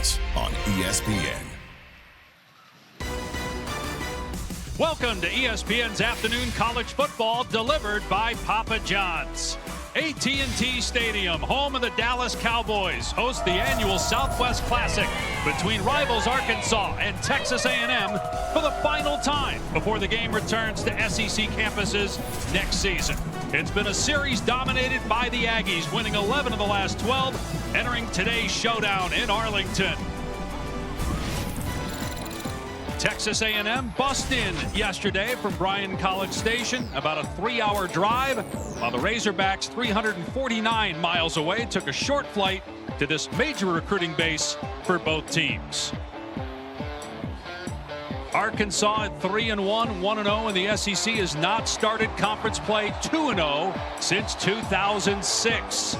Razorbacks on ESPN. Welcome to ESPN's Afternoon College Football, delivered by Papa John's. AT&T Stadium, home of the Dallas Cowboys, hosts the annual Southwest Classic between rivals Arkansas and Texas A&M for the final time before the game returns to SEC campuses next season. It's been a series dominated by the Aggies, winning 11 of the last 12, entering today's showdown in Arlington. Texas A&M bust in yesterday from Bryan College Station, about a 3-hour drive, while the Razorbacks, 349 miles away, took a short flight to this major recruiting base for both teams. Arkansas at 3-1, 1-0 in the SEC, has not started conference play 2-0 since 2006.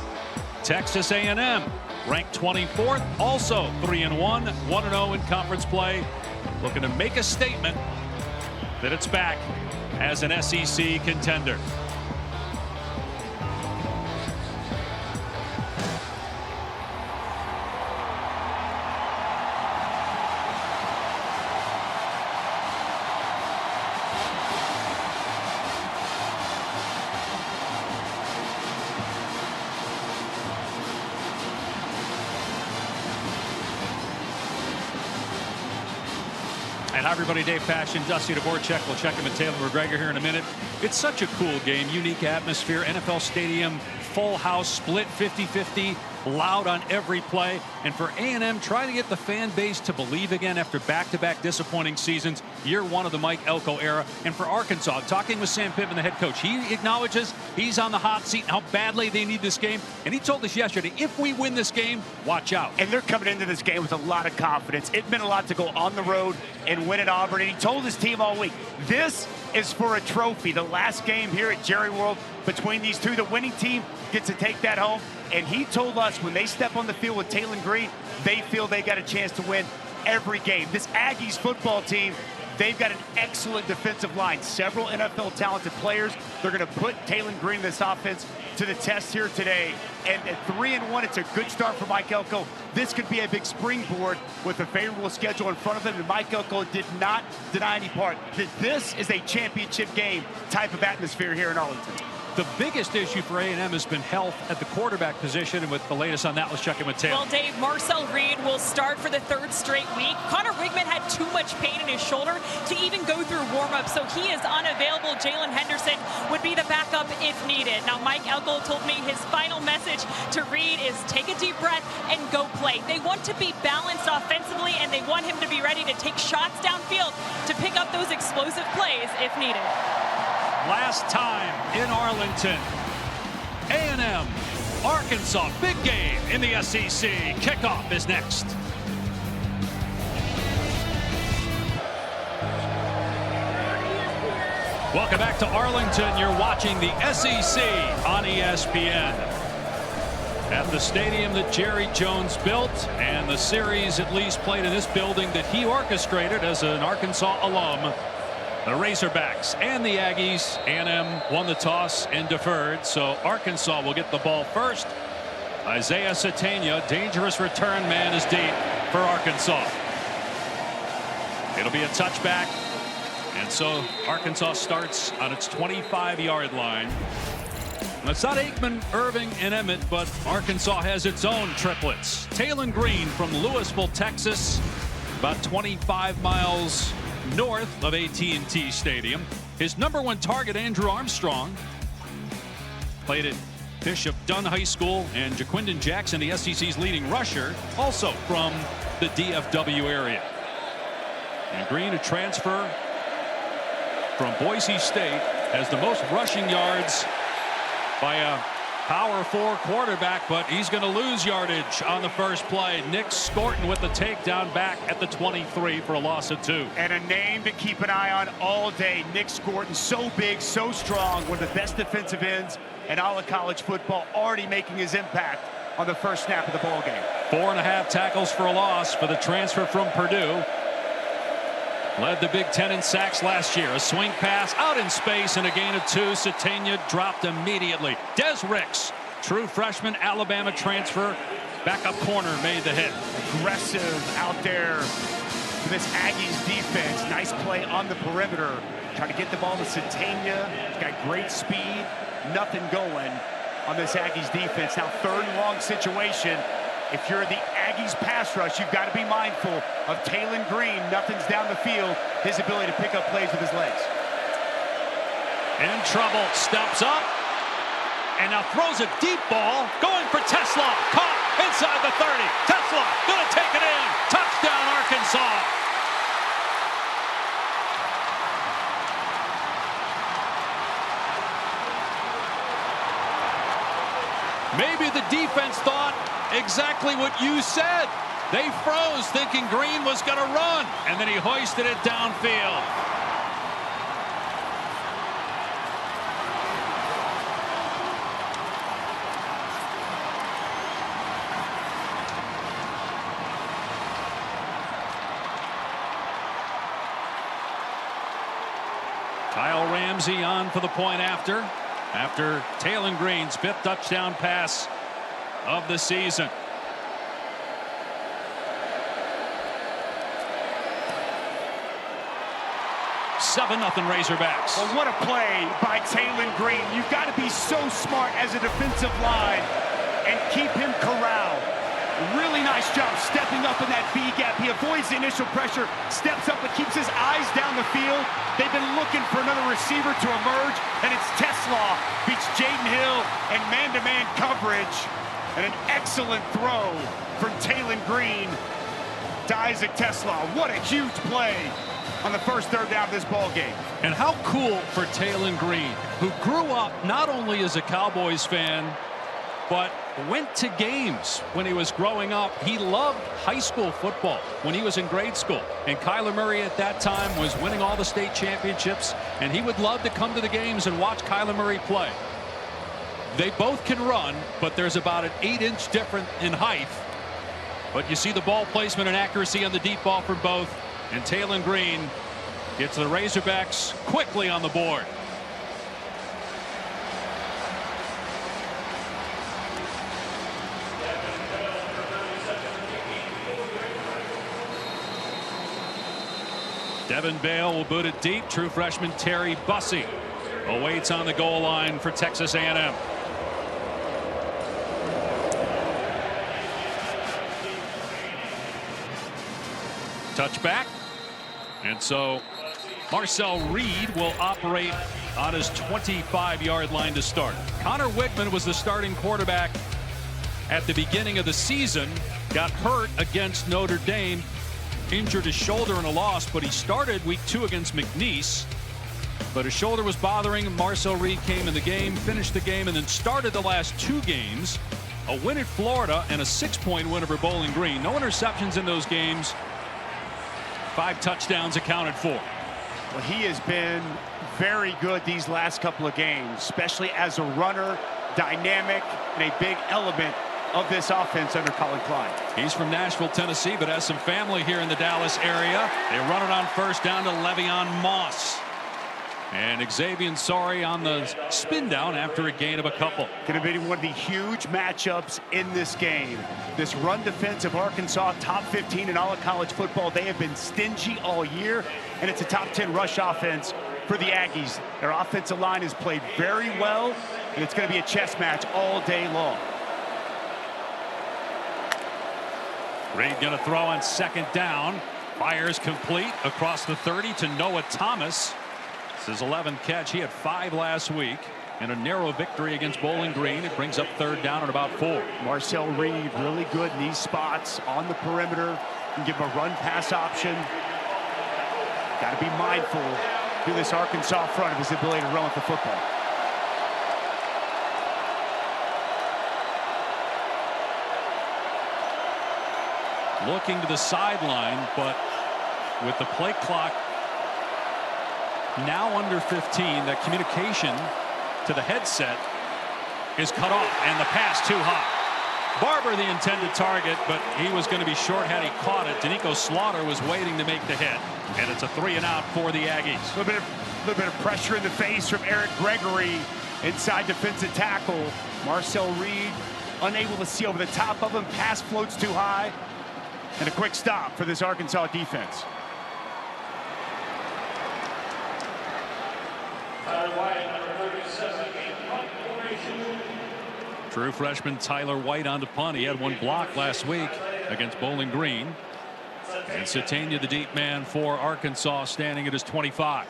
Texas A&M ranked 24th, also 3-1, 1-0 in conference play, looking to make a statement that it's back as an SEC contender. Hi, everybody. Dave Passion, Dusty Dvorak. We'll check him and Taylor McGregor here in a minute. It's such a cool game, unique atmosphere. NFL Stadium, full house, split 50-50, loud on every play. And for A&M, trying to get the fan base to believe again after back-to-back disappointing seasons, year one of the Mike Elko era. And for Arkansas, talking with Sam Pittman, the head coach, he acknowledges he's on the hot seat and how badly they need this game. And he told us yesterday, if we win this game, watch out. And they're coming into this game with a lot of confidence. It meant a lot to go on the road and win at Auburn. And he told his team all week, this is for a trophy. The last game here at Jerry World between these two, the winning team gets to take that home. And he told us when they step on the field with Taylor Green, they feel they got a chance to win every game. This Aggies football team, they've got an excellent defensive line. Several NFL talented players. They're going to put Taylor Green, this offense, to the test here today. And at 3-1, it's a good start for Mike Elko. This could be a big springboard with a favorable schedule in front of him. And Mike Elko did not deny any part that this is a championship game type of atmosphere here in Arlington. The biggest issue for A&M has been health at the quarterback position, and with the latest on that, let's check in with Taylor. Well, Dave, Marcel Reed will start for the third straight week. Connor Wigman had too much pain in his shoulder to even go through warm-up, so he is unavailable. Jalen Henderson would be the backup if needed. Now, Mike Elko told me his final message to Reed is take a deep breath and go play. They want to be balanced offensively, and they want him to be ready to take shots downfield to pick up those explosive plays if needed. Last time in Arlington, A&M, Arkansas, big game in the SEC. Kickoff is next. Welcome back to Arlington. You're watching the SEC on ESPN. At the stadium that Jerry Jones built, and the series at least played in this building that he orchestrated as an Arkansas alum. The Razorbacks and the Aggies. A&M won the toss and deferred, so Arkansas will get the ball first. Isaiah Satania, dangerous return man, is deep for Arkansas. It'll be a touchback, and so Arkansas starts on its 25-yard line. It's not Aikman, Irving, and Emmett, but Arkansas has its own triplets. Taylor Green from Louisville, Texas, about 25 miles north of AT&T Stadium. His #1 target, Andrew Armstrong, played at Bishop Dunn High School, and Jaquindon Jackson, the SEC's leading rusher, also from the DFW area. And Green, a transfer from Boise State, has the most rushing yards by a Power 4 quarterback, but he's going to lose yardage on the first play. Nick Scorton with the takedown back at the 23 for a loss of 2. And a name to keep an eye on all day. Nick Scorton, so big, so strong, one of the best defensive ends in all of college football, already making his impact on the first snap of the ball game. 4.5 tackles for a loss for the transfer from Purdue. Led the Big Ten in sacks last year. A swing pass out in space and a gain of 2. Satania dropped immediately. Des Ricks, true freshman Alabama transfer, Backup corner made the hit. Aggressive out there for this Aggies defense. Nice play on the perimeter. Trying to get the ball to Satania. He's got great speed. Nothing going on this Aggies defense. Now, third and long situation. If you're the Aggies pass rush, you've got to be mindful of Talon Green. Nothing's down the field. His ability to pick up plays with his legs. In trouble, steps up, and now throws a deep ball, going for Tesla. Caught inside the 30. Tesla gonna take it in. Touchdown, Arkansas. Maybe the defense thought exactly what you said. They froze thinking Green was going to run, and then he hoisted it downfield. Kyle Ramsey on for the point after Talon Green's 5th touchdown pass of the season. Seven 0 Razorbacks. Well, what a play by Talon Green. You've got to be so smart as a defensive line and keep him corralled. Really nice job stepping up in that B gap. He avoids the initial pressure, steps up, but keeps his eyes down the field. They've been looking for another receiver to emerge, and it's Tesla beats Jaden Hill in man-to-man coverage. And an excellent throw from Talon Green to Isaac Tesla. What a huge play on the first third down of this ball game. And how cool for Talon Green, who grew up not only as a Cowboys fan, but went to games when he was growing up. He loved high school football when he was in grade school. And Kyler Murray at that time was winning all the state championships, and he would love to come to the games and watch Kyler Murray play. They both can run, but there's about an 8-inch difference in height. But you see the ball placement and accuracy on the deep ball for both. And Talon Green gets the Razorbacks quickly on the board. Devin Bale will boot it deep. True freshman Terry Bussey awaits on the goal line for Texas A&M. Touchback. And so Marcel Reed will operate on his 25-yard line to start. Connor Wigman was the starting quarterback at the beginning of the season. Got hurt against Notre Dame. Injured his shoulder in a loss, but he started week 2 against McNeese. But his shoulder was bothering him. Marcel Reed came in the game, finished the game, and then started the last 2 games. A win at Florida and a 6-point win over Bowling Green. No interceptions in those games. 5 touchdowns accounted for. Well, he has been very good these last couple of games, especially as a runner, dynamic, and a big element of this offense under Colin Klein. He's from Nashville, Tennessee, but has some family here in the Dallas area. They run it on first down to Le'Veon Moss. And Xavier Sorry on the spin down after a gain of a couple. Going to be one of the huge matchups in this game. This run defense of Arkansas, top 15 in all of college football. They have been stingy all year, and it's a top 10 rush offense for the Aggies. Their offensive line has played very well, and it's going to be a chess match all day long. Reed going to throw on second down. Fires complete across the 30 to Noah Thomas. This is his 11th catch. He had 5 last week in a narrow victory against Bowling Green. It brings up third down at about 4. Marcel Reed really good in these spots on the perimeter. You give him a run pass option. Got to be mindful through this Arkansas front of his ability to run with the football. Looking to the sideline, but with the play clock now under 15, that communication to the headset is cut off, and the pass too high. Barber the intended target, but he was going to be short had he caught it. Danico Slaughter was waiting to make the hit, and it's a 3-and-out for the Aggies. A little bit of pressure in the face from Eric Gregory inside defensive tackle. Marcel Reed unable to see over the top of him. Pass floats too high. And a quick stop for this Arkansas defense. True freshman Tyler White on to punt. He had one block last week against Bowling Green. And Satania, the deep man for Arkansas, standing at his 25.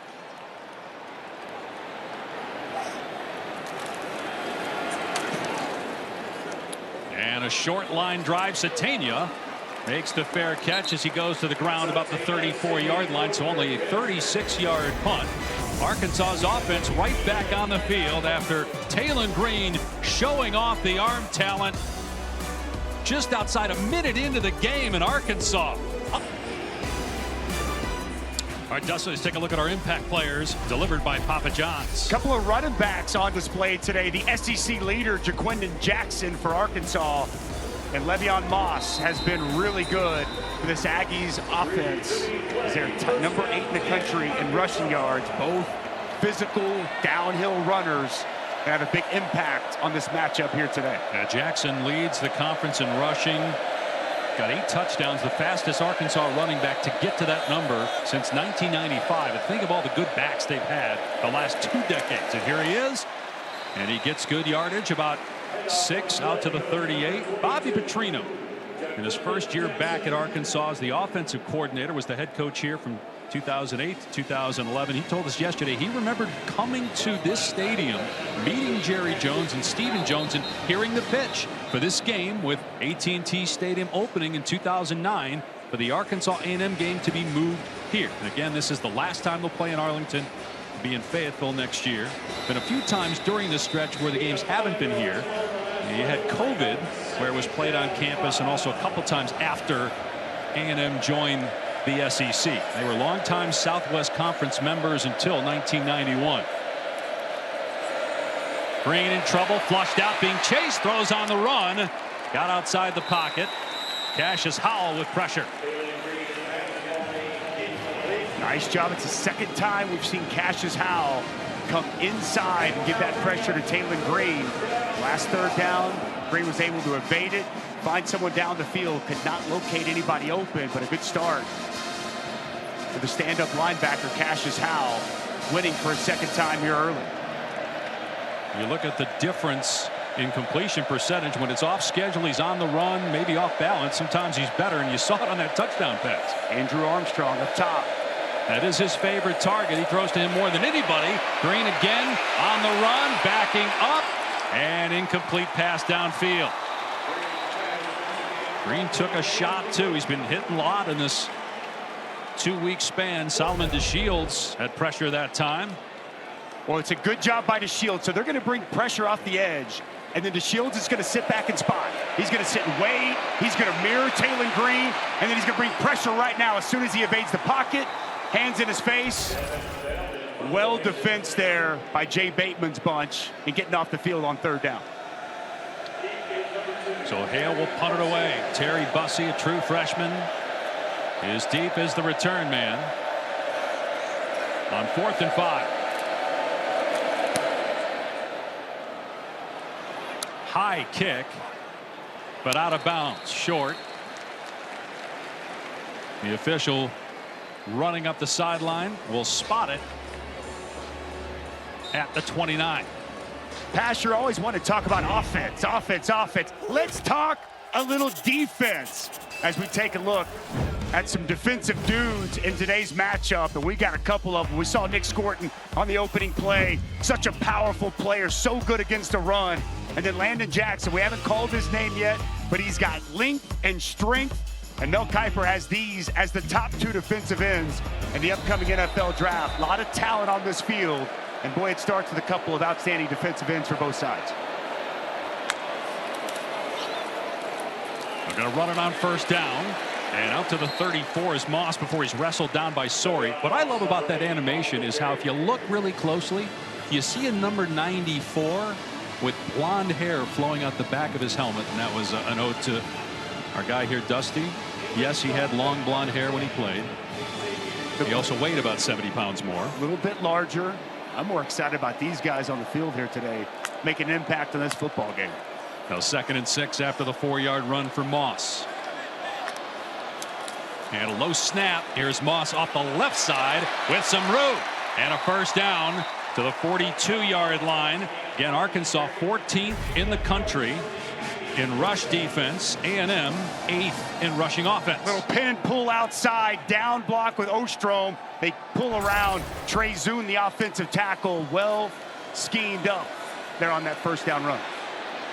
And a short line drive. Satania makes the fair catch as he goes to the ground about the 34-yard line. So only a 36-yard punt. Arkansas's offense right back on the field after Taylon Green showing off the arm talent just outside a minute into the game in Arkansas. All right, Dustin, let's take a look at our impact players delivered by Papa John's. A couple of running backs on display today. The SEC leader, Jaquindon Jackson for Arkansas. And Le'Veon Moss has been really good for this Aggies offense. They're number 8 in the country in rushing yards. Both physical downhill runners that have a big impact on this matchup here today. Jackson leads the conference in rushing. Got 8 touchdowns, the fastest Arkansas running back to get to that number since 1995. And think of all the good backs they've had the last 2 decades. And here he is. And he gets good yardage, about 6 out to the 38. Bobby Petrino, in his first year back at Arkansas as the offensive coordinator, was the head coach here from 2008 to 2011. He told us yesterday he remembered coming to this stadium, meeting Jerry Jones and Stephen Jones, and hearing the pitch for this game with AT&T Stadium opening in 2009 for the Arkansas A&M game to be moved here. And again, this is the last time they'll play in Arlington. Be in Fayetteville next year. Been a few times during this stretch where the games haven't been here. You had COVID, where it was played on campus, and also a couple times after A&M joined the SEC. They were longtime Southwest Conference members until 1991. Green in trouble, flushed out, being chased, throws on the run, got outside the pocket. Cassius Howell with pressure. Nice job. It's the second time we've seen Cassius Howell come inside and give that pressure to Taylon Green. Last third down, Green was able to evade it, find someone down the field, could not locate anybody open, but a good start for the stand-up linebacker Cassius Howell, winning for a second time here early. You look at the difference in completion percentage. When it's off schedule, he's on the run, maybe off balance. Sometimes he's better, and you saw it on that touchdown pass. Andrew Armstrong up top. That is his favorite target. He throws to him more than anybody. Green again on the run, backing up, and incomplete pass downfield. Green took a shot too. He's been hitting a lot in this 2-week span. Solomon DeShields had pressure that time. Well, it's a good job by DeShields. So they're going to bring pressure off the edge, and then DeShields is going to sit back and spot. He's going to sit and wait. He's going to mirror Taylon Green, and then he's going to bring pressure right now as soon as he evades the pocket. Hands in his face. Well defense there by Jay Bateman's bunch and getting off the field on third down. So Hale will punt it away. Terry Bussey, a true freshman, is deep as the return man on 4th and 5. High kick, but out of bounds, short. The official running up the sideline will spot it at the 29. Pasher always want to talk about offense, offense, offense. Let's talk a little defense as we take a look at some defensive dudes in today's matchup, and we got a couple of them. We saw Nick Scorton on the opening play, such a powerful player, so good against the run. And then Landon Jackson, we haven't called his name yet, but he's got length and strength. And Mel Kiper has these as the top 2 defensive ends in the upcoming NFL draft. A lot of talent on this field. And boy, it starts with a couple of outstanding defensive ends for both sides. They're going to run it on first down. And out to the 34 is Moss before he's wrestled down by Sori. What I love about that animation is how if you look really closely, you see a number 94 with blonde hair flowing out the back of his helmet. And that was an ode to our guy here, Dusty. Yes, he had long blonde hair when he played. He also weighed about 70 pounds more. A little bit larger. I'm more excited about these guys on the field here today, making an impact on this football game. Now 2nd and 6 after the 4-yard run for Moss. And a low snap. Here's Moss off the left side with some room. And a first down to the 42-yard line. Again, Arkansas 14th in the country in rush defense. A&M 8th in rushing offense. Little pin and pull outside, down block with Ostrom. They pull around. Trey Zune, the offensive tackle, well schemed up there on that first down run.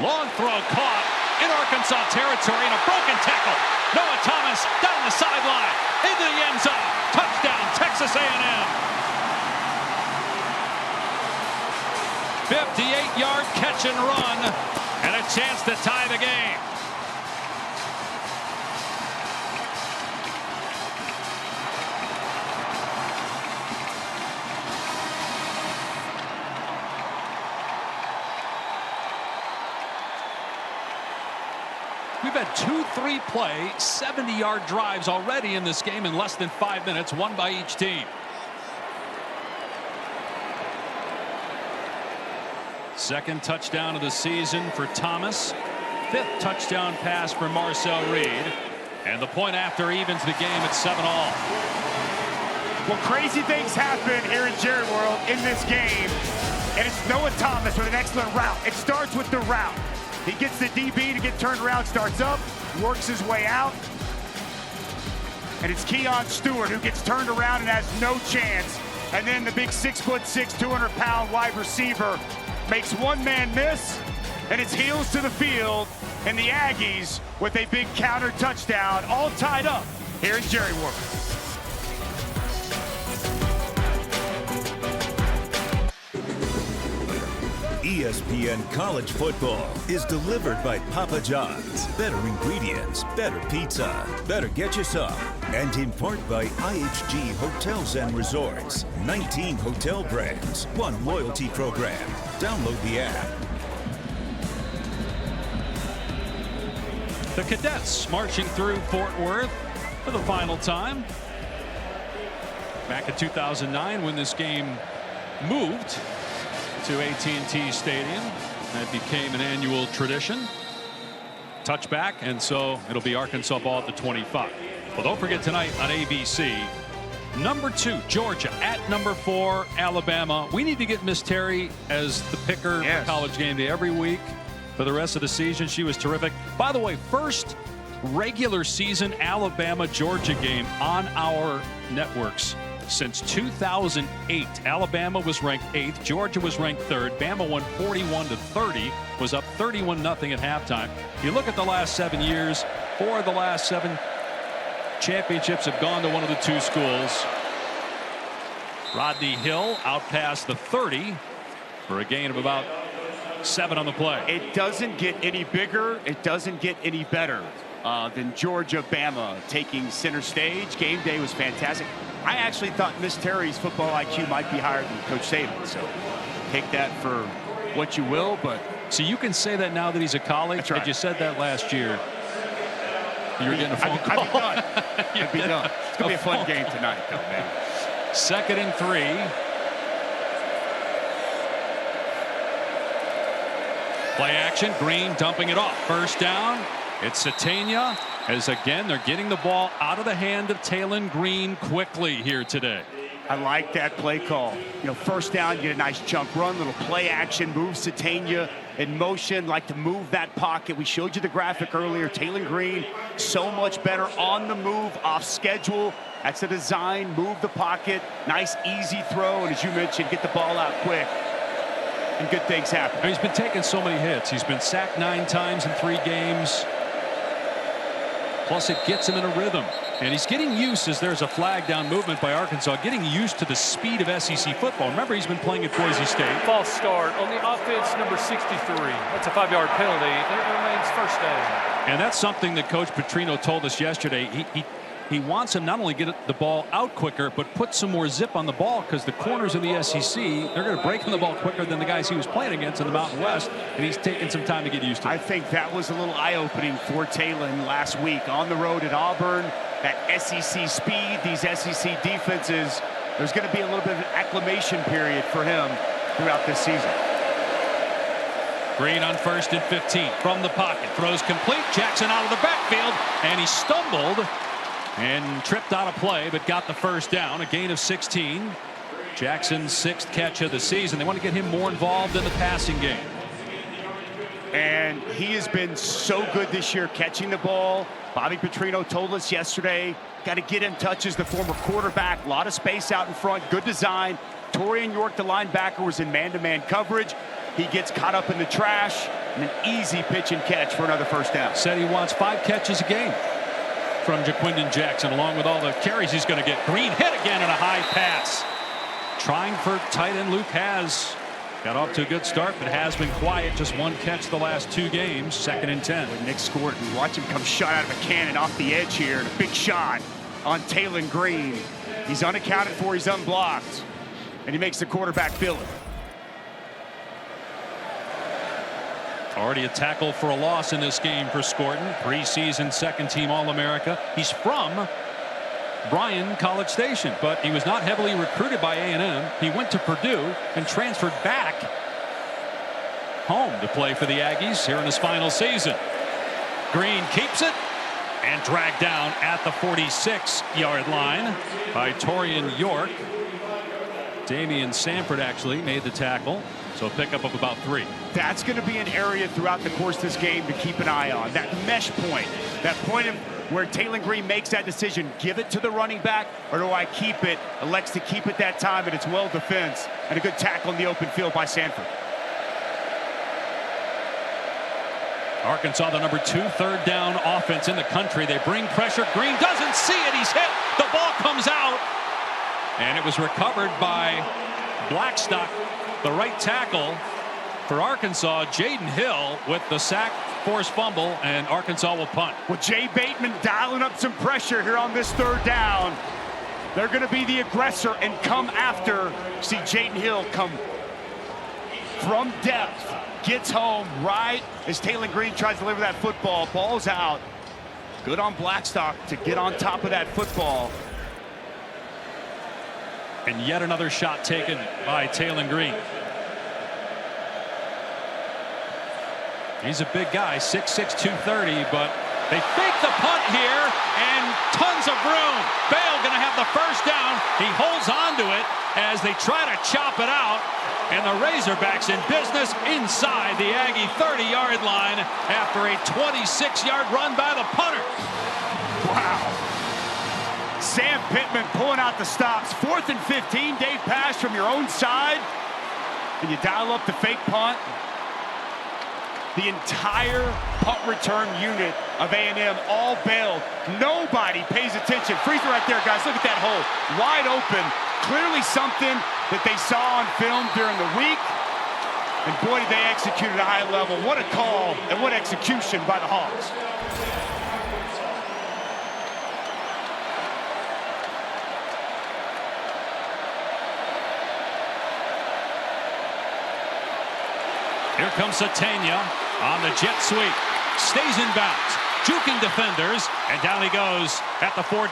Long throw caught in Arkansas territory and a broken tackle. Noah Thomas down the sideline into the end zone. Touchdown, Texas A&M. 58-yard catch and run, and a chance to tie the game. We've had 2 3-play 70-yard drives already in this game in less than 5 minutes, one by each team. Second touchdown of the season for Thomas. 5th touchdown pass for Marcel Reed. And the point after evens the game at 7-all. Well, crazy things happen here in Jerry World in this game. And it's Noah Thomas with an excellent route. It starts with the route. He gets the DB to get turned around, starts up, works his way out. And it's Keon Stewart who gets turned around and has no chance. And then the big 6'6", 200-pound wide receiver makes one man miss, and it's heels to the field, and the Aggies with a big counter touchdown, all tied up here in Jerry World. ESPN College Football is delivered by Papa John's. Better ingredients, better pizza, better get you some. And in part by IHG Hotels and Resorts. 19 hotel brands, 1 loyalty program. Download the app. The Cadets marching through Fort Worth for the final time. Back in 2009 when this game moved to AT&T Stadium. That became an annual tradition. Touchback, and so it'll be Arkansas ball at the 25. Well, don't forget tonight on ABC, number 2 Georgia at number 4 Alabama. We need to get Miss Terry as the picker for College Game Day every week for the rest of the season. She was terrific. By the way, first regular season Alabama-Georgia game on our networks since 2008. Alabama was ranked 8th. Georgia was ranked 3rd. Bama won 41-30. Was up 31-0 at halftime. You look at the last 7 years. 4 of the last 7 championships have gone to one of the 2 schools. Rodney Hill out past the 30 for a gain of about 7 on the play. It doesn't get any bigger. It doesn't get any better than Georgia-Bama taking center stage. Game day was fantastic. I actually thought Miss Terry's football IQ might be higher than Coach Saban, so take that for what you will. But so you can say that now that he's a colleague. That's right. Had you said that last year, you were getting a phone call. I'd be done. I'd be done. It's gonna be a fun game tonight, though, man. 2nd and 3. Play action. Green dumping it off. First down. It's Satania, as again they're getting the ball out of the hand of Talon Green quickly here today. I like that play call. You know, first down, you get a nice chunk run, little play action, move Satania in motion, like to move that pocket. We showed you the graphic earlier. Talon Green, so much better on the move, off schedule. That's the design, move the pocket, nice easy throw, and as you mentioned, get the ball out quick. And good things happen. I mean, he's been taking so many hits. He's been sacked 9 times in 3 games. Plus, it gets him in a rhythm. And he's getting used, as there's a flag down movement by Arkansas, getting used to the speed of SEC football. Remember, he's been playing at Boise State. False start on the offense, number 63. That's a 5-yard penalty. It remains first down. And that's something that Coach Petrino told us yesterday. He wants him not only get the ball out quicker, but put some more zip on the ball, because the corners of the SEC, they're going to break on the ball quicker than the guys he was playing against in the Mountain West, and he's taking some time to get used to it. I think that was a little eye-opening for Talon last week on the road at Auburn. That SEC speed, these SEC defenses, there's going to be a little bit of an acclimation period for him throughout this season. Green on 1st and 15 from the pocket. Throws complete. Jackson out of the backfield, and he stumbled and tripped out of play, but got the first down. A gain of 16. Jackson's 6th catch of the season. They want to get him more involved in the passing game. And he has been so good this year catching the ball. Bobby Petrino told us yesterday, got to get him touches. The former quarterback, a lot of space out in front, good design. Torian York, the linebacker, was in man-to-man coverage. He gets caught up in the trash, and an easy pitch and catch for another first down. Said he wants 5 catches a game from Jaquindon Jackson, along with all the carries he's going to get. Green hit again on a high pass. Trying for tight end Luke Has. Got off to a good start, but has been quiet. Just 1 catch the last 2 games. 2nd and 10. Nick scored. Watch him come shot out of a cannon off the edge here. And a big shot on Taylon Green. He's unaccounted for. He's unblocked. And he makes the quarterback feel it. Already a tackle for a loss in this game for Scorton. Preseason 2nd-team All-America. He's from Bryan, College Station, but he was not heavily recruited by A&M. He went to Purdue and transferred back home to play for the Aggies here in his final season. Green keeps it and dragged down at the 46-yard line by Torian York. Damian Sanford actually made the tackle, so a pickup of about 3. That's going to be an area throughout the course of this game to keep an eye on. That mesh point, that point of where Taylon Green makes that decision, give it to the running back, or do I keep it? Elects to keep it that time, and it's well defense and a good tackle in the open field by Sanford. Arkansas, the number 2 third down offense in the country. They bring pressure. Green doesn't see it. He's hit. The ball comes out, and it was recovered by Blackstock, the right tackle for Arkansas. Jaden Hill with the sack, forced fumble, and Arkansas will punt. Well, Jay Bateman dialing up some pressure here on this 3rd down. They're going to be the aggressor and come after. See Jaden Hill come from depth, gets home right as Taylon Green tries to deliver that football. Ball's out. Good on Blackstock to get on top of that football. And yet another shot taken by Taylon Green. He's a big guy, 6'6", 230, but they fake the punt here, and tons of room. Bale going to have the first down. He holds on to it as they try to chop it out, and the Razorbacks in business inside the Aggie 30-yard line after a 26-yard run by the punter. Wow. Sam Pittman pulling out the stops. 4th and 15, Dave pass from your own side, and you dial up the fake punt. The entire punt return unit of A&M all bailed. Nobody pays attention. Free throw right there, guys. Look at that hole. Wide open. Clearly something that they saw on film during the week. And boy, did they execute at a high level. What a call and what execution by the Hawks. Here comes Satania on the jet sweep. Stays in bounds. Juking defenders. And down he goes at the 14.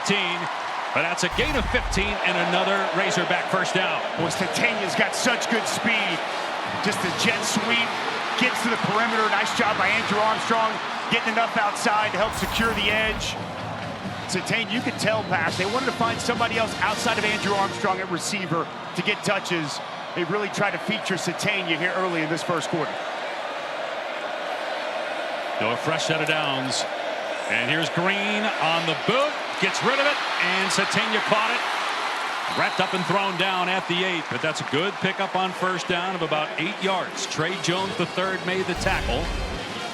But that's a gain of 15 and another Razorback first down. Boy, Satania's got such good speed. Just a jet sweep. Gets to the perimeter. Nice job by Andrew Armstrong. Getting enough outside to help secure the edge. Satania, you could tell, Pass, they wanted to find somebody else outside of Andrew Armstrong at receiver to get touches. They really tried to feature Satania here early in this first quarter. So a fresh set of downs. And here's Green on the boot. Gets rid of it. And Satania caught it. Wrapped up and thrown down at the 8. But that's a good pickup on first down of about 8 yards. Trey Jones III made the tackle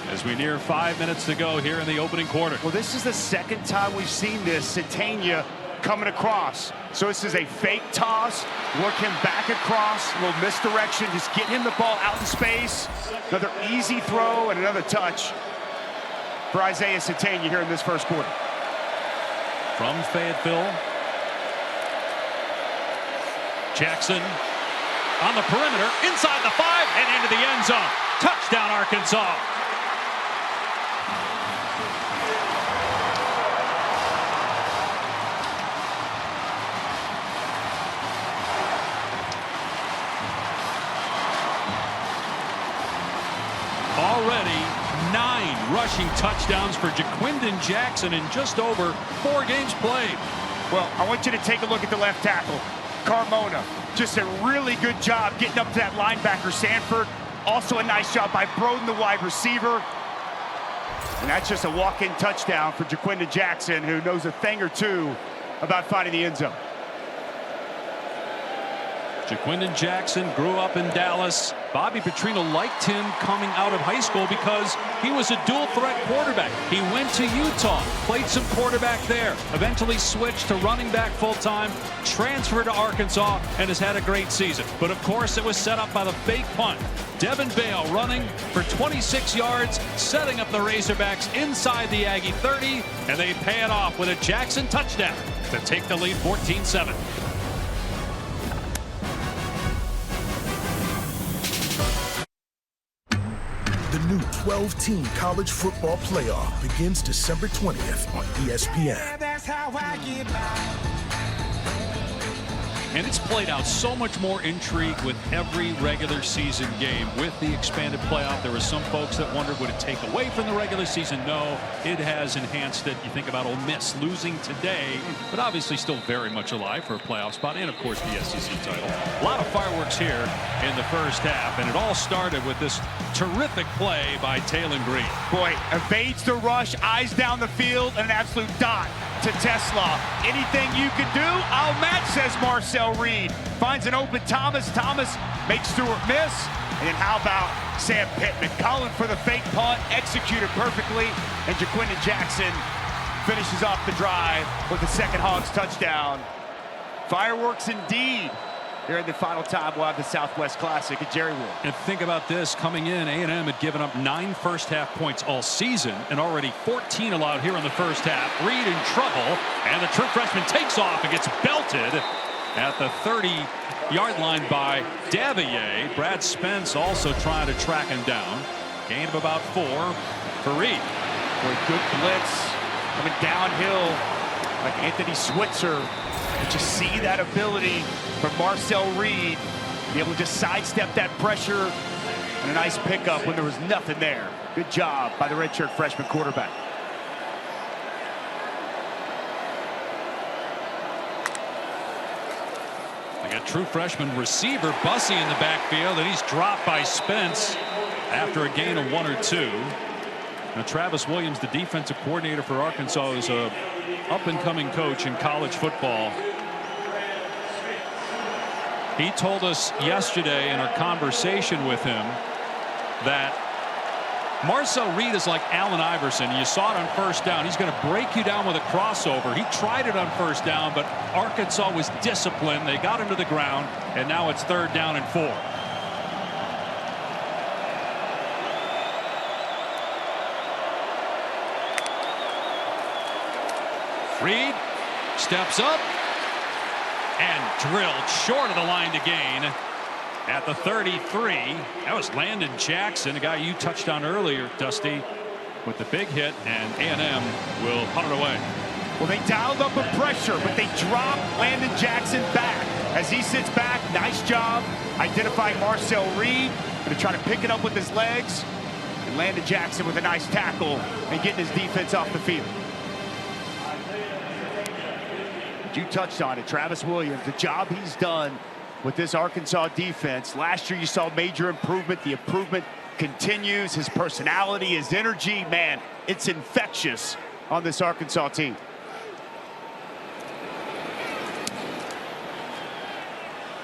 as we near 5 minutes to go here in the opening quarter. Well, this is the second time we've seen this. Satania coming across. So this is a fake toss, work him back across, a little misdirection, just get him the ball out in space. Another easy throw and another touch for Isaiah Satania here in this first quarter. From Fayetteville, Jackson on the perimeter, inside the 5 and into the end zone. Touchdown, Arkansas. touchdowns for Jaquindon Jackson in just over 4 games played. Well, I want you to take a look at the left tackle, Carmona. Just a really good job getting up to that linebacker, Sanford. Also a nice job by Broden, the wide receiver. And that's just a walk-in touchdown for Jaquindon Jackson, who knows a thing or two about finding the end zone. Jaquindon Jackson grew up in Dallas. Bobby Petrino liked him coming out of high school because he was a dual-threat quarterback. He went to Utah, played some quarterback there, eventually switched to running back full-time, transferred to Arkansas, and has had a great season. But, of course, it was set up by the fake punt. Devin Bale running for 26 yards, setting up the Razorbacks inside the Aggie 30, and they pay it off with a Jackson touchdown to take the lead 14-7. The new 12-team college football playoff begins December 20th on ESPN. That's how I get by. And it's played out so much more intrigue with every regular season game. With the expanded playoff, there were some folks that wondered, would it take away from the regular season? No, it has enhanced it. You think about Ole Miss losing today, but obviously still very much alive for a playoff spot, and of course the SEC title. A lot of fireworks here in the first half, and it all started with this terrific play by Taylon Green. Boy, evades the rush, eyes down the field, and an absolute dot to Tesla. Anything you can do, I'll match, says Marcel Reed. Finds an open Thomas. Thomas makes Stewart miss. And then how about Sam Pittman? Calling for the fake punt, executed perfectly. And Jaquindon Jackson finishes off the drive with the second Hogs touchdown. Fireworks indeed. Here in the final time, we'll have the Southwest Classic at Jerry World. And think about this, coming in, A&M had given up 9 first-half points all season, and already 14 allowed here in the first half. Reed in trouble, and the true freshman takes off and gets belted at the 30-yard line by Davier. Brad Spence also trying to track him down. Gain of about 4 for Reed. For a good blitz coming downhill like Anthony Switzer. And just see that ability from Marcel Reed, be able to just sidestep that pressure, and a nice pickup when there was nothing there. Good job by the redshirt freshman quarterback. They got true freshman receiver Bussey in the backfield, and he's dropped by Spence after a gain of 1 or 2. Now, Travis Williams, the defensive coordinator for Arkansas, is a up-and-coming coach in college football. He told us yesterday in our conversation with him that Marcel Reed is like Allen Iverson. You saw it on first down. He's going to break you down with a crossover. He tried it on first down, but Arkansas was disciplined. They got him to the ground, and now it's 3rd down and 4. Reed steps up and drilled short of the line to gain at the 33. That was Landon Jackson, a guy you touched on earlier, Dusty, with the big hit, and A&M will punt it away. Well, they dialed up a pressure, but they dropped Landon Jackson back. As he sits back, nice job identifying Marcel Reed. Going to try to pick it up with his legs. And Landon Jackson with a nice tackle and getting his defense off the field. You touched on it, Travis Williams, the job he's done with this Arkansas defense. Last year you saw major improvement. The improvement continues. His personality, his energy, man, it's infectious on this Arkansas team.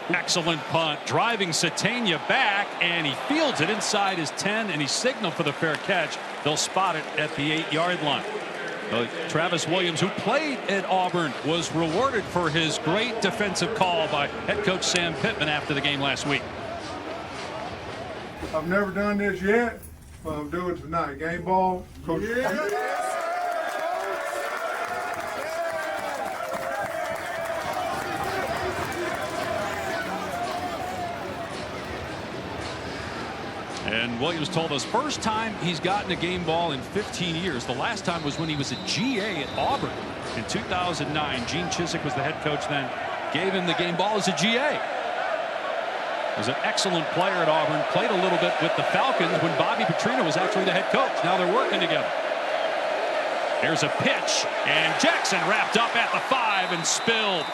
Excellent punt, driving Satania back, and he fields it inside his 10, and he signaled for the fair catch. They'll spot it at the 8-yard line. Travis Williams, who played at Auburn, was rewarded for his great defensive call by head coach Sam Pittman after the game last week. I've never done this yet, but I'm doing it tonight. Game ball, coach. Yeah. And Williams told us first time he's gotten a game ball in 15 years. The last time was when he was a GA at Auburn in 2009. Gene Chizik was the head coach then. Gave him the game ball as a GA. Was an excellent player at Auburn. Played a little bit with the Falcons when Bobby Petrino was actually the head coach. Now they're working together. There's a pitch, and Jackson wrapped up at the 5 and spilled.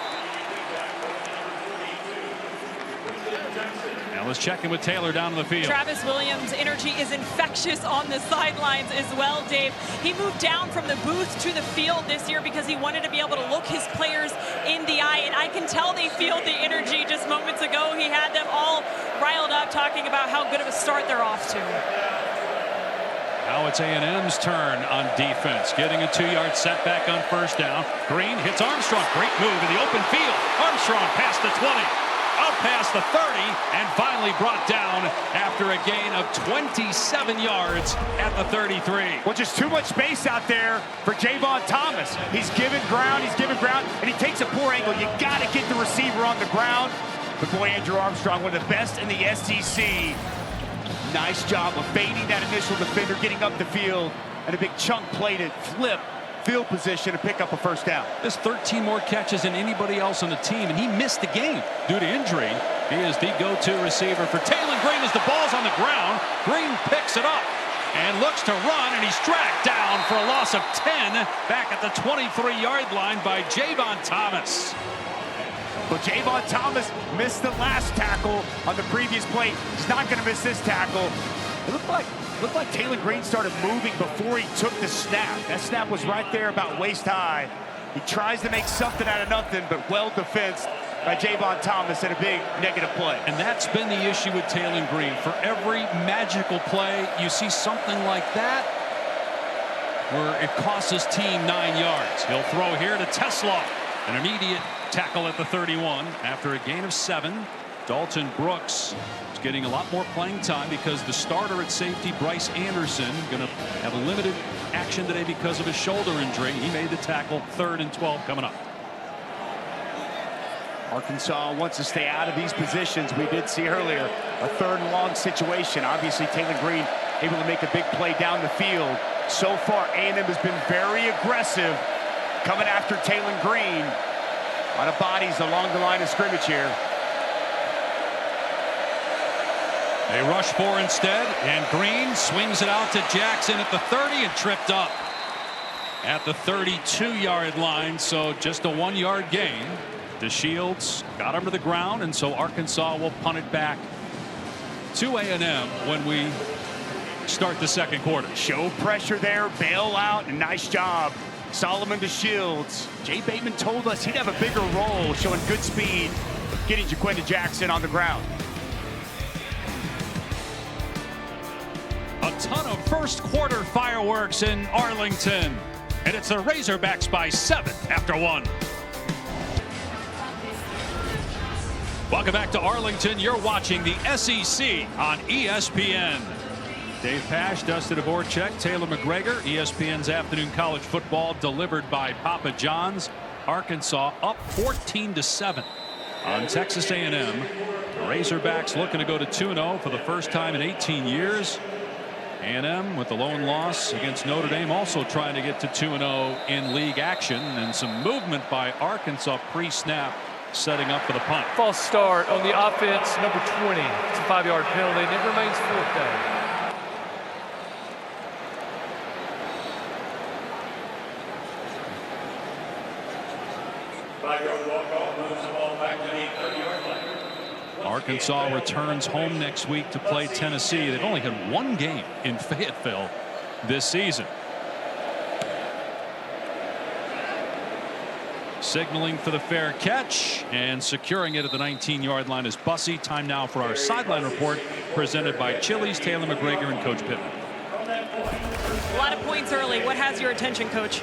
Now let's check in with Taylor down in the field. Travis Williams' energy is infectious on the sidelines as well, Dave. He moved down from the booth to the field this year because he wanted to be able to look his players in the eye, and I can tell they feel the energy. Just moments ago, he had them all riled up talking about how good of a start they're off to. Now it's A&M's turn on defense, getting a 2-yard setback on first down. Green hits Armstrong. Great move in the open field. Armstrong past the 20. Up past the 30, and finally brought down after a gain of 27 yards at the 33. Well, just too much space out there for Javon Thomas. He's given ground, and he takes a poor angle. You got to get the receiver on the ground. But boy, Andrew Armstrong, one of the best in the SEC. Nice job of fading that initial defender, getting up the field, and a big chunk play to flip field position to pick up a first down. There's 13 more catches than anybody else on the team, and he missed the game due to injury. He is the go-to receiver for Taylor Green as the ball's on the ground. Green picks it up and looks to run, and he's tracked down for a loss of 10 back at the 23-yard line by Javon Thomas. But Javon Thomas missed the last tackle on the previous play. He's not going to miss this tackle. It looked like Taylor Green started moving before he took the snap. That snap was right there about waist high. He tries to make something out of nothing, but well defensed by Javon Thomas and a big negative play. And that's been the issue with Taylor Green. For every magical play, you see something like that where it costs his team 9 yards. He'll throw here to Tesla. An immediate tackle at the 31 after a gain of 7. Dalton Brooks is getting a lot more playing time because the starter at safety, Bryce Anderson, going to have limited action today because of his shoulder injury. He made the tackle. 3rd and 12 coming up. Arkansas wants to stay out of these positions. We did see earlier a 3rd and long situation. Obviously, Taylor Green able to make a big play down the field. So far, A&M has been very aggressive coming after Taylor Green. A lot of bodies along the line of scrimmage here. They rush 4 instead, and Green swings it out to Jackson at the 30 and tripped up at the 32-yard line. So just a 1-yard gain. DeShields got him to the ground, and so Arkansas will punt it back to A&M when we start the second quarter. Show pressure there, bail out, and nice job. Solomon DeShields. Jay Bateman told us he'd have a bigger role, showing good speed, getting Jaquinda Jackson on the ground. A ton of first quarter fireworks in Arlington, and it's the Razorbacks by 7 after 1. Welcome back to Arlington. You're watching the SEC on ESPN. Dave Pasch, Dustin Dvorak, Taylor McGregor. ESPN's afternoon college football delivered by Papa John's. Arkansas up 14-7 on Texas A&M. The Razorbacks looking to go to 2-0 for the first time in 18 years. A&M with the lone loss against Notre Dame, also trying to get to 2-0 in league action, and some movement by Arkansas pre-snap, setting up for the punt. False start on the offense, number 20. It's a 5-yard penalty, and it remains 4th down. Arkansas returns home next week to play Tennessee. They've only had 1 game in Fayetteville this season. Signaling for the fair catch and securing it at the 19-yard line is Bussey. Time now for our sideline report presented by Chili's, Taylor McGregor, and Coach Pittman. A lot of points early. What has your attention, Coach?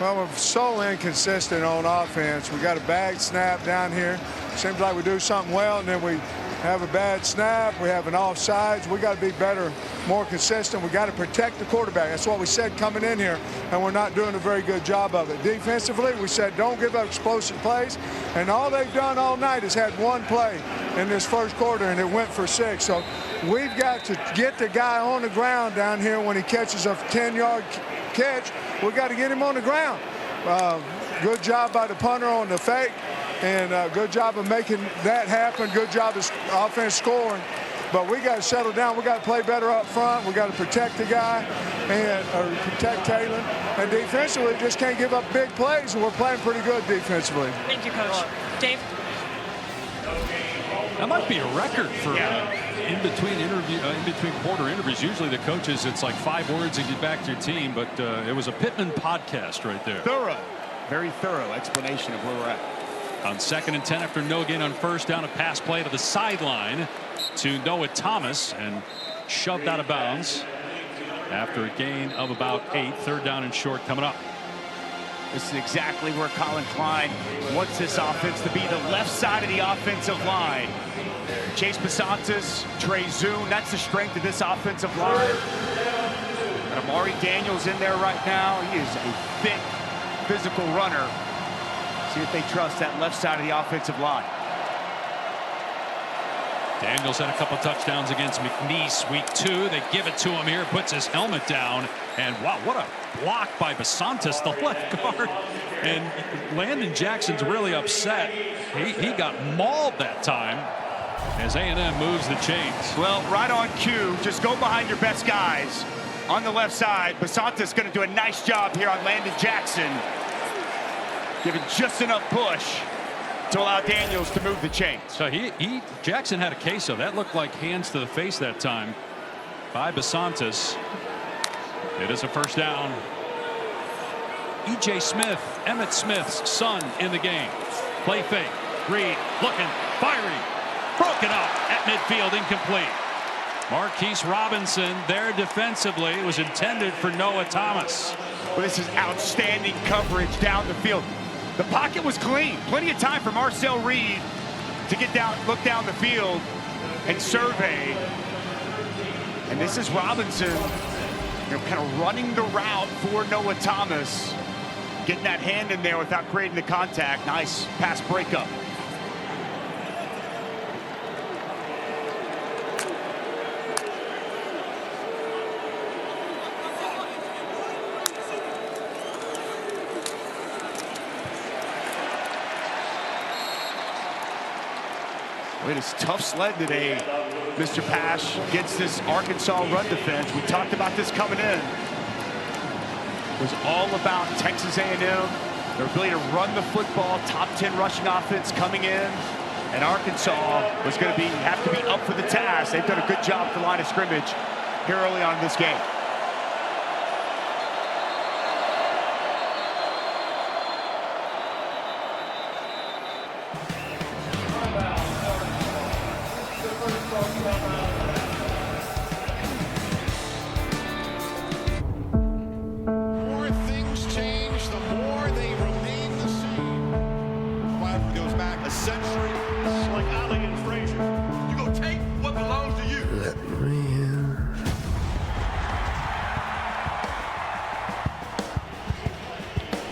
Well, we're so inconsistent on offense. We got a bad snap down here. Seems like we do something well, and then we have a bad snap. We have an offsides. We got to be better, more consistent. We got to protect the quarterback. That's what we said coming in here, and we're not doing a very good job of it. Defensively, we said don't give up explosive plays, and all they've done all night is had 1 play in this first quarter, and it went for 6. So we've got to get the guy on the ground down here when he catches a 10-yard catch. We got to get him on the ground. Good job by the punter on the fake, and good job of making that happen. Good job of offense scoring. but we got to settle down. We got to play better up front. We got to protect the guy and protect Taylor. And defensively, just can't give up big plays, and we're playing pretty good defensively. Thank you, Coach. Dave? That might be a record for in between quarter interviews. Usually the coaches, it's like 5 words and get back to your team, but it was a Pittman podcast right there. Thorough, very thorough explanation of where we're at. On 2nd and 10 after no gain on first down, a pass play to the sideline to Noah Thomas and shoved out of bounds after a gain of about 8. 3rd down and short coming up. This is exactly where Colin Klein wants this offense to be, the left side of the offensive line. Chase Basantis, Trey Zoon, that's the strength of this offensive line. And Amari Daniels in there right now. He is a thick, physical runner. See if they trust that left side of the offensive line. Daniels had a couple touchdowns against McNeese week 2. They give it to him here, puts his helmet down, and wow, what a block by Basantis, the left guard. And Landon Jackson's really upset. He got mauled that time as A&M moves the chains. Well, right on cue, just go behind your best guys on the left side. Basantis going to do a nice job here on Landon Jackson, giving just enough push to allow Daniels to move the chains. So Jackson had a case of that. Looked like hands to the face that time by Basantis. It is a first down. E.J. Smith, Emmitt Smith's son, in the game. Play fake. Reed looking, firing, broken up at midfield, incomplete. Marquise Robinson there defensively. It was intended for Noah Thomas. Well, this is outstanding coverage down the field. The pocket was clean. Plenty of time for Marcel Reed to get down, look down the field and survey. And this is Robinson, kind of running the route for Noah Thomas, getting that hand in there without creating the contact. Nice pass breakup. It is tough sled today, Mr. Pash, against this Arkansas run defense. We talked about this coming in. It was all about Texas A&M, their ability to run the football, top 10 rushing offense coming in. And Arkansas was going to have to be up for the task. They've done a good job at the line of scrimmage here early on in this game.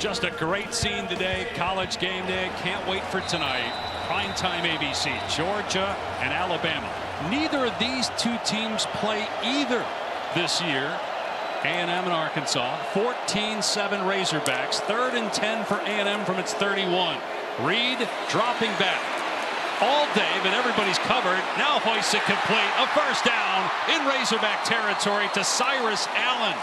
Just a great scene today. College game day. Can't wait for tonight. Primetime ABC. Georgia and Alabama. Neither of these two teams play either this year. A&M and Arkansas. 14-7 Razorbacks. 3rd and 10 for A&M from its 31. Reed dropping back all day, but everybody's covered. Now hoists it complete. A first down in Razorback territory to Cyrus Allen.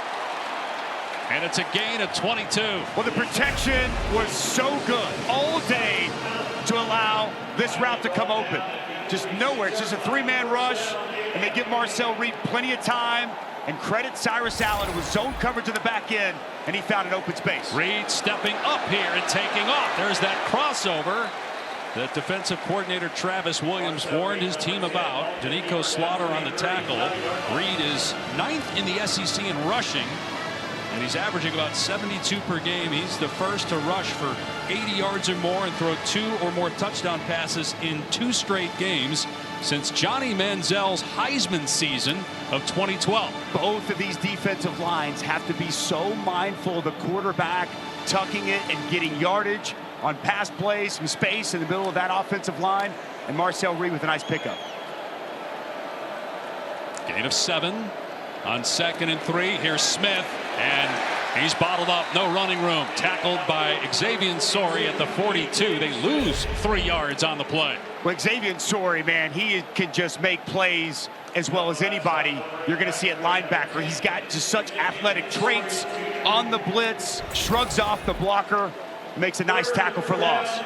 And it's a gain of 22. Well, the protection was so good all day to allow this route to come open. Just nowhere. It's just a 3-man rush, and they give Marcel Reed plenty of time. And credit Cyrus Allen, who was zone coverage to the back end, and he found an open space. Reed stepping up here and taking off. There's that crossover that defensive coordinator Travis Williams warned his team about. Danico Slaughter on the tackle. Reed is 9th in the SEC in rushing, and he's averaging about 72 per game. He's the first to rush for 80 yards or more and throw 2 or more touchdown passes in 2 straight games since Johnny Manziel's Heisman season of 2012. Both of these defensive lines have to be so mindful of the quarterback tucking it and getting yardage on pass plays, some space in the middle of that offensive line, and Marcel Reed with a nice pickup. Gain of 7 on 2nd and 3. Here's Smith, and he's bottled up. No running room. Tackled by Xavier Sori at the 42. They lose 3 yards on the play. Well, Xavier Sori, man, he can just make plays as well as anybody you're going to see at linebacker. He's got just such athletic traits on the blitz, shrugs off the blocker, makes a nice tackle for loss.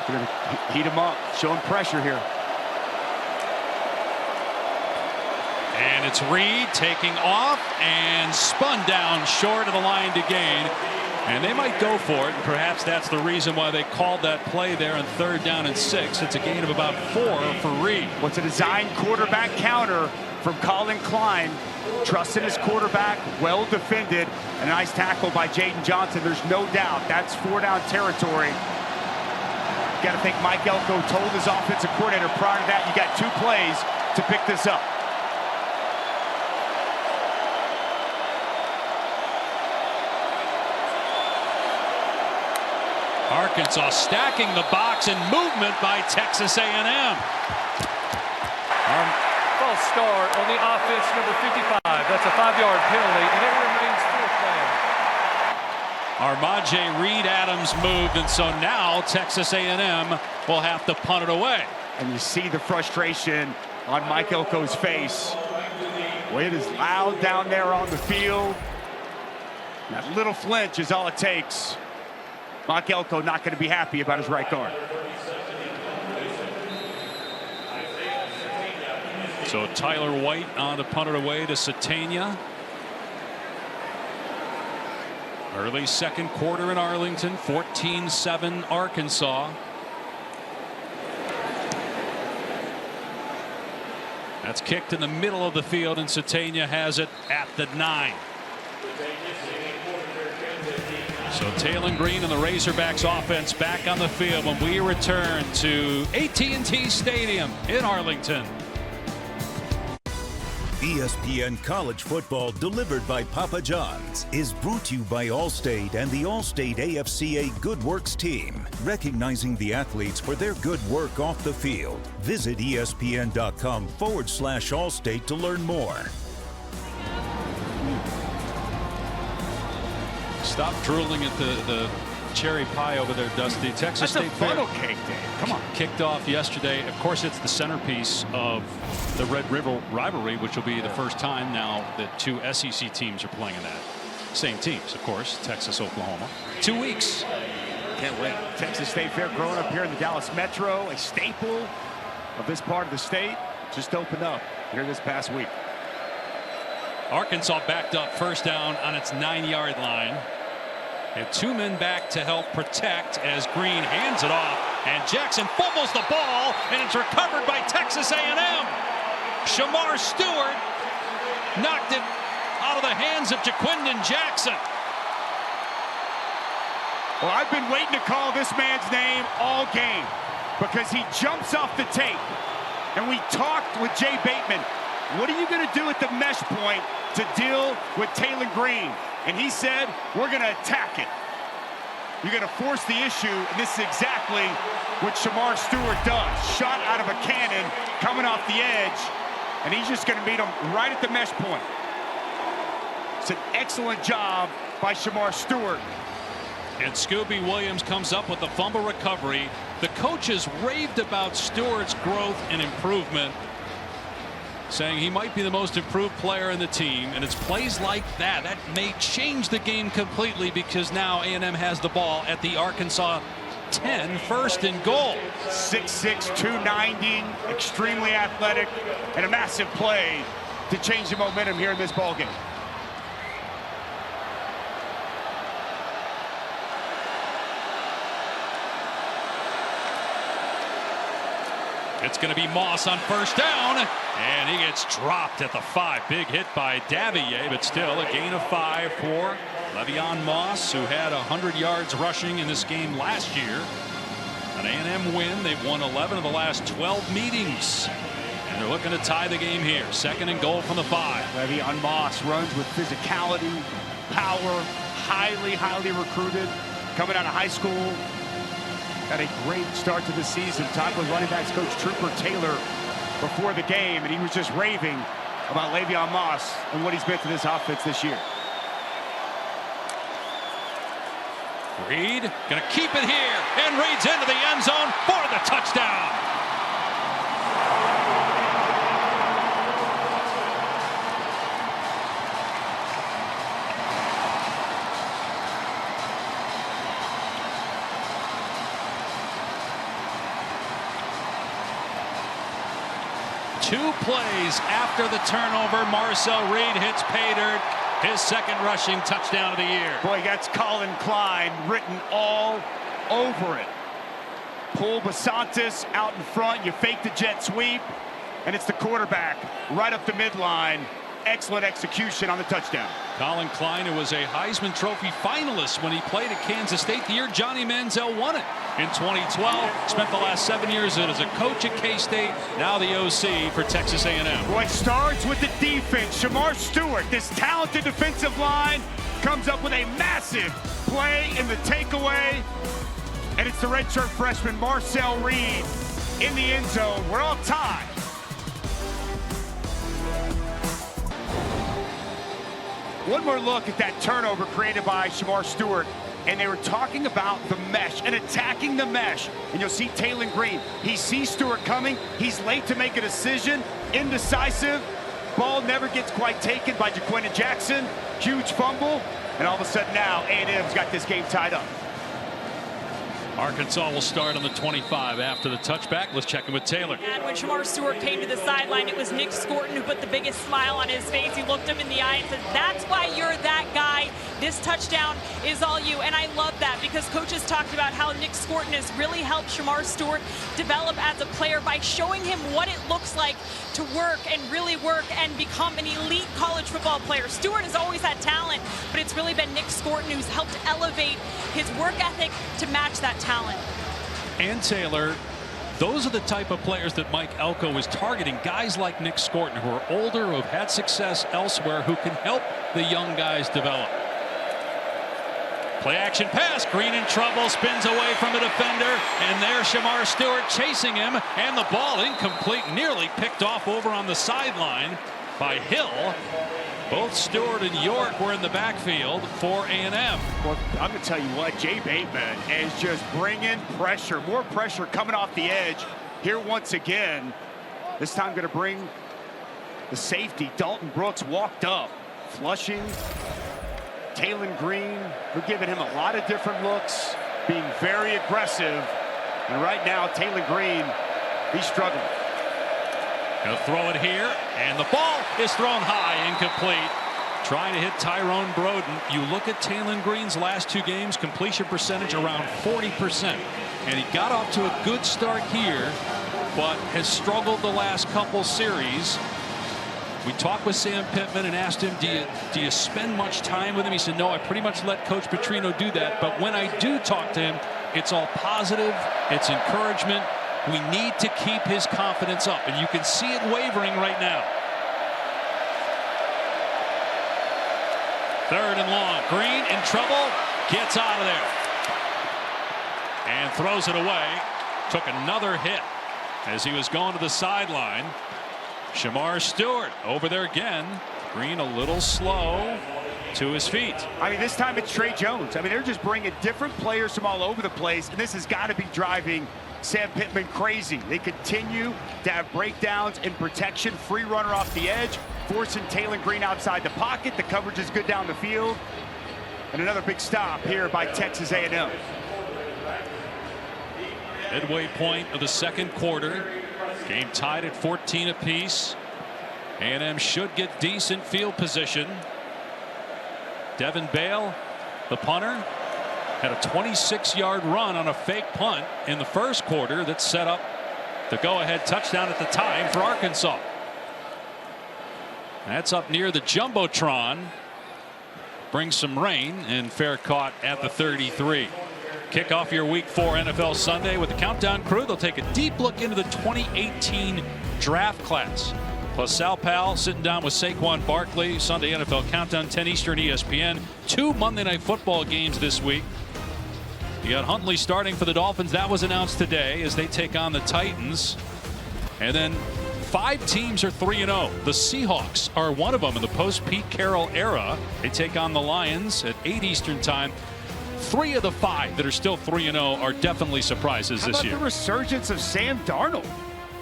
They're going to heat him up, showing pressure here. And it's Reed taking off and spun down short of the line to gain. And they might go for it. And perhaps that's the reason why they called that play there on 3rd down and 6. It's a gain of about 4 for Reed. What's a design quarterback counter from Colin Klein. Trusting his quarterback, well defended. A nice tackle by Jaden Johnson. There's no doubt that's 4-down territory. Got to think Mike Elko told his offensive coordinator prior to that, you got 2 plays to pick this up. Arkansas stacking the box and movement by Texas A&M. False start on the offense, number 55. That's a 5-yard penalty, and it remains 4th down. Armaje Reed Adams moved, and so now Texas A&M will have to punt it away. And you see the frustration on Mike Elko's face. Well, it is loud down there on the field. That little flinch is all it takes. Mike Elko not going to be happy about his right guard. So Tyler White on to punt it away to Satania. Early 2nd quarter in Arlington, 14-7 Arkansas. That's kicked in the middle of the field, and Satania has it at the 9. So Taylon Green and the Razorbacks offense back on the field when we return to AT&T Stadium in Arlington. ESPN College Football, delivered by Papa John's, is brought to you by Allstate and the Allstate AFCA Good Works team, recognizing the athletes for their good work off the field. Visit ESPN.com/Allstate to learn more. Stop drooling at the cherry pie over there, Dusty. Texas State Fair cake day. Come on. Kicked off yesterday. Of course, it's the centerpiece of the Red River rivalry, which will be the first time now that 2 SEC teams are playing in that. Same teams, of course, Texas, Oklahoma. 2 weeks. Can't wait. Texas State Fair, growing up here in the Dallas Metro, a staple of this part of the state, just opened up here this past week. Arkansas backed up 1st down on its 9-yard line. And 2 men back to help protect as Green hands it off. And Jackson fumbles the ball, and it's recovered by Texas A&M. Shamar Stewart knocked it out of the hands of Jaquindon Jackson. Well, I've been waiting to call this man's name all game because he jumps off the tape. And we talked with Jay Bateman. What are you going to do at the mesh point to deal with Taylon Green? And he said, we're going to attack it. You're going to force the issue, and this is exactly what Shamar Stewart does. Shot out of a cannon, coming off the edge, and he's just going to meet him right at the mesh point. It's an excellent job by Shamar Stewart. And Scooby Williams comes up with the fumble recovery. The coaches raved about Stewart's growth and improvement, saying he might be the most improved player in the team, and it's plays like that that may change the game completely, because now A&M has the ball at the Arkansas 10, 1st and goal. 6'6", 290, extremely athletic, and a massive play to change the momentum here in this ball game. It's going to be Moss on 1st down, and he gets dropped at the 5. Big hit by Davier, but still a gain of 5 for Le'Veon Moss, who had 100 yards rushing in this game last year. An A&M win. They've won 11 of the last 12 meetings, and they're looking to tie the game here. 2nd and goal from the 5. Le'Veon Moss runs with physicality, power, highly recruited, coming out of high school. Had a great start to the season. Talked with running backs coach Trooper Taylor before the game, and he was just raving about Le'Veon Moss and what he's been to this offense this year. Reed gonna keep it here, and Reed's into the end zone for the touchdown. Two plays after the turnover, Marcel Reed hits pay dirt. His second rushing touchdown of the year. Boy, that's Colin Klein written all over it. Pull Basantis out in front. You fake the jet sweep, and it's the quarterback right up the midline. Excellent execution on the touchdown. Colin Klein, who was a Heisman Trophy finalist when he played at Kansas State the year Johnny Manziel won it in 2012. Spent the last 7 years as a coach at K-State, now the OC for Texas A&M. Well, it starts with the defense. Shamar Stewart, this talented defensive line, comes up with a massive play in the takeaway. And it's the redshirt freshman Marcel Reed in the end zone. We're all tied. One more look at that turnover created by Shamar Stewart. And they were talking about the mesh and attacking the mesh. And you'll see Taylon Green. He sees Stewart coming. He's late to make a decision. Indecisive. Ball never gets quite taken by Jaquan Jackson. Huge fumble. And all of a sudden now A&M's got this game tied up. Arkansas will start on the 25 after the touchback. Let's check in with Taylor. And when Shamar Stewart came to the sideline, it was Nick Scorton who put the biggest smile on his face. He looked him in the eye and said, "That's why you're that guy. This touchdown is all you." And I love that because coaches talked about how Nick Scorton has really helped Shamar Stewart develop as a player by showing him what it looks like to work and really work and become an elite college football player. Stewart has always had talent, but it's really been Nick Scorton who's helped elevate his work ethic to match that talent. And Taylor, those are the type of players that Mike Elko is targeting. Guys like Nick Scorton, who are older, who have had success elsewhere, who can help the young guys develop. Play action pass. Green in trouble, spins away from a defender, and there's Shamar Stewart chasing him, and the ball incomplete, nearly picked off over on the sideline by Hill. Both Stewart and York were in the backfield for A&M. Well, I'm going to tell you what, Jay Bateman is just bringing pressure, more pressure coming off the edge here once again. This time going to bring the safety. Dalton Brooks walked up, flushing. Taylon Green, we're giving him a lot of different looks, being very aggressive. And right now, Taylon Green, he's struggling. Gonna throw it here, and the ball is thrown high, incomplete. Trying to hit Tyrone Broden. You look at Taylon Green's last two games, completion percentage around 40%. And he got off to a good start here, but has struggled the last couple series. We talked with Sam Pittman and asked him, do you spend much time with him? He said, no, I pretty much let Coach Petrino do that. But when I do talk to him, it's all positive. It's encouragement. We need to keep his confidence up, and you can see it wavering right now. Third and long. Green in trouble. Gets out of there. And throws it away. Took another hit as he was going to the sideline. Shamar Stewart over there again. Green a little slow to his feet. I mean, this time it's Trey Jones. I mean, they're just bringing different players from all over the place, and this has got to be driving Sam Pittman crazy. They continue to have breakdowns in protection. Free runner off the edge, forcing Taylon Green outside the pocket. The coverage is good down the field. And another big stop here by Texas A&M. Midway point of the second quarter. Game tied at 14 apiece. A&M should get decent field position. Devin Bale, the punter, had a 26-yard run on a fake punt in the first quarter that set up the go-ahead touchdown at the time for Arkansas. That's up near the Jumbotron. Brings some rain, and fair caught at the 33. Kick off your Week 4 NFL Sunday with the Countdown crew. They'll take a deep look into the 2018 draft class. Plus Sal Powell sitting down with Saquon Barkley. Sunday NFL Countdown, 10 Eastern, ESPN. 2 Monday Night Football games this week. You got Huntley starting for the Dolphins. That was announced today as they take on the Titans. And then 5 teams are 3-0. The Seahawks are one of them in the post-Pete Carroll era. They take on the Lions at 8 Eastern time. 3 of the 5 that are still 3-0 are definitely surprises this year. The resurgence of Sam Darnold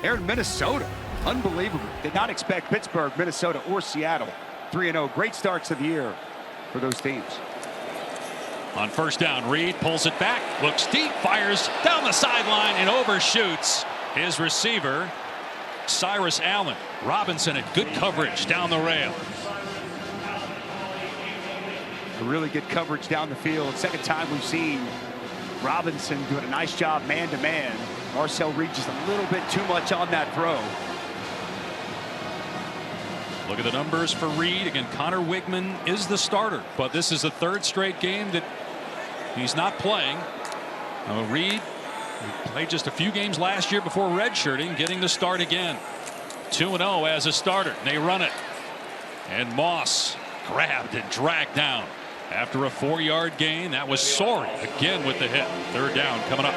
there in Minnesota. Unbelievable. Did not expect Pittsburgh, Minnesota, or Seattle. 3-0. Great starts to the year for those teams. On first down, Reed pulls it back, looks deep, fires down the sideline, and overshoots his receiver, Cyrus Allen. Robinson at good coverage down the rail. A really good coverage down the field. Second time we've seen Robinson doing a nice job man-to-man. Marcel Reed just a little bit too much on that throw. Look at the numbers for Reed. Again, Connor Wigman is the starter, but this is the 3rd straight game that he's not playing. Reed played just a few games last year before redshirting, getting the start again. 2-0 as a starter. They run it. And Moss grabbed and dragged down after a 4-yard gain. That was Sorey again with the hit. 3rd down coming up.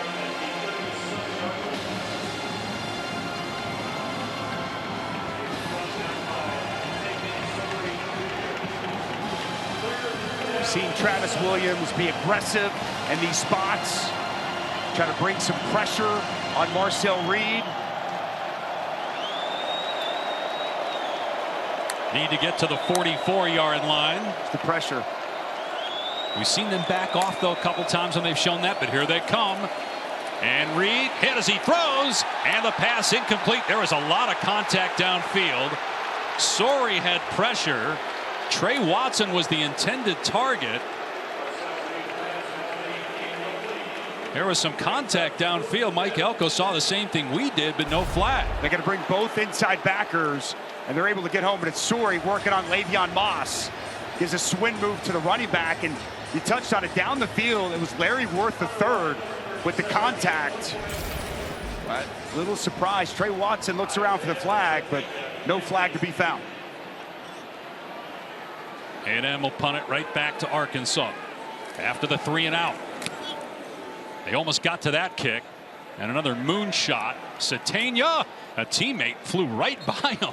Seen Travis Williams be aggressive in these spots, try to bring some pressure on Marcel Reed. Need to get to the 44-yard line. It's the pressure. We've seen them back off though a couple times when they've shown that, but here they come. And Reed hit as he throws, and the pass incomplete. There was a lot of contact downfield. Sorey had pressure. Trey Watson was the intended target. There was some contact downfield. Mike Elko saw the same thing we did, but no flag. They got to bring both inside backers, and they're able to get home. But it's Sorey working on Le'Veon Moss. Gives a swing move to the running back, and you touched on it down the field. It was Larry Worth III with the contact. But little surprise. Trey Watson looks around for the flag, but no flag to be found. A&M will punt it right back to Arkansas after the 3-and-out. They almost got to that kick, and another moonshot. Satania, a teammate, flew right by him.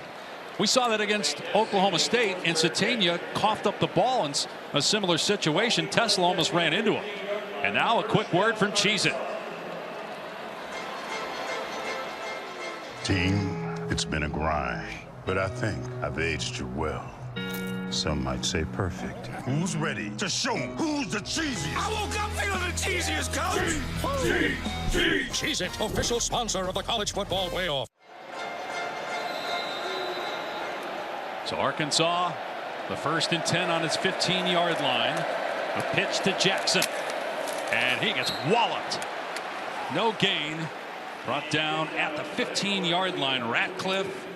We saw that against Oklahoma State, and Satania coughed up the ball in a similar situation. Tesla almost ran into him. And now a quick word from Cheez-It. Team, it's been a grind, but I think I've aged you well. Some might say perfect. Who's ready to show who's the cheesiest? I woke up feeling the cheesiest, coach. Cheez-It, official sponsor of the college football playoff. So Arkansas, the 1st and 10 on its 15-yard line. A pitch to Jackson, and he gets walloped. No gain. Brought down at the 15-yard line. Ratcliffe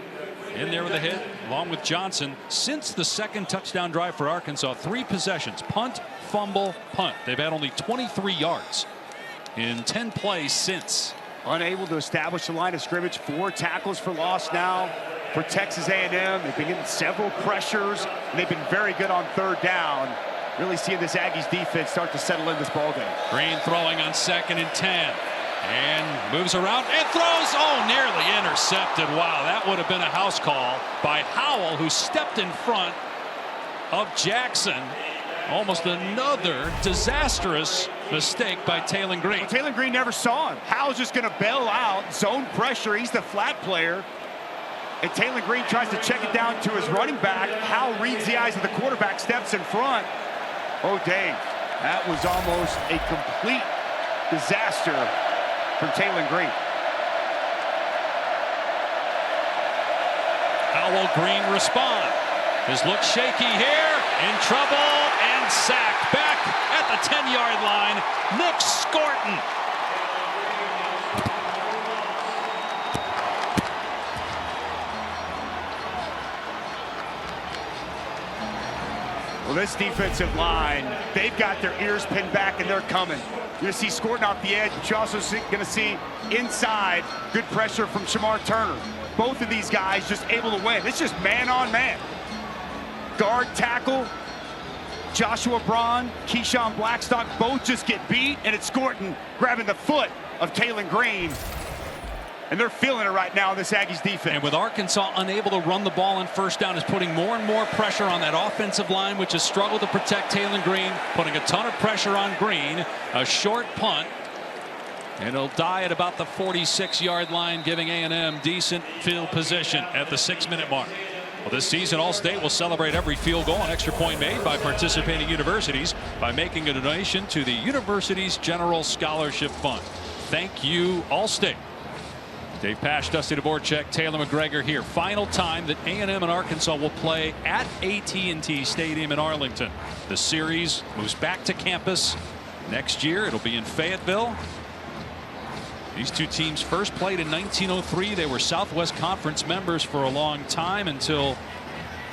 in there with a hit, along with Johnson. Since the 2nd touchdown drive for Arkansas, 3 possessions: punt, fumble, punt. They've had only 23 yards in 10 plays since. Unable to establish the line of scrimmage. 4 tackles for loss now for Texas A&M. They've been getting several pressures, and they've been very good on 3rd down. Really seeing this Aggies defense start to settle in this ballgame. Green throwing on 2nd and 10. And moves around and throws. Oh, nearly intercepted. Wow, that would have been a house call by Howell, who stepped in front of Jackson. Almost another disastrous mistake by Taylon Green. Well, Taylon Green never saw him. Howell's just going to bail out, zone pressure. He's the flat player. And Taylon Green tries to check it down to his running back. Howell reads the eyes of the quarterback, steps in front. Oh, dang. That was almost a complete disaster from Taylon Green. Howell, Green respond. His look shaky here, in trouble, and sacked. Back at the 10-yard line, Nick Scorton. Well, this defensive line, they've got their ears pinned back and they're coming. You're going to see Scorton off the edge, but you're also going to see inside good pressure from Shamar Turner. Both of these guys just able to win. It's just man on man. Guard, tackle, Joshua Braun, Keyshawn Blackstock, both just get beat, and it's Scorton grabbing the foot of Taylon Green. And they're feeling it right now in this Aggies defense. And with Arkansas unable to run the ball on first down, is putting more and more pressure on that offensive line, which has struggled to protect Taylon Green, putting a ton of pressure on Green. A short punt. And it'll die at about the 46-yard line, giving A&M decent field position at the 6-minute mark. Well, this season, All-State will celebrate every field goal and extra point made by participating universities by making a donation to the university's General Scholarship Fund. Thank you, All-State. Dave Pasch, Dusty Dvorak, Taylor McGregor here. Final time that A&M and Arkansas will play at AT&T Stadium in Arlington. The series moves back to campus next year. It'll be in Fayetteville. These two teams first played in 1903. They were Southwest Conference members for a long time until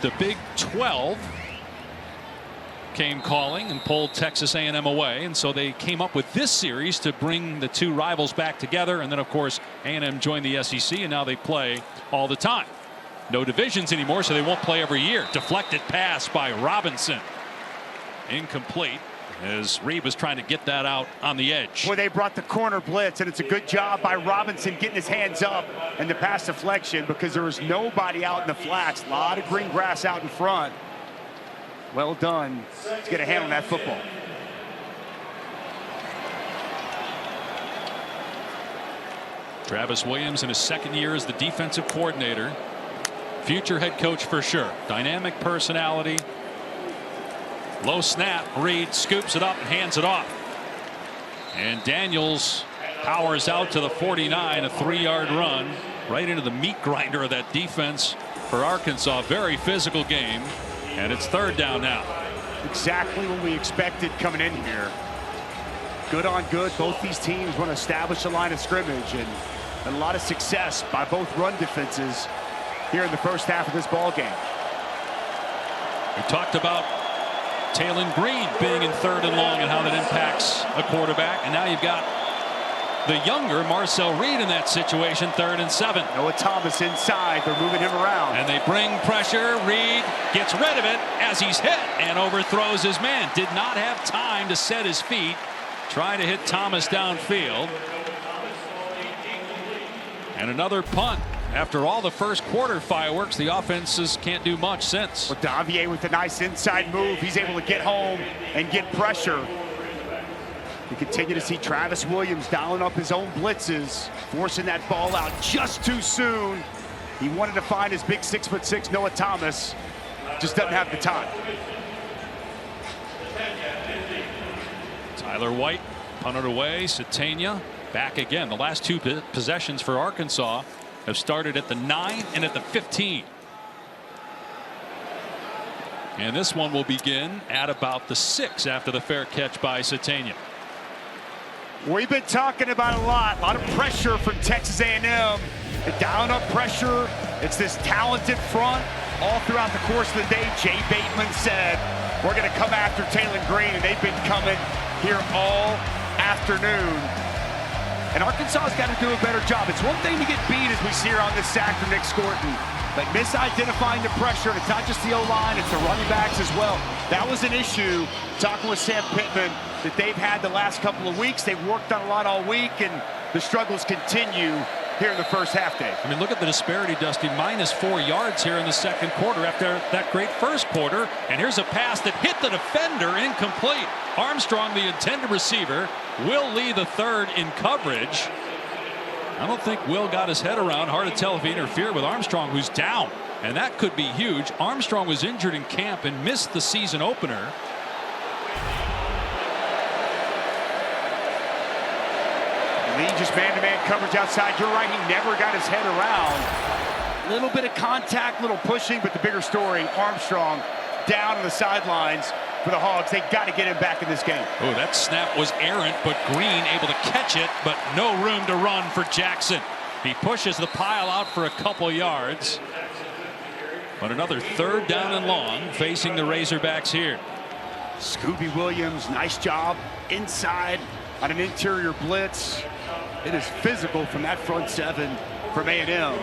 the Big 12 came calling and pulled Texas A&M away, and so they came up with this series to bring the two rivals back together. And then, of course, A&M joined the SEC, and now they play all the time. No divisions anymore, so they won't play every year. Deflected pass by Robinson, incomplete, as Reed was trying to get that out on the edge. Boy, they brought the corner blitz, and it's a good job by Robinson getting his hands up and the pass deflection, because there was nobody out in the flats. A lot of green grass out in front. Well done to get a hand on that football. Travis Williams in his second year as the defensive coordinator. Future head coach for sure. Dynamic personality. Low snap. Reed scoops it up and hands it off. And Daniels powers out to the 49. A 3-yard run right into the meat grinder of that defense for Arkansas. Very physical game. And it's third down now. Exactly what we expected coming in here. Good on good. Both these teams want to establish a line of scrimmage, and a lot of success by both run defenses here in the first half of this ball game. We talked about Taylon Green being in third and long and how that impacts a quarterback. And now you've got the younger Marcel Reed in that situation, 3rd and 7. Noah Thomas inside. They're moving him around. And they bring pressure. Reed gets rid of it as he's hit and overthrows his man. Did not have time to set his feet. Trying to hit Thomas downfield. And another punt. After all the first quarter fireworks, the offenses can't do much since. Well, Davier with a nice inside move. He's able to get home and get pressure. We continue to see Travis Williams dialing up his own blitzes, forcing that ball out just too soon. He wanted to find his big 6'6" Noah Thomas. Just doesn't have the time. Tyler White punted away. Satania back again. The last two possessions for Arkansas have started at the 9 and at the 15. And this one will begin at about the 6 after the fair catch by Satania. We've been talking about a lot of pressure from Texas A&M. Down up pressure. It's this talented front all throughout the course of the day. Jay Bateman said, we're going to come after Taylon Green, and they've been coming here all afternoon. And Arkansas has got to do a better job. It's one thing to get beat, as we see here on this sack from Nick Scorton, but misidentifying the pressure. And it's not just the O-line, it's the running backs as well. That was an issue, talking with Sam Pittman, that they've had the last couple of weeks. They've worked on a lot all week, and the struggles continue here in the first half, Dave. I mean, look at the disparity, Dusty. -4 yards here in the second quarter after that great first quarter. And here's a pass that hit the defender, incomplete. Armstrong, the intended receiver, Will Lee the third in coverage. I don't think Will got his head around. Hard to tell if he interfered with Armstrong, who's down. And that could be huge. Armstrong was injured in camp and missed the season opener. Lee just man-to-man coverage outside. You're right, he never got his head around. Little bit of contact, little pushing, but the bigger story, Armstrong down on the sidelines for the Hogs. They got to get him back in this game. Oh, that snap was errant, but Green able to catch it, but no room to run for Jackson. He pushes the pile out for a couple yards. But another 3rd down and long facing the Razorbacks here. Scooby Williams, nice job inside on an interior blitz. It is physical from that front 7 from A&M.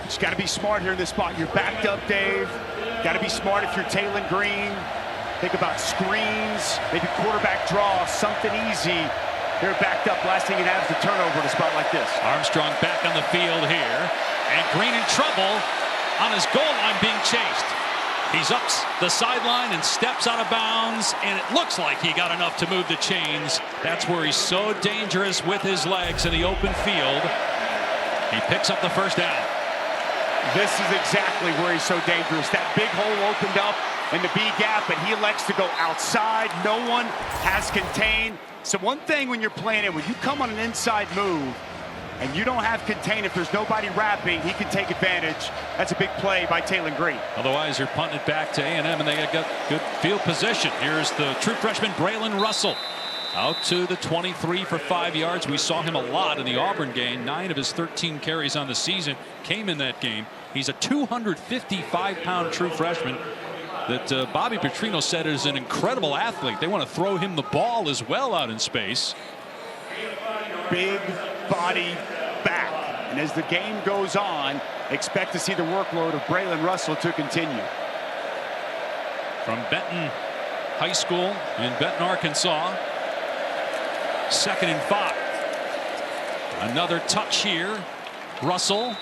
Just got to be smart here in this spot. You're backed up, Dave. Got to be smart if you're Taylon Green. Think about screens, maybe quarterback draw, something easy They're backed up. Last thing you have is a turnover in a spot like this. Armstrong back on the field here. And Green in trouble on his goal line being chased. He's up the sideline and steps out of bounds, and it looks like he got enough to move the chains. That's where he's so dangerous with his legs in the open field. He picks up the first down. This is exactly where he's so dangerous. That big hole opened up in the B gap, and he elects to go outside. No one has contained. So one thing when you're playing it, when you come on an inside move and you don't have contain, if there's nobody wrapping, he can take advantage. That's a big play by Taylor Green. Otherwise, you're punting it back to A&M, and they got good field position. Here's the true freshman, Braylon Russell. Out to the 23 for 5 yards. We saw him a lot in the Auburn game. 9 of his 13 carries on the season came in that game. He's a 255-pound true freshman that Bobby Petrino said is an incredible athlete. They want to throw him the ball as well out in space. Big body back. And as the game goes on, expect to see the workload of Braylon Russell to continue. From Benton High School in Benton, Arkansas. 2nd and 5. Another touch here. Russell.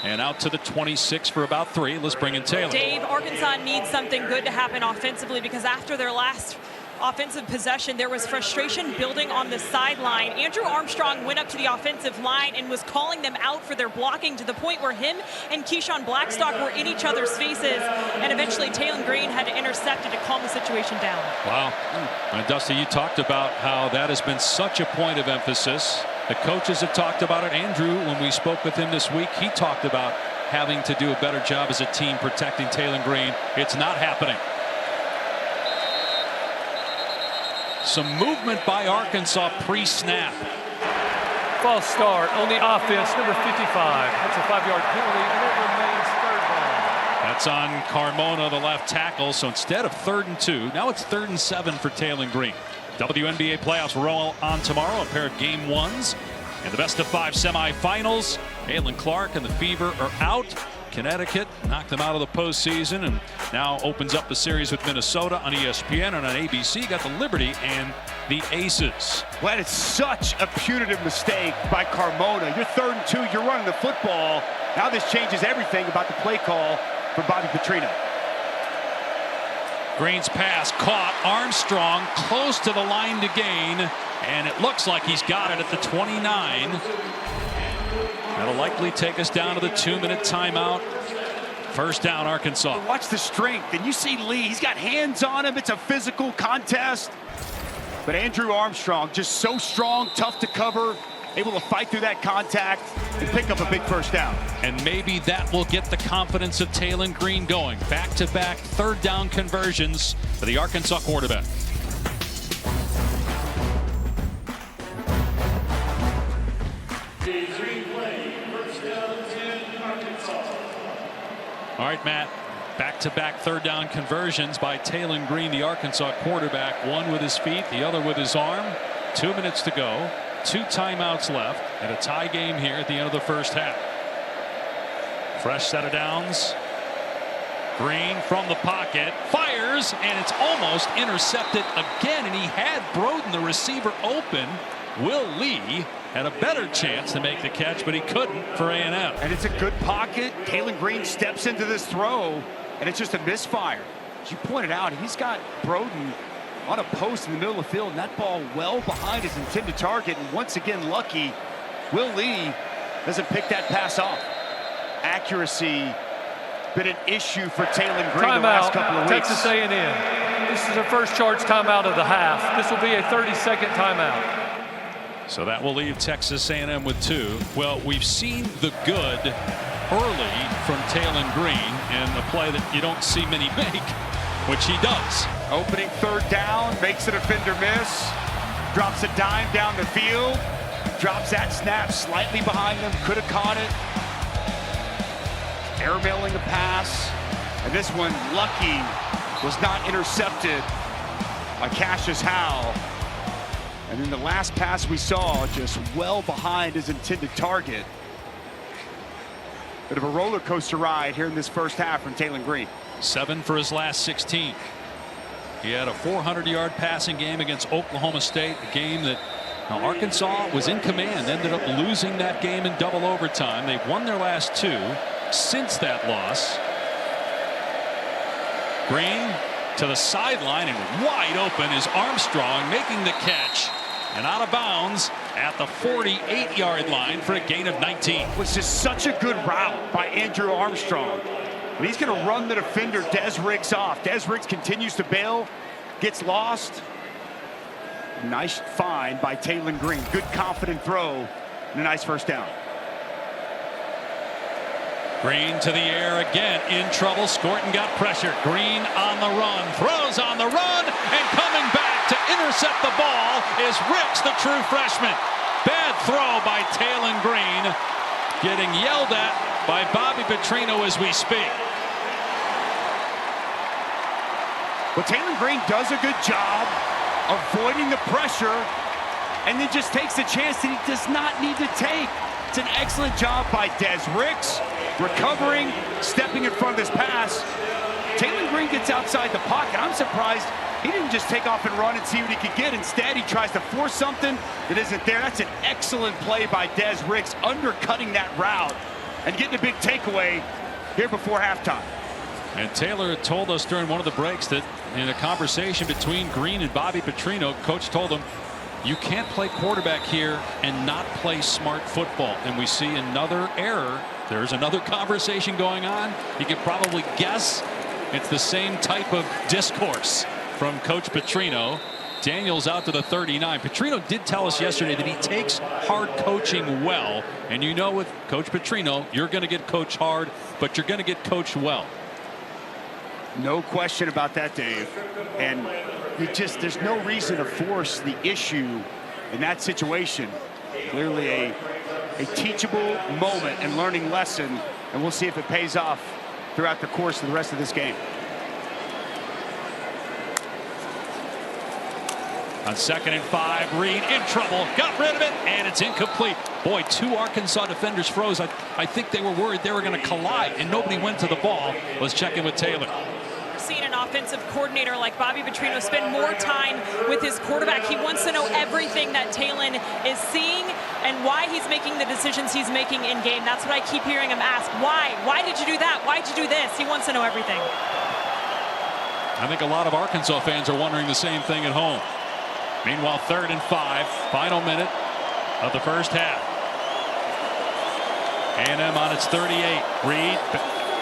And out to the 26 for about 3. Let's bring in Taylor. Dave, Arkansas needs something good to happen offensively, because after their last offensive possession, there was frustration building on the sideline. Andrew Armstrong went up to the offensive line and was calling them out for their blocking, to the point where him and Keyshawn Blackstock were in each other's faces, and eventually Taylor Green had to intercept it to calm the situation down. Wow. And Dusty, you talked about how that has been such a point of emphasis. The coaches have talked about it. Andrew, when we spoke with him this week, he talked about having to do a better job as a team protecting Taylor Green. It's not happening. Some movement by Arkansas pre-snap. False start on the offense, number 55. That's a 5-yard penalty, and it remains 3rd down. That's on Carmona, the left tackle. So instead of 3rd and 2, now it's 3rd and 7 for Taylor Green. WNBA playoffs roll on tomorrow. A pair of game 1s and the best of 5 semifinals. Aylin Clark and the Fever are out. Connecticut knocked them out of the postseason and now opens up the series with Minnesota on ESPN, and on ABC got the Liberty and the Aces. Well, it's such a punitive mistake by Carmona. You're 3rd and 2, you're running the football. Now this changes everything about the play call for Bobby Petrino. Green's pass caught. Armstrong close to the line to gain, and it looks like he's got it at the 29. That'll likely take us down to the 2-minute timeout. 1st down, Arkansas. Watch the strength, and you see Lee. He's got hands on him. It's a physical contest. But Andrew Armstrong, just so strong, tough to cover, able to fight through that contact and pick up a big 1st down. And maybe that will get the confidence of Taylor Green going. Back-to-back 3rd down conversions for the Arkansas quarterback. All right, Matt. Back-to-back 3rd down conversions by Taylor Green, the Arkansas quarterback. One with his feet, the other with his arm. 2 minutes to go. 2 timeouts left, and a tie game here at the end of the 1st half. Fresh set of downs. Green from the pocket fires, and it's almost intercepted again, and he had Broden, the receiver, open. Will Lee had a better chance to make the catch, but he couldn't for A&M. And it's a good pocket. Taylor Green steps into this throw, and it's just a misfire. As you pointed out, he's got Broden on a post in the middle of the field, and that ball well behind his intended target. And once again, lucky, Will Lee doesn't pick that pass off. Accuracy been an issue for Taylor Green the last couple of weeks. Texas A&M. This is their first charge timeout of the half. This will be a 30-second timeout. So that will leave Texas A&M with 2. Well, we've seen the good early from Taylor Green, and a play that you don't see many make, which he does. Opening 3rd down, makes a defender miss, drops a dime down the field, drops that snap slightly behind him, could have caught it. Airmailing a pass, and this one, lucky, was not intercepted by Cassius Howell. And then the last pass we saw, just well behind his intended target. Bit of a roller coaster ride here in this 1st half from Taylor Green. 7 for his last 16. He had a 400-yard passing game against Oklahoma State, a game that Now, Arkansas was in command, ended up losing that game in double overtime. They've won their last 2 since that loss. Green to the sideline, and wide open is Armstrong making the catch, and out of bounds at the 48-yard line for a gain of 19. It was just such a good route by Andrew Armstrong. And he's going to run the defender Des Riggs off. Des Riggs continues to bail, gets lost. Nice find by Taylon Green. Good confident throw and a nice first down. Green to the air again, in trouble. Scorton got pressure. Green on the run, throws on the run, and coming back to intercept the ball is Ricks, the true freshman. Bad throw by Taylon Green, getting yelled at by Bobby Petrino as we speak. Well, Taylon Green does a good job avoiding the pressure and then just takes the chance that he does not need to take. It's an excellent job by Des Ricks, recovering, stepping in front of this pass. Taylon Green gets outside the pocket. I'm surprised he didn't just take off and run and see what he could get. Instead, he tries to force something that isn't there. That's an excellent play by Des Ricks, undercutting that route and getting a big takeaway here before halftime. And Taylor told us during one of the breaks that in a conversation between Green and Bobby Petrino, coach told him, you can't play quarterback here and not play smart football. And we see another error. There's another conversation going on. You can probably guess it's the same type of discourse from Coach Petrino. Daniels out to the 39. Petrino did tell us yesterday that he takes hard coaching well. And you know, with Coach Petrino, you're going to get coached hard, but you're going to get coached well. No question about that, Dave. And there's no reason to force the issue in that situation. Clearly a teachable moment and learning lesson, and we'll see if it pays off throughout the course of the rest of this game. On 2nd and 5, Reed in trouble, got rid of it, and it's incomplete. Boy, 2 Arkansas defenders froze. I think they were worried they were going to collide, and nobody went to the ball. Let's check in with Taylor. Seeing an offensive coordinator like Bobby Petrino spend more time with his quarterback. He wants to know everything that Taylon is seeing and why he's making the decisions he's making in game. That's what I keep hearing him ask. Why? Why did you do that? Why did you do this? He wants to know everything. I think a lot of Arkansas fans are wondering the same thing at home. Meanwhile, 3rd and 5, final minute of the first half. A&M on its 38. Reed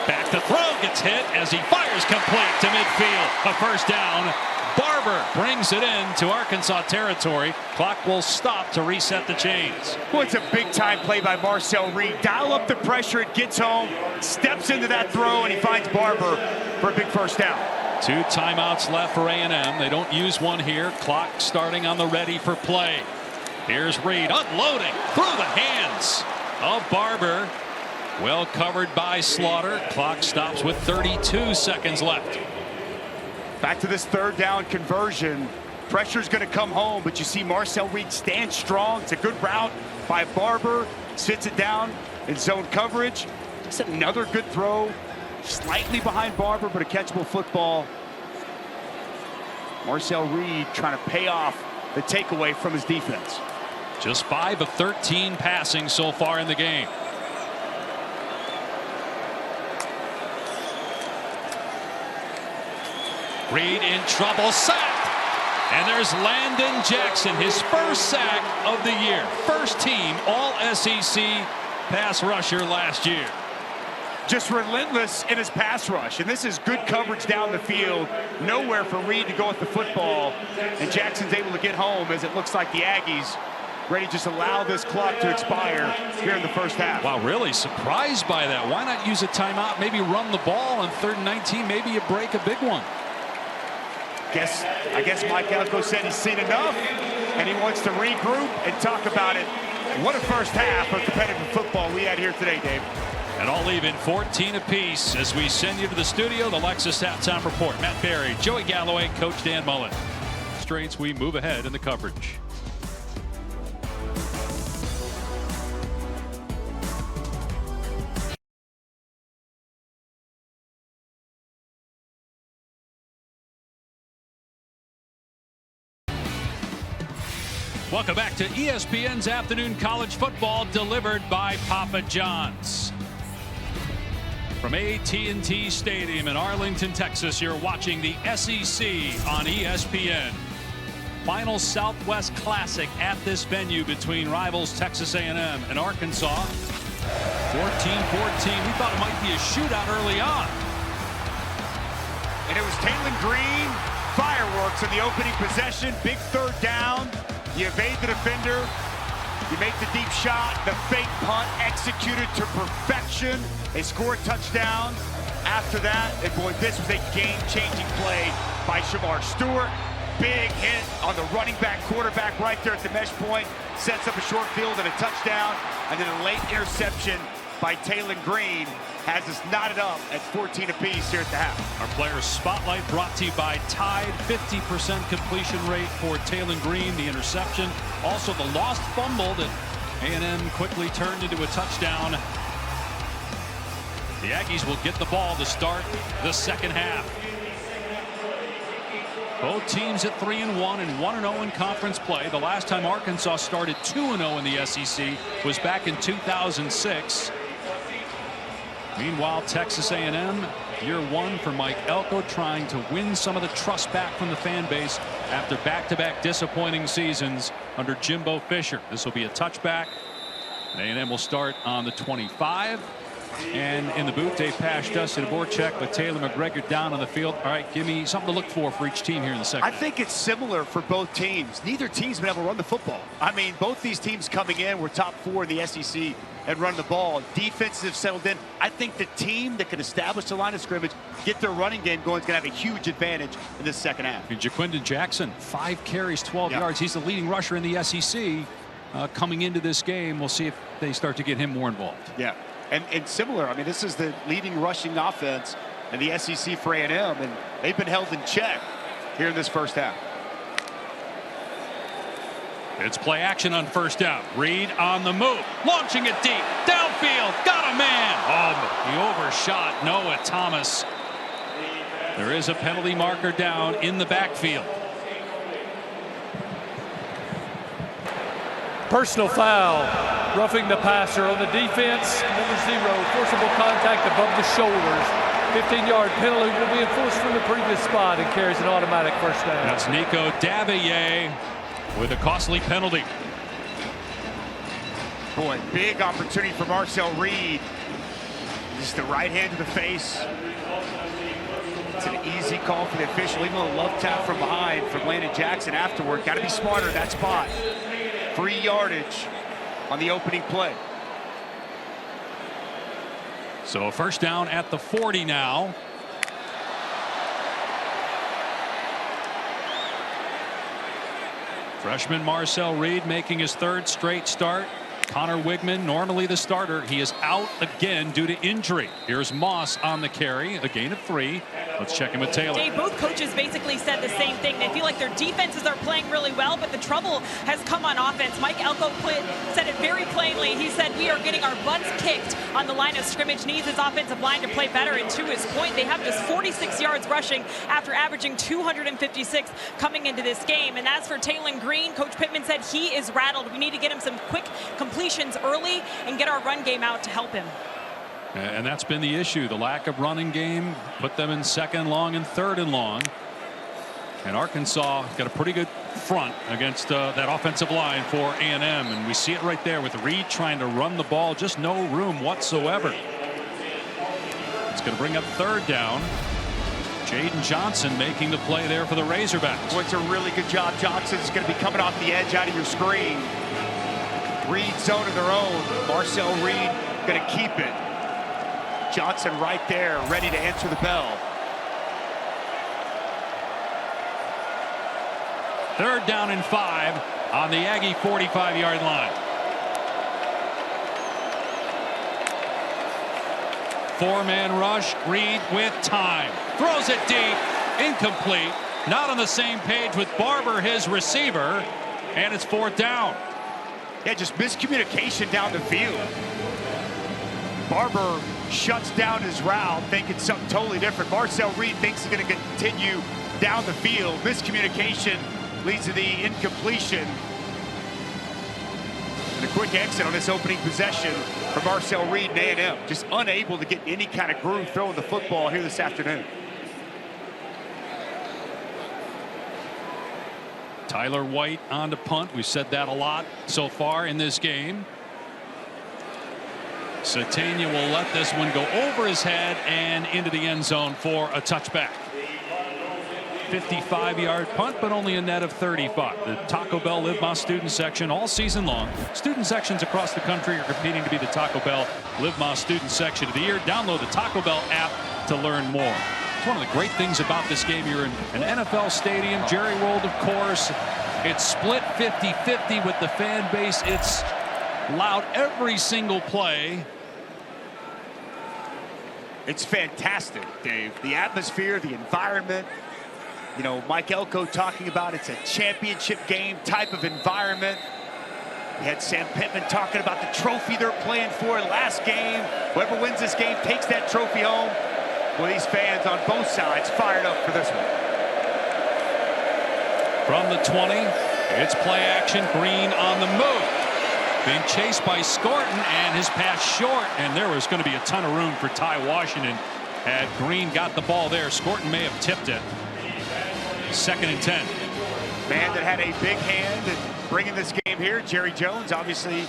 back to throw, gets hit as he fires complete to midfield. A first down. Barber brings it in to Arkansas territory. Clock will stop to reset the chains. Well, it's a big-time play by Marcel Reed. Dial up the pressure, it gets home, steps into that throw, and he finds Barber for a big first down. 2 timeouts left for A&M. They don't use one here. Clock starting on the ready for play. Here's Reed unloading through the hands of Barber. Well covered by Slaughter. Clock stops with 32 seconds left. Back to this 3rd down conversion. Pressure's going to come home, but you see Marcel Reed stand strong. It's a good route by Barber. Sits it down in zone coverage. Just another good throw. Slightly behind Barber, but a catchable football. Marcel Reed trying to pay off the takeaway from his defense. Just 5 of 13 passing so far in the game. Reed in trouble, sacked. And there's Landon Jackson, his first sack of the year. First team All-SEC pass rusher last year. Just relentless in his pass rush, and this is good coverage down the field. Nowhere for Reed to go with the football, and Jackson's able to get home as it looks like the Aggies ready to just allow this clock to expire here in the first half. Wow, really surprised by that. Why not use a timeout, maybe run the ball on 3rd and 19, maybe you break a big one. I guess Mike Elko said he's seen enough, and he wants to regroup and talk about it. What a first half of competitive football we had here today, Dave. And all even 14 apiece as we send you to the studio. The Lexus Halftime Report. Matt Berry, Joey Galloway, Coach Dan Mullen. Straights, we move ahead in the coverage. Welcome back to ESPN's Afternoon College Football, delivered by Papa John's. From AT&T Stadium in Arlington, Texas, you're watching the SEC on ESPN. Final Southwest Classic at this venue between rivals Texas A&M and Arkansas. 14-14. We thought it might be a shootout early on. And it was Taylor Green, fireworks in the opening possession. Big third down. You evade the defender. You make the deep shot. The fake punt executed to perfection. They score a touchdown. After that, and boy, this was a game-changing play by Shamar Stewart. Big hit on the running back, quarterback right there at the mesh point. Sets up a short field and a touchdown. And then a late interception by Taylor Green has us knotted up at 14 apiece here at the half. Our Players Spotlight brought to you by Tide. 50% completion rate for Taylor Green, the interception. Also the lost fumble that A&M quickly turned into a touchdown. The Aggies will get the ball to start the second half. Both teams at 3-1 and 1-0 in conference play. The last time Arkansas started 2-0 in the SEC was back in 2006. Meanwhile, Texas A&M, year one for Mike Elko, trying to win some of the trust back from the fan base after back-to-back disappointing seasons under Jimbo Fisher. This will be a touchback. A&M will start on the 25. And in the booth, Dave Pash, Dustin Borchek with Taylor McGregor down on the field. All right, give me something to look for each team here in the second. I think it's similar for both teams. Neither team's been able to run the football. I mean, both these teams coming in were top 4 in the SEC and run the ball. Defenses have settled in. I think the team that can establish the line of scrimmage, get their running game going, is going to have a huge advantage in this second half. And Jaquindon Jackson, 5 carries, 12 yards. He's the leading rusher in the SEC coming into this game. We'll see if they start to get him more involved. Yeah. And similar, I mean, this is the leading rushing offense in the SEC for A&M, and they've been held in check here in this first half. It's play action on first down. Reed on the move, launching it deep, downfield, got a man. He overshot Noah Thomas. There is a penalty marker down in the backfield. Personal foul, roughing the passer on the defense. Number 0, forcible contact above the shoulders. 15-yard penalty will be enforced from the previous spot and carries an automatic first down. That's Nico Davier with a costly penalty. Boy, big opportunity for Marcel Reed. Just the right hand to the face. It's an easy call for the official, even though a love tap from behind from Landon Jackson afterward. Got to be smarter in that spot. Free yardage on the opening play. So a first down at the 40 now. Freshman Marcel Reed making his 3rd straight start. Connor Wigman, normally the starter, he is out again due to injury. Here's Moss on the carry, a gain of 3. Let's check in with Taylor. Dave, both coaches basically said the same thing. They feel like their defenses are playing really well, but the trouble has come on offense. Mike Elko said it very plainly. He said, we are getting our butts kicked on the line of scrimmage, needs his offensive line to play better. And to his point, they have just 46 yards rushing after averaging 256 coming into this game. And as for Taylor Green, Coach Pittman said he is rattled. We need to get him some quick completions early and get our run game out to help him. And that's been the issue. The lack of running game put them in 2nd and long and 3rd and long. And Arkansas got a pretty good front against that offensive line for A&M. And we see it right there with Reed trying to run the ball. Just no room whatsoever. It's going to bring up 3rd down. Jaden Johnson making the play there for the Razorbacks. Well, it's a really good job. Johnson's going to be coming off the edge out of your screen. Reed zone of their own. Marcel Reed going to keep it. Johnson right there, ready to answer the bell. 3rd down and 5 on the Aggie 45-yard line. 4-man rush. Reed with time. Throws it deep. Incomplete. Not on the same page with Barber, his receiver. And it's 4th down. Yeah, just miscommunication down the field. Barber shuts down his route, thinking something totally different. Marcel Reed thinks he's going to continue down the field. Miscommunication leads to the incompletion. And a quick exit on this opening possession for Marcel Reed and A&M. Just unable to get any kind of groove throwing the football here this afternoon. Tyler White on to punt. We've said that a lot so far in this game. Satania will let this one go over his head and into the end zone for a touchback. 55-yard punt, but only a net of 35. The Taco Bell Live Más student section all season long. Student sections across the country are competing to be the Taco Bell Live Más student section of the year. Download the Taco Bell app to learn more. It's one of the great things about this game. You're in an NFL stadium, Jerry World, of course. It's split 50-50 with the fan base. It's loud every single play. It's fantastic, Dave. The atmosphere, the environment. You know, Mike Elko talking about it's a championship game type of environment. We had Sam Pittman talking about the trophy they're playing for last game. Whoever wins this game takes that trophy home. Well, these fans on both sides fired up for this one. From the 20, it's play action. Green on the move. Being chased by Scorton, and his pass short, and there was going to be a ton of room for Ty Washington had Green got the ball there. Scorton may have tipped it. 2nd and 10. Man that had a big hand in bringing this game here, Jerry Jones, obviously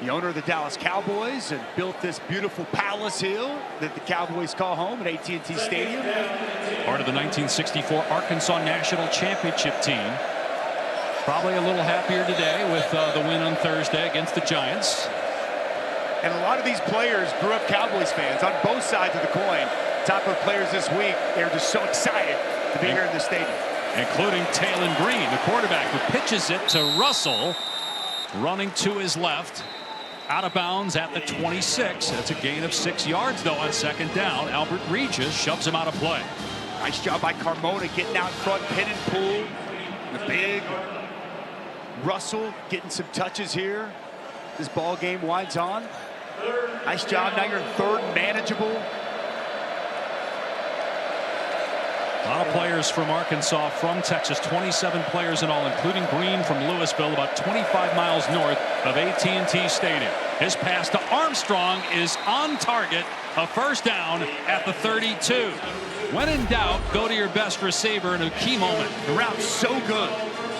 the owner of the Dallas Cowboys, and built this beautiful palace hill that the Cowboys call home at AT&T Stadium. Part of the 1964 Arkansas National Championship team. Probably a little happier today with the win on Thursday against the Giants. And a lot of these players grew up Cowboys fans on both sides of the coin. Top of players this week, they were just so excited to be here in the stadium. Including Taylon Green, the quarterback, who pitches it to Russell, running to his left, out of bounds at the 26. That's a gain of 6 yards, though, on 2nd down. Albert Regis shoves him out of play. Nice job by Carmona getting out front, pin and pull. The big Russell getting some touches here. This ball game winds on. Nice job. Now you're in 3rd, manageable. A lot of players from Arkansas, from Texas, 27 players in all, including Green from Louisville, about 25 miles north of AT&T Stadium. His pass to Armstrong is on target, a 1st down at the 32. When in doubt, go to your best receiver in a key moment. The route's so good.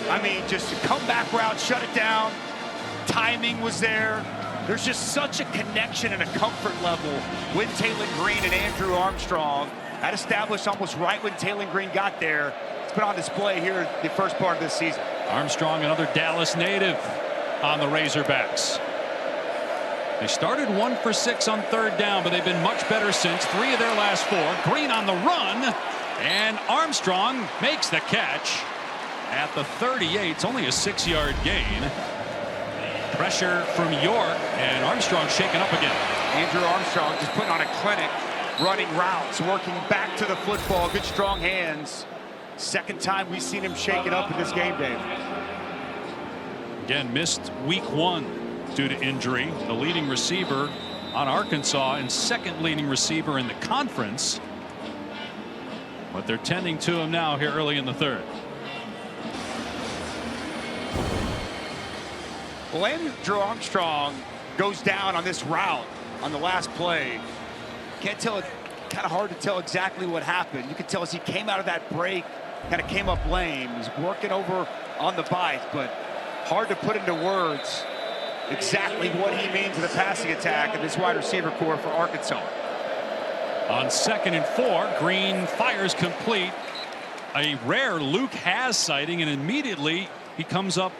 I mean, just a comeback route, shut it down. Timing was there. There's just such a connection and a comfort level with Taylon Green and Andrew Armstrong. That established almost right when Taylon Green got there. It's been on display here in the first part of this season. Armstrong, another Dallas native on the Razorbacks. They started 1 for 6 on 3rd down, but they've been much better since. 3 of their last 4. Green on the run, and Armstrong makes the catch at the 38. It's only a 6-yard gain. Pressure from York, and Armstrong shaken up again. Andrew Armstrong just putting on a clinic, running routes, working back to the football. Good strong hands. 2nd time we've seen him shaken up in this game, Dave. Again, missed week 1 due to injury. The leading receiver on Arkansas and 2nd leading receiver in the conference. But they're tending to him now here early in the 3rd. Well, Andrew Armstrong goes down on this route on the last play. Can't tell it, kind of hard to tell exactly what happened. You can tell as he came out of that break, kind of came up lame. He's working over on the bike, but hard to put into words exactly what he means to the passing attack and this wide receiver core for Arkansas. On 2nd and 4, Green fires complete. A rare Luke Haas sighting, and immediately he comes up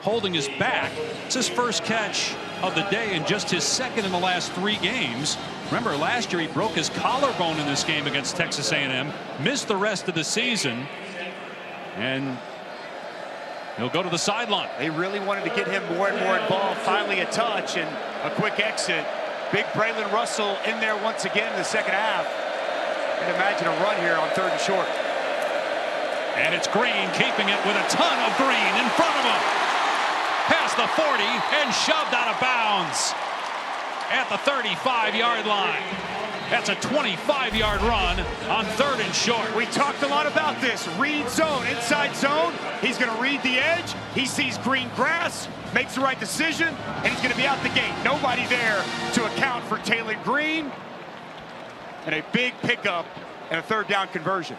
holding his back. It's his 1st catch of the day and just his 2nd in the last 3 games. Remember, last year he broke his collarbone in this game against Texas A&M, missed the rest of the season, and he'll go to the sideline. They really wanted to get him more and more involved. Finally a touch and a quick exit. Big Braylon Russell in there once again in the 2nd half. And imagine a run here on 3rd and short. And it's Green keeping it with a ton of green in front of him. Past the 40 and shoved out of bounds at the 35-yard line. That's a 25-yard run on 3rd and short. We talked a lot about this. Read zone, inside zone. He's going to read the edge. He sees green grass, makes the right decision, and he's going to be out the gate. Nobody there to account for Taylor Green. And a big pickup and a third down conversion.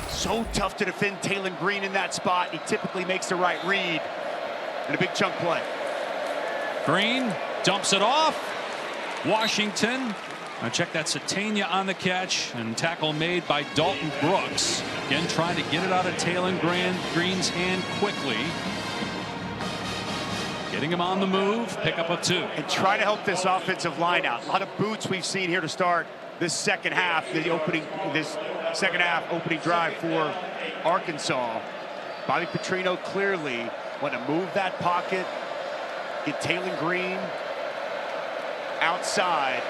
So tough to defend Taylor Green in that spot. He typically makes the right read and a big chunk play. Green dumps it off. Washington. Now check that, Satania on the catch, and tackle made by Dalton Brooks. Again, trying to get it out of Taylor Green's hand quickly. Getting him on the move, pick up a 2. And try to help this offensive line out. A lot of boots we've seen here to start this second half, this second half opening drive for Arkansas. Bobby Petrino clearly want to move that pocket, get Taylor Green outside.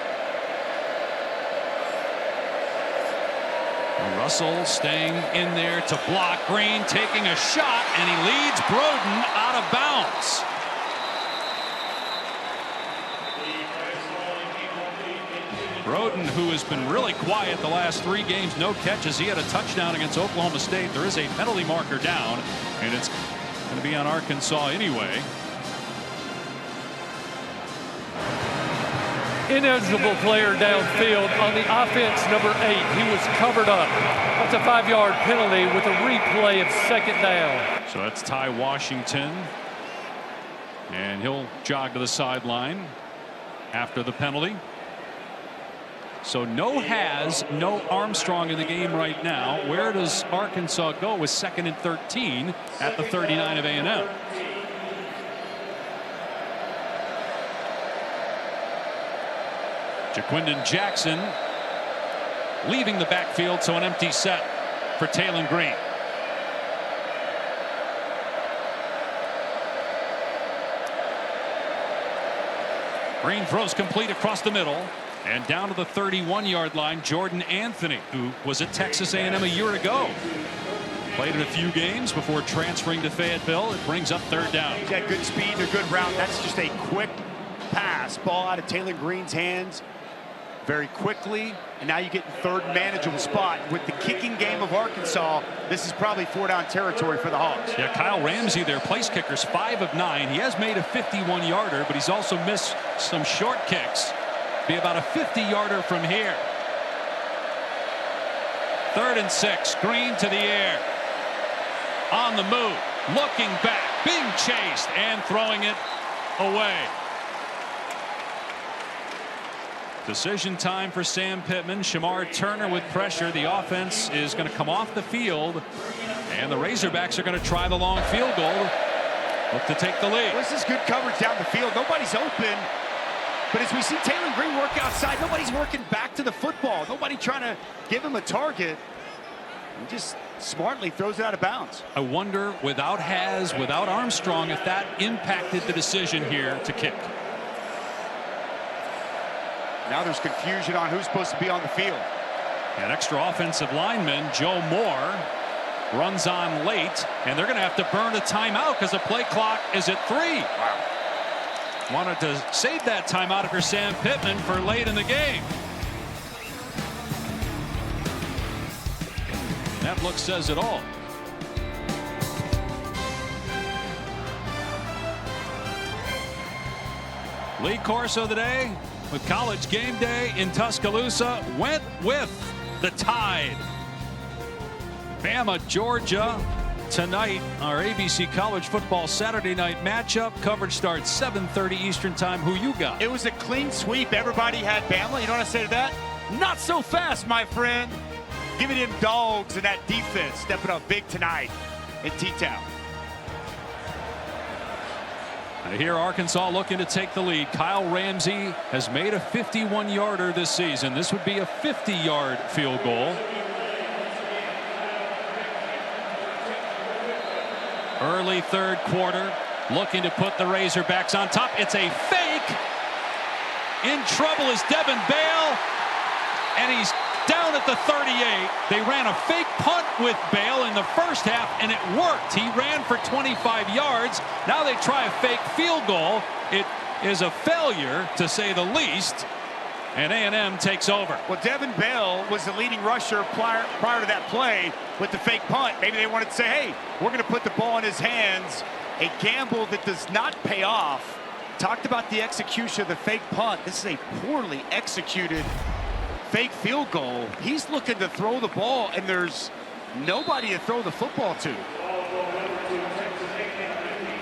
Russell staying in there to block Green, taking a shot, and he leads Broden out of bounds. Broden, who has been really quiet the last 3 games, no catches. He had a touchdown against Oklahoma State. There is a penalty marker down, and it's going to be on Arkansas anyway. Ineligible player downfield on the offense, number 8. He was covered up. That's a 5-yard penalty with a replay of second down. So that's Ty Washington, and he'll jog to the sideline after the penalty. So no Has, no Armstrong in the game right now. Where does Arkansas go with 2nd and 13 at the 39 of A&M? Jaquindon Jackson leaving the backfield, so an empty set for Taylor Green. Green throws complete across the middle. And down to the 31-yard line, Jordan Anthony, who was at Texas A&M a year ago. Played in a few games before transferring to Fayetteville. It brings up 3rd down. He's got good speed, a good route. That's just a quick pass. Ball out of Taylor Green's hands very quickly. And now you get in 3rd manageable spot. With the kicking game of Arkansas, this is probably 4-down territory for the Hogs. Yeah, Kyle Ramsey, their place kickers, 5 of 9. He has made a 51-yarder, but he's also missed some short kicks. Be about a 50-yarder from here. 3rd and 6. Green to the air. On the move. Looking back. Being chased and throwing it away. Decision time for Sam Pittman. Shamar Turner with pressure. The offense is going to come off the field. And the Razorbacks are going to try the long field goal. Look to take the lead. Well, this is good coverage down the field. Nobody's open. But as we see Taylor Green work outside, nobody's working back to the football. Nobody trying to give him a target. He just smartly throws it out of bounds. I wonder, without Has, without Armstrong, if that impacted the decision here to kick. Now there's confusion on who's supposed to be on the field. An extra offensive lineman, Joe Moore, runs on late, and they're going to have to burn a timeout because the play clock is at 3. Wow. Wanted to save that timeout for Sam Pittman for late in the game. That look says it all. Lee Corso today with College Game Day in Tuscaloosa went with the Tide. Bama, Georgia. Tonight, our ABC College Football Saturday night matchup. Coverage starts 7:30 Eastern Time. Who you got? It was a clean sweep. Everybody had Bama. You know what I say to that? Not so fast, my friend. Giving him dogs and that defense stepping up big tonight in T-Town. Here, Arkansas looking to take the lead. Kyle Ramsey has made a 51-yarder this season. This would be a 50-yard field goal. Early 3rd quarter, looking to put the Razorbacks on top. It's a fake. In trouble is Devin Bale, and he's down at the 38. They ran a fake punt with Bale in the first half, and it worked. He ran for 25 yards. Now they try a fake field goal. It is a failure, to say the least. and A&M takes over. Well, Devin Bell was the leading rusher prior to that play with the fake punt. Maybe they wanted to say, hey, we're going to put the ball in his hands. A gamble that does not pay off. Talked about the execution of the fake punt. This is a poorly executed fake field goal. He's looking to throw the ball, and there's nobody to throw the football to.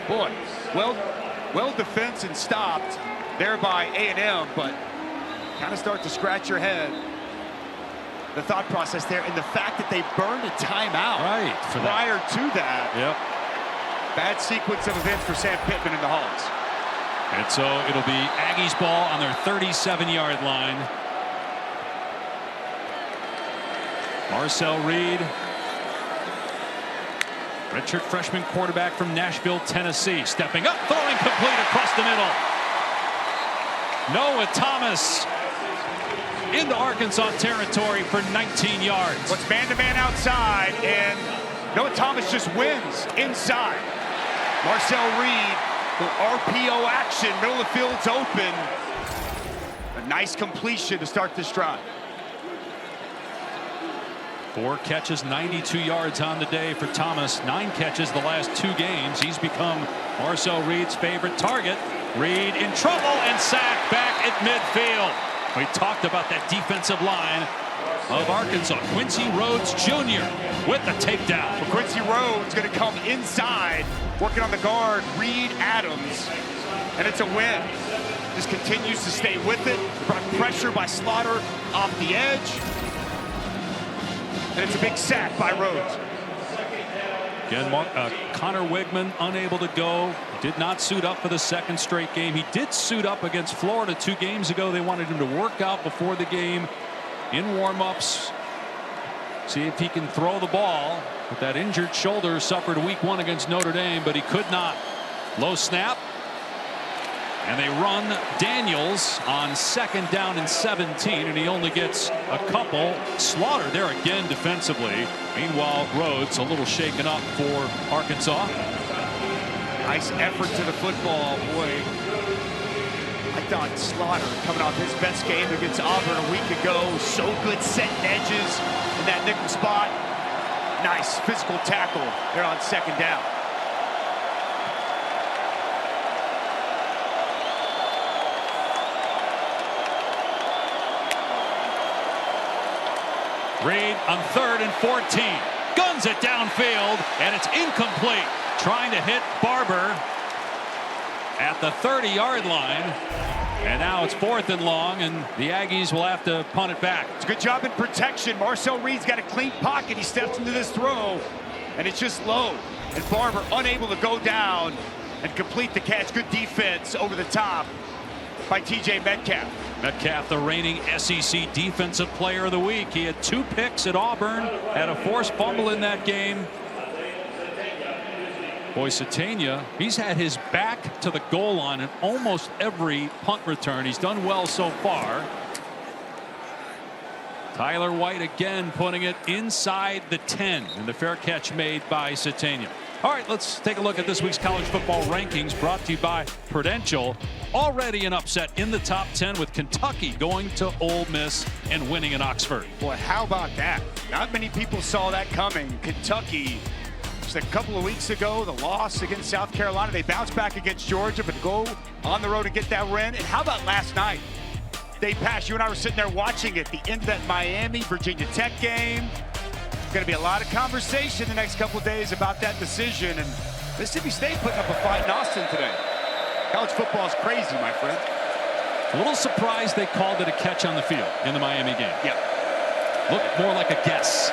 Boy, well defense and stopped there by A&M, but kind of start to scratch your head. The thought process there, and the fact that they burned a timeout prior to that. Yep. Bad sequence of events for Sam Pittman and the Hogs. And so it'll be Aggies ball on their 37-yard line. Marcel Reed, redshirt freshman quarterback from Nashville, Tennessee, stepping up, throwing complete across the middle. Noah Thomas into Arkansas territory for 19 yards. What's man-to-man outside, and Noah Thomas just wins inside. Marcel Reed, the RPO action, middle of the field's open. A nice completion to start this drive. 4 catches, 92 yards on the day for Thomas. 9 catches the last 2 games. He's become Marcel Reed's favorite target. Reed in trouble and sacked back at midfield. We talked about that defensive line of Arkansas. Quincy Rhodes Jr. with the takedown. Well, Quincy Rhodes going to come inside, working on the guard, Reed Adams, and it's a win. Just continues to stay with it. Brought pressure by Slaughter off the edge. And it's a big sack by Rhodes. Again, Connor Wigman unable to go. Did not suit up for the 2nd straight game. He did suit up against Florida 2 games ago. They wanted him to work out before the game in warm-ups. See if he can throw the ball. With that injured shoulder suffered week 1 against Notre Dame, but he could not. Low snap. And they run Daniels on 2nd down and 17, and he only gets a couple. Slaughter there again defensively. Meanwhile, Rhodes a little shaken up for Arkansas. Nice effort to the football, boy. I thought Slaughter coming off his best game against Auburn a week ago. So good setting edges in that nickel spot. Nice physical tackle there on 2nd down. Reed on 3rd and 14. Guns it downfield, and it's incomplete. Trying to hit Barber at the 30-yard line. And now it's 4th and long, and the Aggies will have to punt it back. It's a good job in protection. Marcel Reed's got a clean pocket. He steps into this throw, and it's just low. And Barber unable to go down and complete the catch. Good defense over the top by TJ Metcalf. Metcalf, the reigning SEC Defensive Player of the Week. He had 2 picks at Auburn, had a forced fumble in that game. Boy, Satania, he's had his back to the goal line in almost every punt return. He's done well so far. Tyler White again putting it inside the 10, and the fair catch made by Satania. All right, let's take a look at this week's college football rankings brought to you by Prudential. Already an upset in the top 10 with Kentucky going to Ole Miss and winning in Oxford. Boy, how about that? Not many people saw that coming. Kentucky, just a couple of weeks ago, the loss against South Carolina. They bounced back against Georgia, but go on the road and get that win. And how about last night? They passed. You and I were sitting there watching it. The end of that Miami-Virginia Tech game. Going to be a lot of conversation the next couple of days about that decision. And Mississippi State putting up a fight in Austin today. College football is crazy, my friend. A little surprised they called it a catch on the field in the Miami game. Yeah. Looked more like a guess.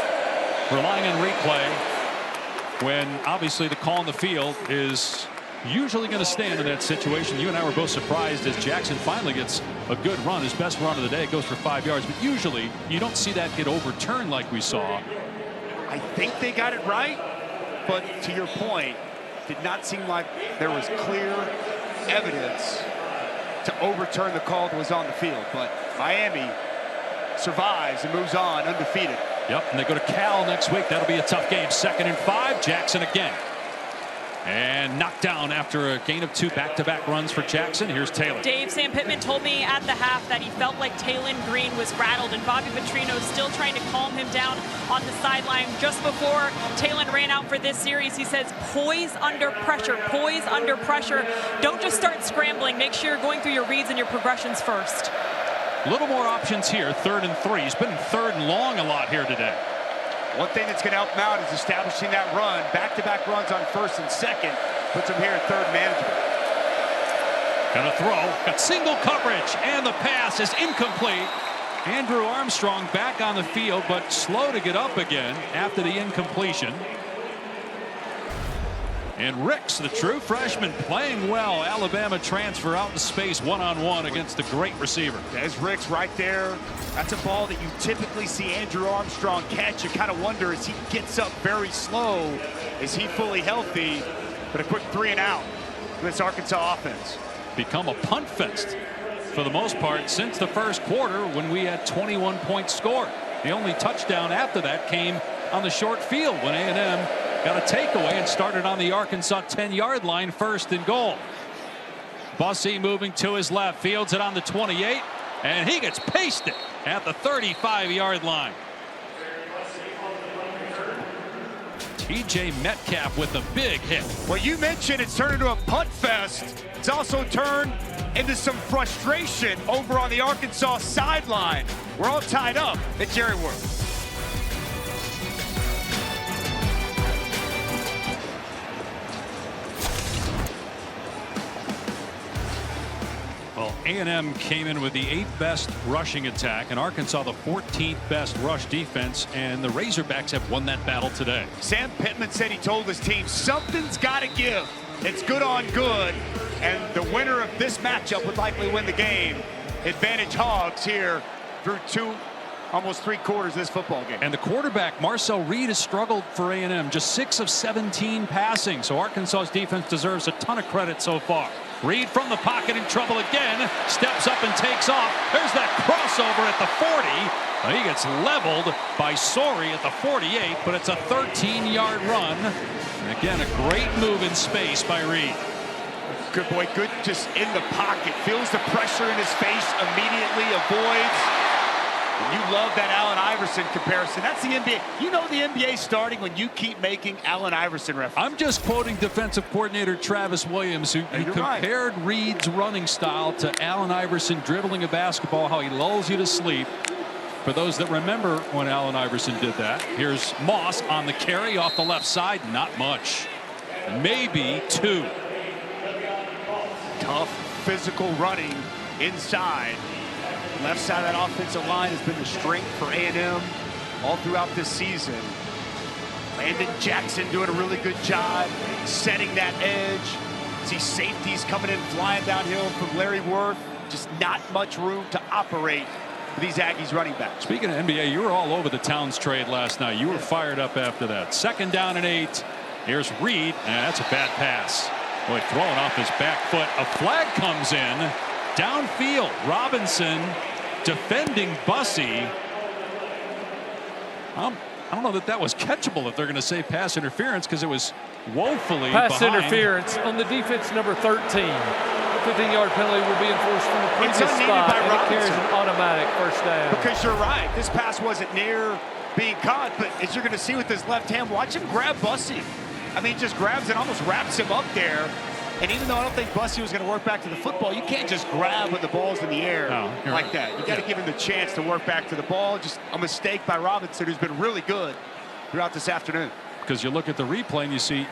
Relying on replay when obviously the call on the field is usually going to stand in that situation. You and I were both surprised as Jackson finally gets a good run. His best run of the day goes for 5 yards. But usually you don't see that get overturned like we saw. I think they got it right, but to your point, did not seem like there was clear evidence to overturn the call that was on the field. But Miami survives and moves on undefeated. Yep, and they go to Cal next week. That'll be a tough game. 2nd and 5, Jackson again. And knocked down after a gain of 2 back-to-back runs for Jackson. Here's Taylor. Dave, Sam Pittman told me at the half that he felt like Taylon Green was rattled, and Bobby Petrino still trying to calm him down on the sideline. Just before Taylon ran out for this series, he says, poise under pressure, poise under pressure. Don't just start scrambling. Make sure you're going through your reads and your progressions first. A little more options here, 3rd and 3. He's been in 3rd and long a lot here today. One thing that's going to help him out is establishing that run. Back-to-back runs on 1st and 2nd. Puts him here at 3rd manageable. Gonna throw. Got single coverage. And the pass is incomplete. Andrew Armstrong back on the field, but slow to get up again after the incompletion. And Ricks, the true freshman, playing well. Alabama transfer out in space one-on-one against a great receiver. There's Ricks right there. That's a ball that you typically see Andrew Armstrong catch. You kind of wonder as he gets up very slow, is he fully healthy? But a quick 3 and out for this Arkansas offense. Become a punt fest for the most part since the first quarter when we had 21 points scored. The only touchdown after that came on the short field when A&M got a takeaway and started on the Arkansas 10-yard line, 1st and goal. Bussey moving to his left, fields it on the 28, and he gets pasted at the 35-yard line. TJ Metcalf with a big hit. Well, you mentioned it's turned into a punt fest. It's also turned into some frustration over on the Arkansas sideline. We're all tied up at Jerry World. Well, A&M came in with the 8th best rushing attack, and Arkansas the 14th best rush defense, and the Razorbacks have won that battle today. Sam Pittman said he told his team something's got to give. It's good on good, and the winner of this matchup would likely win the game. Advantage Hogs here through almost 3 quarters of this football game. And the quarterback, Marcel Reed, has struggled for A&M, just 6 of 17 passing, so Arkansas's defense deserves a ton of credit so far. Reed from the pocket in trouble again, steps up and takes off. There's that crossover at the 40. He gets leveled by Sori at the 48, but it's a 13-yard run. And again, a great move in space by Reed. Good boy, good just in the pocket. Feels the pressure in his face, immediately avoids. And you love that Allen Iverson comparison. That's the NBA. You know the NBA starting when you keep making Allen Iverson references. I'm just quoting defensive coordinator Travis Williams, who compared Reed's running style to Allen Iverson dribbling a basketball, how he lulls you to sleep. For those that remember when Allen Iverson did that, here's Moss on the carry off the left side. Not much. Maybe 2. Tough physical running inside. Left side of that offensive line has been the strength for A&M all throughout this season. Landon Jackson doing a really good job setting that edge. See safeties coming in flying downhill from Larry Worth. Just not much room to operate for these Aggies running backs. Speaking of NBA, you were all over the Towns trade last night. You were fired up after that. 2nd down and 8. Here's Reed, and that's a bad pass. Boy, throwing off his back foot. A flag comes in. Downfield, Robinson defending Bussey. I don't know that that was catchable if they're going to say pass interference, because it was woefully pass behind. Interference on the defense number 13. 15-yard penalty will be enforced from the previous spot, and it carries an automatic 1st down. Because you're right, this pass wasn't near being caught, but as you're going to see with his left hand, watch him grab Bussey. I mean, he just grabs and almost wraps him up there. And even though I don't think Bussey was going to work back to the football, you can't just grab when the ball's in the air like that. You got to give him the chance to work back to the ball. Just a mistake by Robinson, who's been really good throughout this afternoon. Because you look at the replay and you see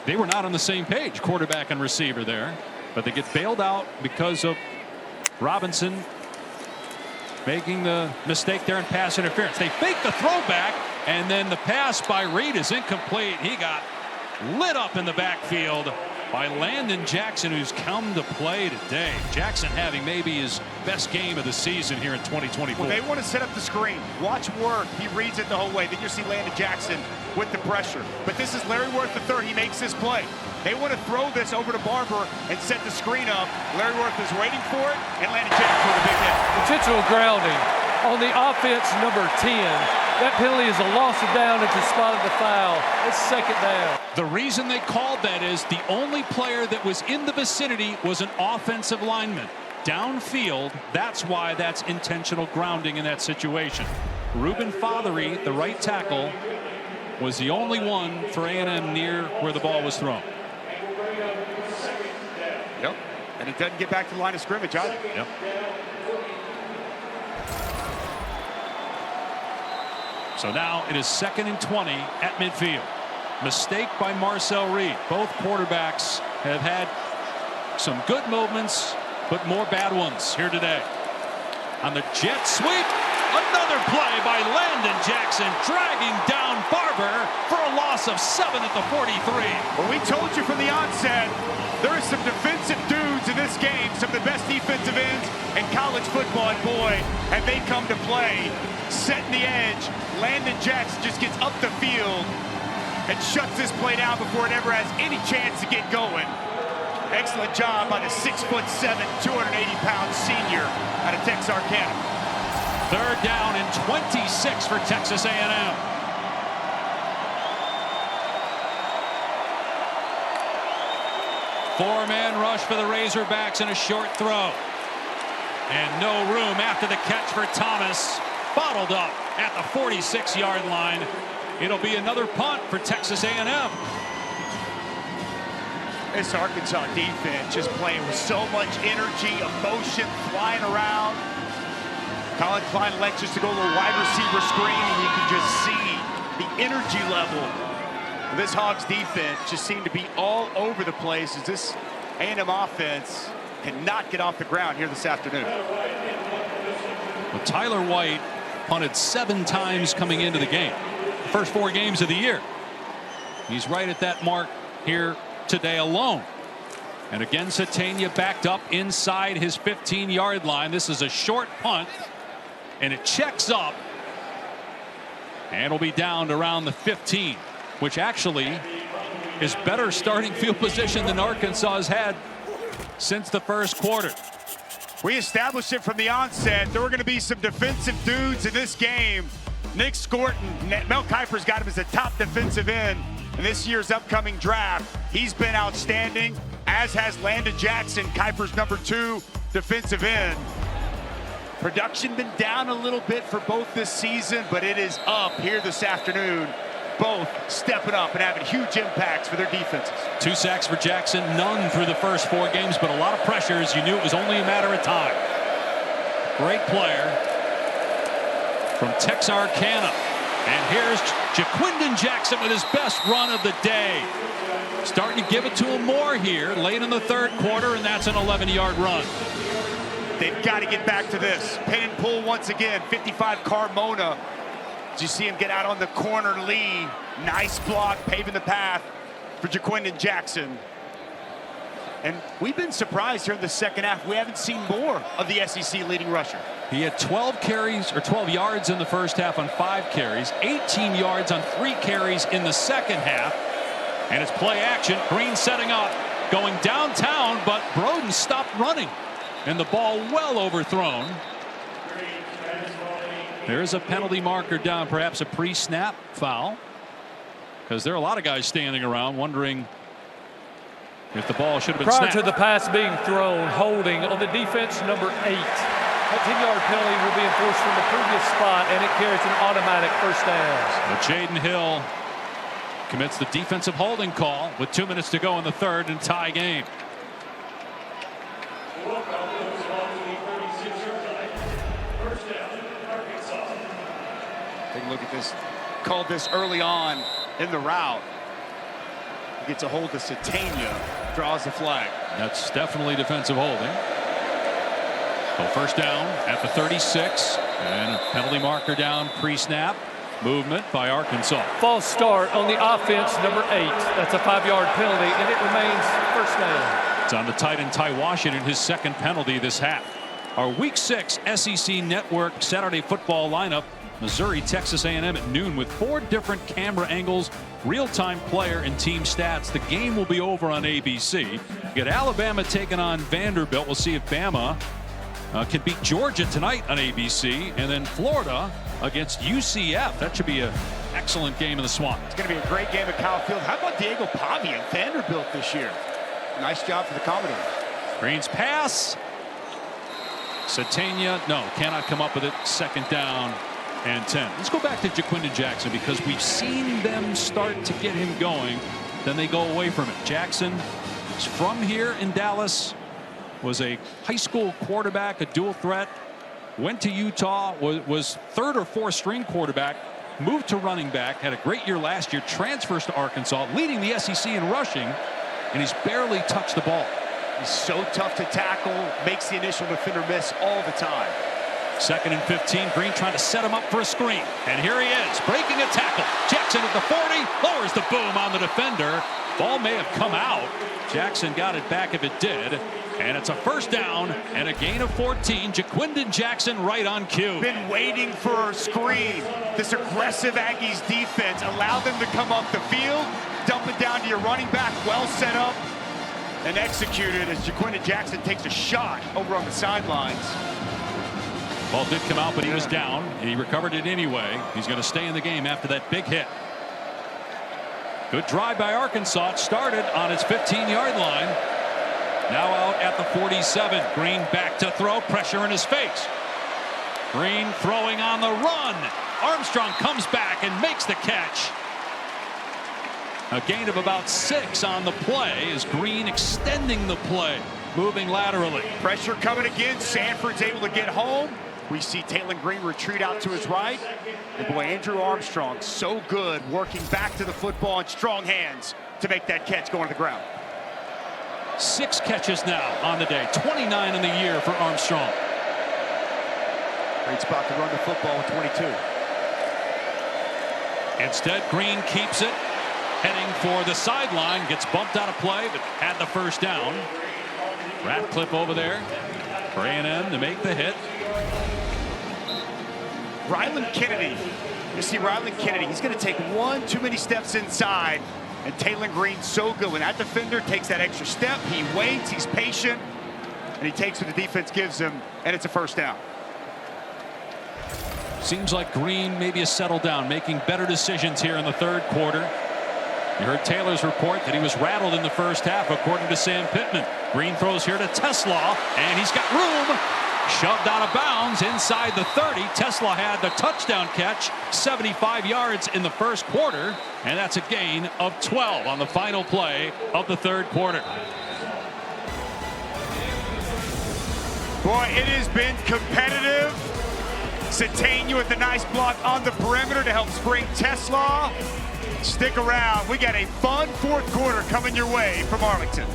they were not on the same page, quarterback and receiver there. But they get bailed out because of Robinson making the mistake there in pass interference. They fake the throwback, and then the pass by Reed is incomplete. He got lit up in the backfield by Landon Jackson, who's come to play today. Jackson having maybe his best game of the season here in 2024. Well, they want to set up the screen. Watch Worth. He reads it the whole way. Then you see Landon Jackson with the pressure. But this is Larry Worth III. He makes this play. They want to throw this over to Barber and set the screen up. Larry Worth is waiting for it, and Landon Jackson with a big hit. Intentional grounding. On the offense, number 10. That penalty is a loss of down at the spot of the foul. It's second down. The reason they called that is the only player that was in the vicinity was an offensive lineman. Downfield, that's why that's intentional grounding in that situation. Ruben Fothery, the right tackle, was the only one for A&M near where the ball was thrown. Yep. And it doesn't get back to the line of scrimmage either. Yep. So now it is 2nd and 20 at midfield. Mistake by Marcel Reed. Both quarterbacks have had some good movements, but more bad ones here today. On the jet sweep, another play by Landon Jackson, dragging down Barber for a loss of 7 at the 43. Well, we told you from the onset, there is some defensive dudes in this game, some of the best defensive ends in college football, and boy, have they come to play. Setting the edge, Landon Jackson just gets up the field and shuts this play down before it ever has any chance to get going. Excellent job by the 6'7", 280-pound senior out of Texarkana. 3rd down and 26 for Texas A&M. Four-man rush for the Razorbacks and a short throw. And no room after the catch for Thomas. Bottled up at the 46-yard line. It'll be another punt for Texas A&M. This Arkansas defense just playing with so much energy, emotion, flying around. Colin Klein elects just to go to the wide receiver screen, and you can just see the energy level of this Hogs defense just seemed to be all over the place as this A&M offense cannot get off the ground here this afternoon. Well, Tyler White punted 7 times coming into the game. The first 4 games of the year. He's right at that mark here today alone. And again, Satania backed up inside his 15-yard line. This is a short punt, and it checks up, and will be down to around the 15, which actually is better starting field position than Arkansas has had since the first quarter. We established it from the onset. There were going to be some defensive dudes in this game. Nick Scorton, Mel Kiper's got him as a top defensive end in this year's upcoming draft. He's been outstanding, as has Landon Jackson, Kiper's #2 defensive end. Production been down a little bit for both this season, but it is up here this afternoon. Both stepping up and having huge impacts for their defenses. 2 sacks for Jackson, none through the first 4 games, but a lot of pressures. You knew it was only a matter of time. Great player from Texarkana. And here's Jaquindon Jackson with his best run of the day. Starting to give it to him more here late in the 3rd quarter, and that's an 11-yard run. They've got to get back to this. Pin and pull once again. 55 Carmona. Did you see him get out on the corner Lee? Nice block, paving the path for Jaquindon Jackson. And we've been surprised here in the second half. We haven't seen more of the SEC leading rusher. He had 12 carries or 12 yards in the first half on 5 carries, 18 yards on 3 carries in the second half. And it's play action. Green setting up, going downtown, but Broden stopped running. And the ball well overthrown. There's a penalty marker down, perhaps a pre-snap foul, because there are a lot of guys standing around wondering if the ball should have been snapped. Prior to the pass being thrown, holding on the defense, #8. That 10-yard penalty will be enforced from the previous spot, and it carries an automatic first down. But Jaden Hill commits the defensive holding call with 2 minutes to go in the 3rd and tie game. Take a look at this. Called this early on in the route. Gets a hold of Satania, draws the flag. That's definitely defensive holding. So first down at the 36, and a penalty marker down pre-snap. Movement by Arkansas. False start on the offense, #8. That's a 5-yard penalty, and it remains first down. It's on the tight end Ty Washington, his 2nd penalty this half. Our Week 6 SEC Network Saturday football lineup. Missouri, Texas A&M at noon with 4 different camera angles, real-time player and team stats. The game will be over on ABC. You get Alabama taking on Vanderbilt. We'll see if Bama can beat Georgia tonight on ABC, and then Florida against UCF. That should be an excellent game in the Swamp. It's going to be a great game at Kyle Field. How about Diego Pavia and Vanderbilt this year? Nice job for the Commodores. Green's pass. Satania, no, cannot come up with it. Second down and 10. Let's go back to Jaquindon Jackson, because we've seen them start to get him going. Then they go away from it. Jackson is from here in Dallas, was a high school quarterback, a dual threat, went to Utah, was third or fourth string quarterback, moved to running back, had a great year last year, transfers to Arkansas, leading the SEC in rushing, and he's barely touched the ball. He's so tough to tackle, makes the initial defender miss all the time. 2nd and 15. Green trying to set him up for a screen. And here he is, breaking a tackle. Jackson at the 40, lowers the boom on the defender. Ball may have come out. Jackson got it back if it did. And it's a first down and a gain of 14. Jaquindon Jackson right on cue. Been waiting for a screen. This aggressive Aggies defense allowed them to come up the field, dump it down to your running back, well set up and executed as Jaquindon Jackson takes a shot over on the sidelines. Ball did come out, but he was down. He recovered it anyway. He's going to stay in the game after that big hit. Good drive by Arkansas. It started on its 15-yard line. Now out at the 47. Green back to throw. Pressure in his face. Green throwing on the run. Armstrong comes back and makes the catch. A gain of about 6 on the play as Green extending the play, moving laterally. Pressure coming again. Sanford's able to get home. We see Taylon Green retreat out to his right. And boy, Andrew Armstrong, so good working back to the football and strong hands to make that catch going to the ground. 6 catches now on the day, 29 in the year for Armstrong. Great spot to run the football with 22. Instead, Green keeps it, heading for the sideline, gets bumped out of play, but had the first down. Ratcliffe over there for A&M to make the hit. Ryland Kennedy. You see Ryland Kennedy, he's going to take one too many steps inside, and Taylon Green so good. When that defender takes that extra step, he waits, he's patient, and he takes what the defense gives him, and it's a first down. Seems like Green maybe has settled down, making better decisions here in the third quarter. You heard Taylor's report that he was rattled in the first half, according to Sam Pittman. Green throws here to Tesla, and he's got room. Shoved out of bounds inside the 30. Tesla had the touchdown catch, 75 yards in the first quarter, and that's a gain of 12 on the final play of the third quarter. Boy, it has been competitive. Satania with a nice block on the perimeter to help spring Tesla. Stick around. We got a fun fourth quarter coming your way from Arlington.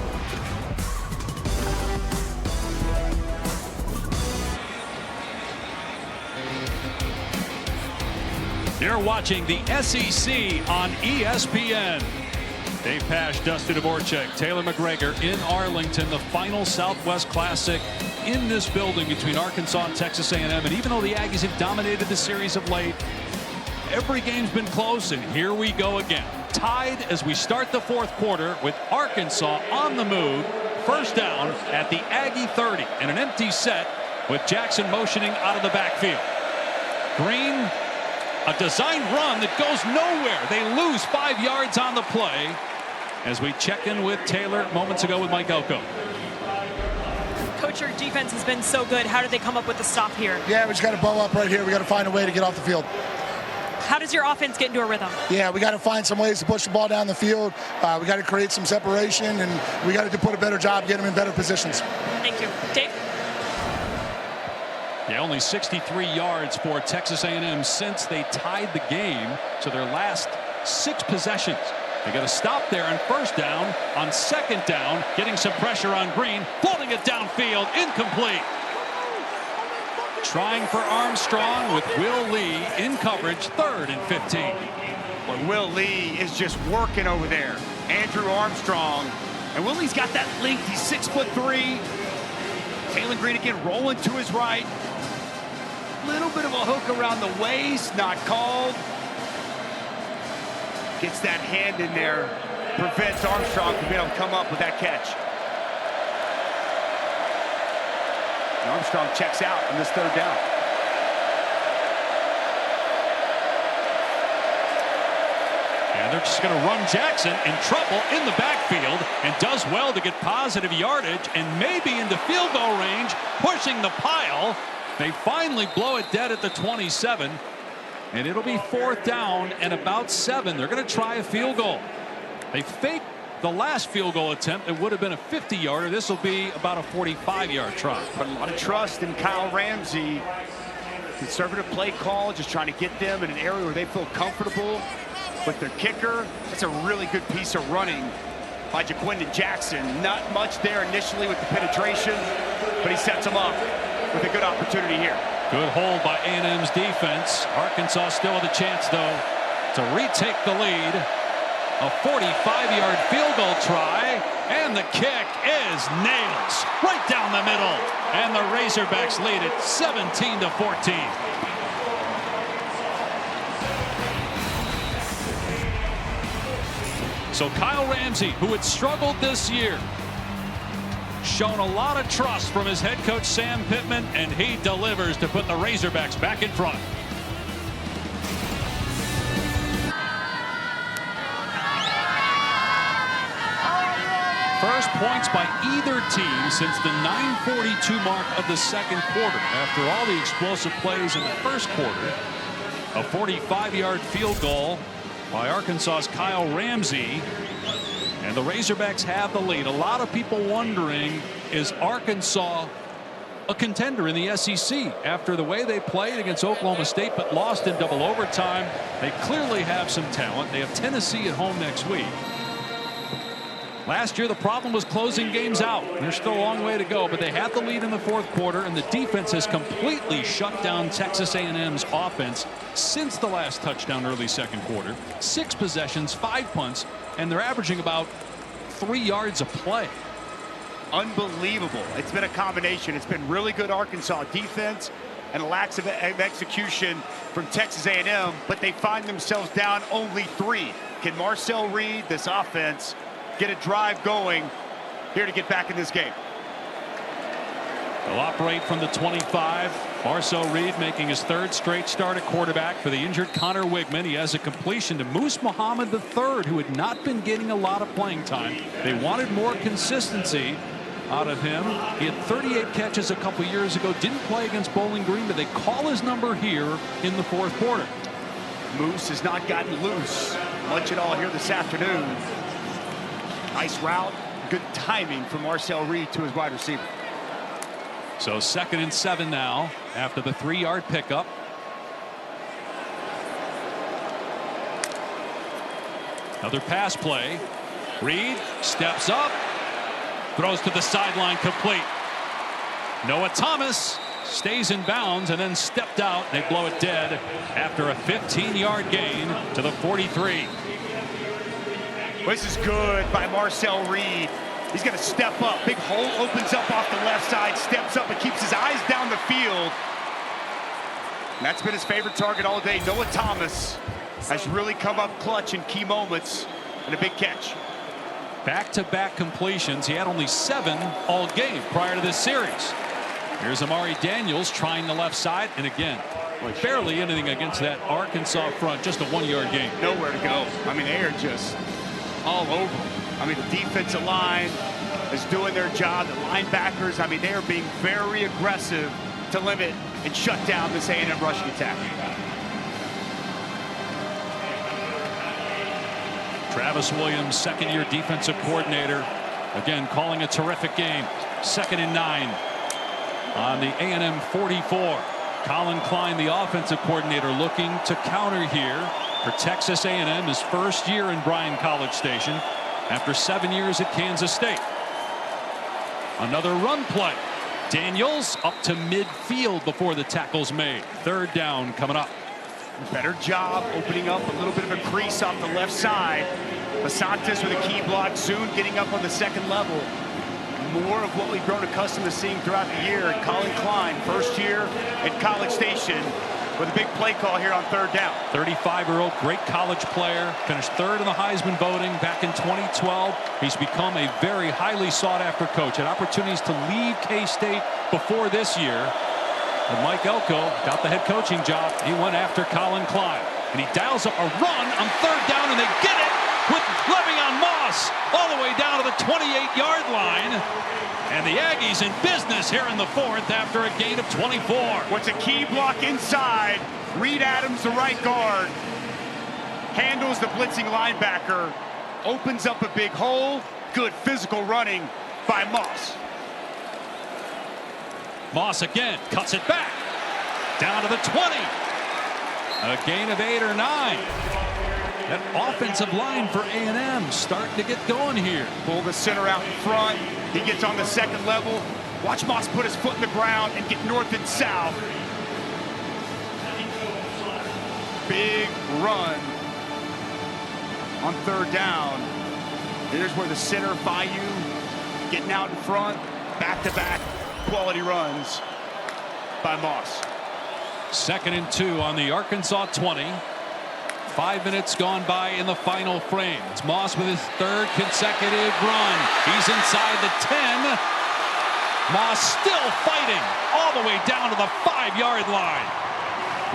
You're watching the SEC on ESPN. Dave Pasch, Dusty Dvorak, Taylor McGregor in Arlington. The final Southwest Classic in this building between Arkansas and Texas A&M. And even though the Aggies have dominated the series of late, every game's been close, and here we go again. Tied as we start the fourth quarter with Arkansas on the move. First down at the Aggie 30 and an empty set with Jackson motioning out of the backfield. Green, a designed run that goes nowhere. They lose 5 yards on the play as we check in with Taylor moments ago with Mike Elko. Coach, your defense has been so good. How did they come up with the stop here? Yeah, we just got to bow up right here. We got to find a way to get off the field. How does your offense get into a rhythm? Yeah, we got to find some ways to push the ball down the field. We got to create some separation, and we got to put a better job, get them in better positions. Thank you. Dave? Yeah, only 63 yards for Texas A&M since they tied the game. So their last 6 possessions. They got to stop there on first down. On second down, getting some pressure on Green, floating it downfield, incomplete. Trying for Armstrong with Will Lee in coverage, 3rd and 15. Well, Will Lee is just working over there. Andrew Armstrong. And Will Lee's got that length. He's 6'3". Taylon Green again rolling to his right. Little bit of a hook around the waist, not called. Gets that hand in there, prevents Armstrong from being able to come up with that catch. Armstrong checks out on this third down. And they're just going to run Jackson in trouble in the backfield, and does well to get positive yardage and maybe into field goal range, pushing the pile. They finally blow it dead at the 27, and it'll be 4th down and about 7. They're going to try a field goal. They faked the last field goal attempt. It would have been a 50-yarder. This will be about a 45-yard try. Put a lot of trust in Kyle Ramsey. Conservative play call, just trying to get them in an area where they feel comfortable with their kicker. That's a really good piece of running by Jaquindon Jackson. Not much there initially with the penetration, but he sets them up with a good opportunity here. Good hold by A&M's defense. Arkansas still with a chance, though, to retake the lead. A 45-yard field goal try, and the kick is nails right down the middle, and the Razorbacks lead it 17-14. So Kyle Ramsey, who had struggled this year, shown a lot of trust from his head coach Sam Pittman, and he delivers to put the Razorbacks back in front. First points by either team since the 9:42 mark of the second quarter. After all the explosive plays in the first quarter, a 45-yard field goal by Arkansas's Kyle Ramsey, and the Razorbacks have the lead. A lot of people wondering, is Arkansas a contender in the SEC after the way they played against Oklahoma State but lost in double overtime? They clearly have some talent. They have Tennessee at home next week. Last year, the problem was closing games out. There's still a long way to go, but they had the lead in the fourth quarter, and the defense has completely shut down Texas A&M's offense since the last touchdown early second quarter. 6 possessions, 5 punts, and they're averaging about 3 yards a play. Unbelievable. It's been a combination. It's been really good Arkansas defense and a lack of execution from Texas A&M, but they find themselves down only 3. Can Marcel Reed, this offense, get a drive going here to get back in this game? They'll operate from the 25. Marcel Reed making his 3rd straight start at quarterback for the injured Connor Wigman. He has a completion to Moose Muhammad III, who had not been getting a lot of playing time. They wanted more consistency out of him. He had 38 catches a couple years ago. Didn't play against Bowling Green, but they call his number here in the fourth quarter. Moose has not gotten loose much at all here this afternoon. Nice route, good timing from Marcel Reed to his wide receiver. So 2nd and 7 now after the 3-yard pickup. Another pass play. Reed steps up, throws to the sideline, complete. Noah Thomas stays in bounds and then stepped out. They blow it dead after a 15-yard gain to the 43. This is good by Marcel Reed. He's going to step up. Big hole opens up off the left side, steps up and keeps his eyes down the field. And that's been his favorite target all day. Noah Thomas has really come up clutch in key moments and a big catch. Back-to-back completions. He had only 7 all game prior to this series. Here's Amari Daniels trying the left side, and again, barely anything against that Arkansas front. Just a 1-yard gain. Nowhere to go. I mean, they are just all over. I mean, the defensive line is doing their job. The linebackers, I mean, they are being very aggressive to limit and shut down this A&M rushing attack. Travis Williams, second-year defensive coordinator, again calling a terrific game. 2nd and 9 on the A&M 44. Colin Klein, the offensive coordinator, looking to counter here for Texas A&M, his first year in Bryan College Station after 7 years at Kansas State. Another run play. Daniels up to midfield before the tackle's made. 3rd down coming up. Better job opening up a little bit of a crease off the left side. Basantis with a key block soon, getting up on the 2nd level. More of what we've grown accustomed to seeing throughout the year. And Colin Klein, first year at College Station, with a big play call here on third down. 35-year-old, great college player, finished third in the Heisman voting back in 2012. He's become a very highly sought-after coach. Had opportunities to leave K-State before this year. And Mike Elko got the head coaching job. He went after Colin Klein. And he dials up a run on third down, and they get it with Le'Veon Moss all the way down to the 28-yard line. And the Aggies in business here in the fourth after a gain of 24. What's a key block inside. Reed Adams, the right guard, handles the blitzing linebacker, opens up a big hole. Good physical running by Moss. Moss again cuts it back down to the 20. A gain of 8 or 9. That offensive line for A&M starting to get going here. Pull the center out in front. He gets on the second level. Watch Moss put his foot in the ground and get north and south. Big run on third down. Here's where the center, Bayou, getting out in front. Back-to-back quality runs by Moss. 2nd and 2 on the Arkansas 20. 5 minutes gone by in the final frame. It's Moss with his third consecutive run. He's inside the 10. Moss still fighting all the way down to the 5-yard line.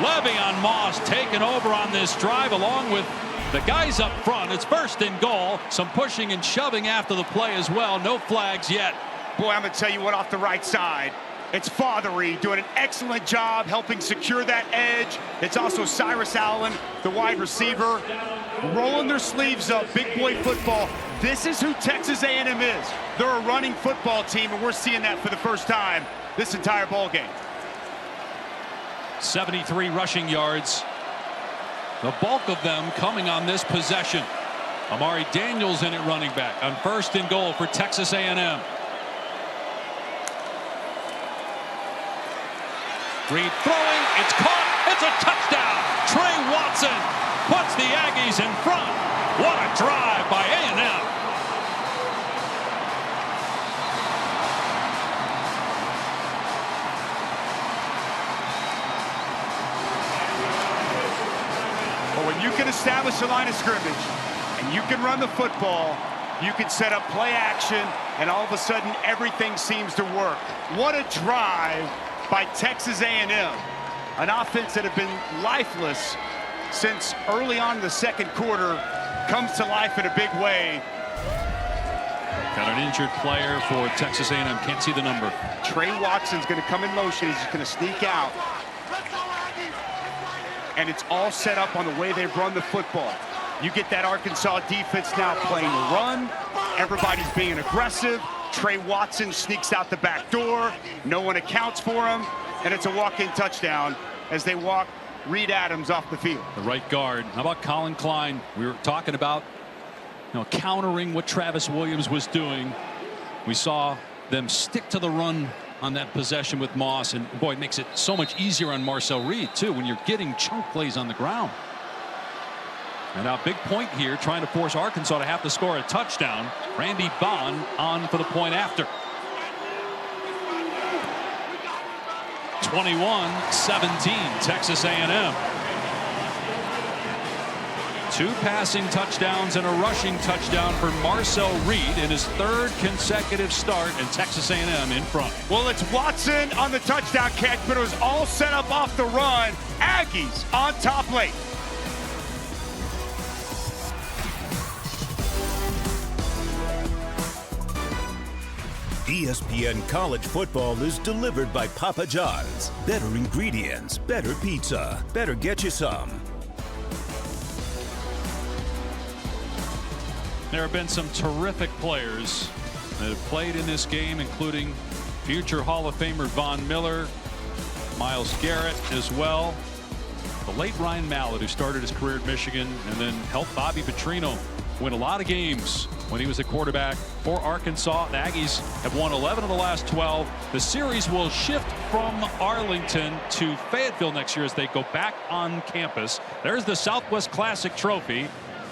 Le'Veon Moss taking over on this drive along with the guys up front. It's 1st and goal. Some pushing and shoving after the play as well. No flags yet. Boy, I'm going to tell you what, off the right side, it's Fothery doing an excellent job helping secure that edge. It's also Cyrus Allen, the wide receiver, rolling their sleeves up. Big boy football. This is who Texas A&M is. They're a running football team, and we're seeing that for the first time this entire ball game. 73 rushing yards. The bulk of them coming on this possession. Amari Daniels in at running back on 1st and goal for Texas A&M. Reed throwing, it's caught, it's a touchdown. Trey Watson puts the Aggies in front. What a drive by A&M. But when you can establish a line of scrimmage and you can run the football, you can set up play action, and all of a sudden everything seems to work. What a drive by Texas A&M, an offense that had been lifeless since early on in the second quarter, comes to life in a big way. Got an injured player for Texas A&M. Can't see the number. Trey Watson's going to come in motion. He's just going to sneak out. And it's all set up on the way they run the football. You get that Arkansas defense now playing the run. Everybody's being aggressive. Trey Watson sneaks out the back door. No one accounts for him. And it's a walk-in touchdown as they walk Reed Adams off the field. The right guard. How about Colin Klein? We were talking about, countering what Travis Williams was doing. We saw them stick to the run on that possession with Moss. And, boy, it makes it so much easier on Marcel Reed, too, when you're getting chunk plays on the ground. And now big point here, trying to force Arkansas to have to score a touchdown. Randy Bond on for the point after. 21-17, Texas A&M. 2 passing touchdowns and a rushing touchdown for Marcel Reed in his 3rd consecutive start, and Texas A&M in front. Well, it's Watson on the touchdown catch, but it was all set up off the run. Aggies on top late. ESPN College Football is delivered by Papa John's. Better ingredients, better pizza, better get you some. There have been some terrific players that have played in this game, including future Hall of Famer Von Miller, Myles Garrett as well. The late Ryan Mallett, who started his career at Michigan and then helped Bobby Petrino win a lot of games when he was a quarterback for Arkansas. The Aggies have won 11 of the last 12. The series will shift from Arlington to Fayetteville next year as they go back on campus. There's the Southwest Classic trophy,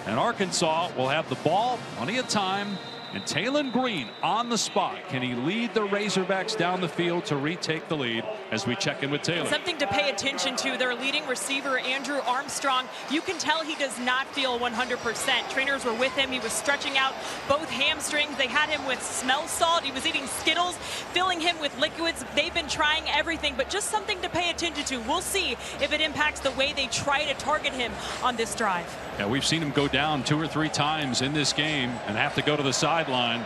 and Arkansas will have the ball, plenty of time, And Taylon Green on the spot. Can he lead the Razorbacks down the field to retake the lead as we check in with Taylor? Something to pay attention to. Their leading receiver, Andrew Armstrong, you can tell he does not feel 100%. Trainers were with him. He was stretching out both hamstrings. They had him with smell salt. He was eating Skittles, filling him with liquids. They've been trying everything, but just something to pay attention to. We'll see if it impacts the way they try to target him on this drive. Yeah, we've seen him go down 2 or 3 times in this game and have to go to the sideline.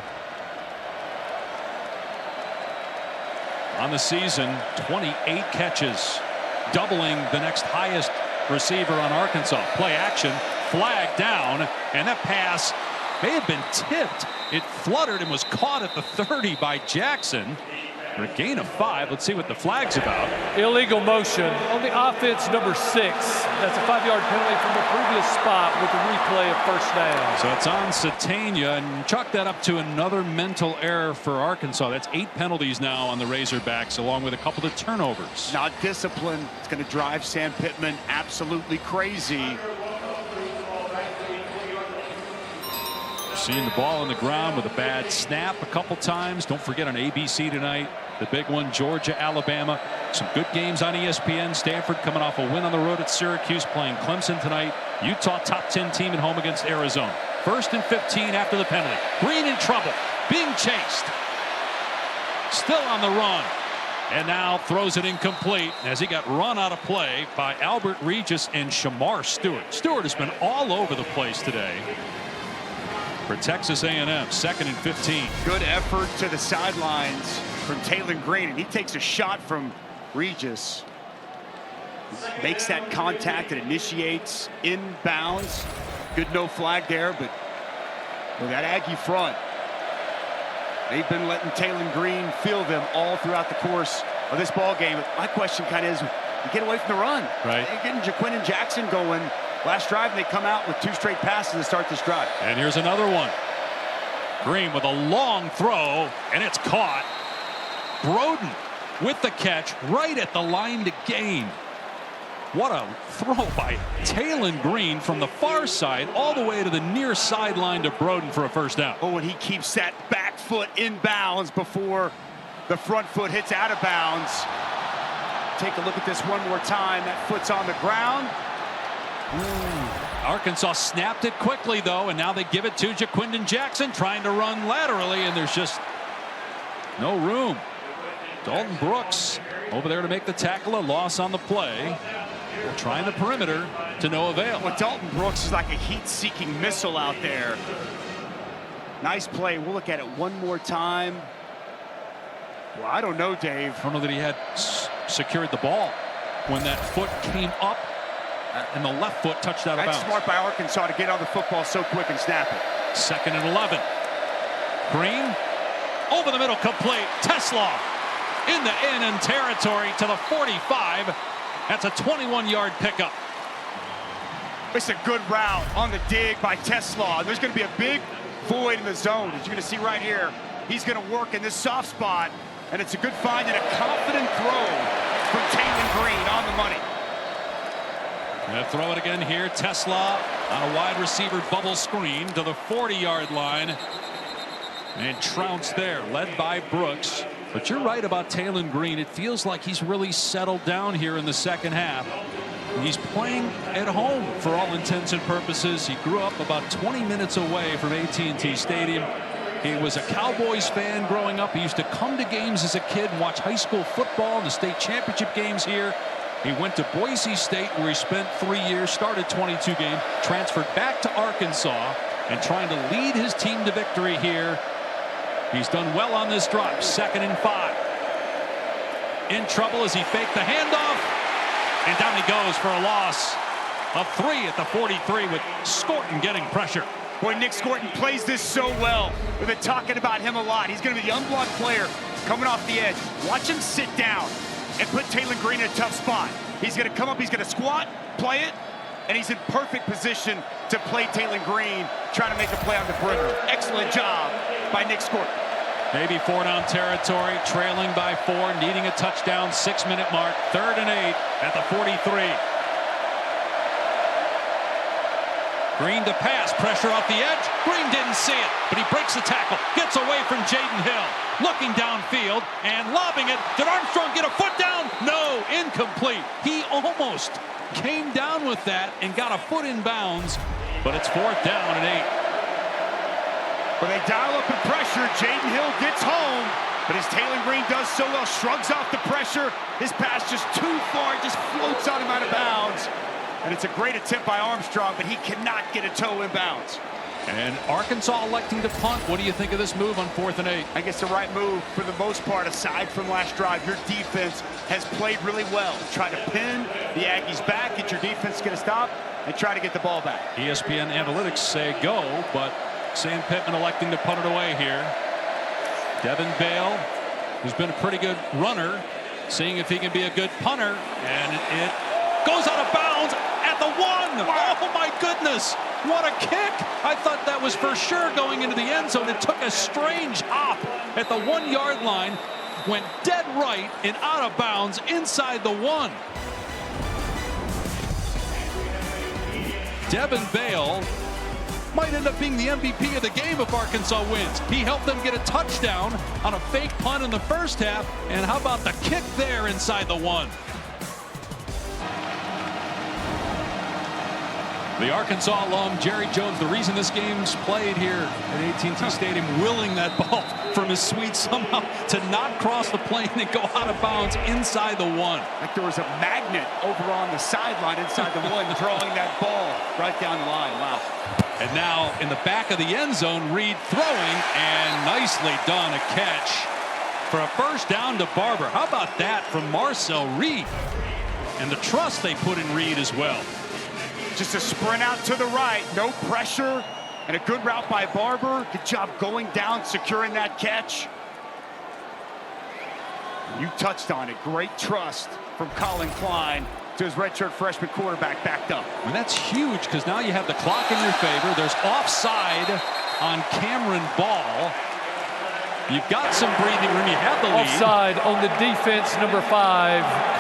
On the season, 28 catches, doubling the next highest receiver on Arkansas. Play action, flag down, and that pass may have been tipped. It fluttered and was caught at the 30 by Jackson. For a gain of 5. Let's see what the flag's about. Illegal motion on the offense, number 6. That's a 5-yard penalty from the previous spot with the replay of first down. So it's on Satania, and chalk that up to another mental error for Arkansas. That's 8 penalties now on the Razorbacks, along with a couple of turnovers. Not disciplined. It's going to drive Sam Pittman absolutely crazy. Seeing the ball on the ground with a bad snap a couple times. Don't forget on ABC tonight, the big one, Georgia, Alabama. Some good games on ESPN. Stanford coming off a win on the road at Syracuse, playing Clemson tonight. Utah top 10 team at home against Arizona. 1st and 15 after the penalty. Green in trouble, being chased. Still on the run. And now throws it incomplete as he got run out of play by Albert Regis and Shamar Stewart. Stewart has been all over the place today. For Texas A&M, 2nd and 15. Good effort to the sidelines from Taylon Green, and he takes a shot from Regis. Makes that contact and initiates inbounds. Good no flag there, but with that Aggie front, they've been letting Taylon Green feel them all throughout the course of this ball game. My question kind of is, you get away from the run. Right. They're getting Jaquin and Jackson going. Last drive, they come out with 2 straight passes to start this drive. And here's another one. Green with a long throw, and it's caught. Broden with the catch right at the line to gain. What a throw by Taylon Green from the far side all the way to the near sideline to Broden for a first down. Oh, and he keeps that back foot in bounds before the front foot hits out of bounds. Take a look at this one more time. That foot's on the ground. Arkansas snapped it quickly, though, and now they give it to Jaquindon Jackson, trying to run laterally, and there's just no room. Dalton Brooks over there to make the tackle. A loss on the play. Trying the perimeter to no avail. Well, Dalton Brooks is like a heat-seeking missile out there. Nice play. We'll look at it one more time. Well, I don't know, Dave. I don't know that he had secured the ball when that foot came up and the left foot touched out of bounds. That's smart by Arkansas to get on the football so quick and snap it. 2nd and 11. Green over the middle, complete. Tesla in the in territory to the 45. That's a 21-yard pickup. It's a good route on the dig by Tesla. There's going to be a big void in the zone, as you're going to see right here. He's going to work in this soft spot, and it's a good find and a confident throw from Taylon Green on the money. Gonna throw it again here. Tesla on a wide receiver bubble screen to the 40-yard line. And trounced there, led by Brooks. But you're right about Taylon Green. It feels like he's really settled down here in the second half. He's playing at home for all intents and purposes. He grew up about 20 minutes away from AT&T Stadium. He was a Cowboys fan growing up. He used to come to games as a kid and watch high school football and the state championship games here. He went to Boise State, where he spent 3 years, started 22 games, transferred back to Arkansas, and trying to lead his team to victory here. He's done well on this drive. 2nd and 5. In trouble as he faked the handoff, and down he goes for a loss of 3 at the 43 with Scorton getting pressure. Boy, Nick Scorton plays this so well. We've been talking about him a lot. He's going to be the unblocked player coming off the edge. Watch him sit down and put Taylon Green in a tough spot. He's going to come up, he's going to squat, play it, and he's in perfect position to play Taylon Green, trying to make a play on the perimeter. Excellent job by Nick Scorton. Maybe 4-down territory, trailing by 4, needing a touchdown, 6-minute mark, 3rd and 8 at the 43. Green to pass, pressure off the edge. Green didn't see it, but he breaks the tackle, gets away from Jaden Hill, looking downfield and lobbing it. Did Armstrong get a foot down? No, incomplete. He almost came down with that and got a foot in bounds, but it's 4th down and 8. When they dial up the pressure, Jaden Hill gets home, but as Taylor Green does so well, shrugs off the pressure. His pass just too far, just floats on him out of bounds. And it's a great attempt by Armstrong, but he cannot get a toe in bounds. And Arkansas electing to punt. What do you think of this move on 4th and 8? I guess the right move for the most part, aside from last drive. Your defense has played really well. Try to pin the Aggies back, get your defense going to stop, and try to get the ball back. ESPN analytics say go, but Sam Pittman electing to punt it away here. Devin Bale, who's been a pretty good runner, seeing if he can be a good punter, and it goes out of bounds at the 1. Wow. Oh my goodness, what a kick. I thought that was for sure going into the end zone. It took a strange hop at the 1-yard line, went dead right and out of bounds inside the 1. Devin Bale might end up being the MVP of the game if Arkansas wins. He helped them get a touchdown on a fake punt in the first half, and how about the kick there inside the 1? The Arkansas alum, Jerry Jones, the reason this game's played here at AT&T Stadium, willing that ball from his suite somehow to not cross the plane and go out of bounds inside the 1. Like there was a magnet over on the sideline inside the 1 drawing that ball right down the line. Wow. And now in the back of the end zone, Reed throwing, and nicely done, a catch for a first down to Barber. How about that from Marcel Reed? And the trust they put in Reed as well. Just a sprint out to the right, no pressure, and a good route by Barber. Good job going down, securing that catch. You touched on it. Great trust from Colin Klein to his redshirt freshman quarterback backed up. And that's huge because now you have the clock in your favor. There's offside on Cameron Ball. You've got some breathing room. You have the lead. Offside on the defense, number 5,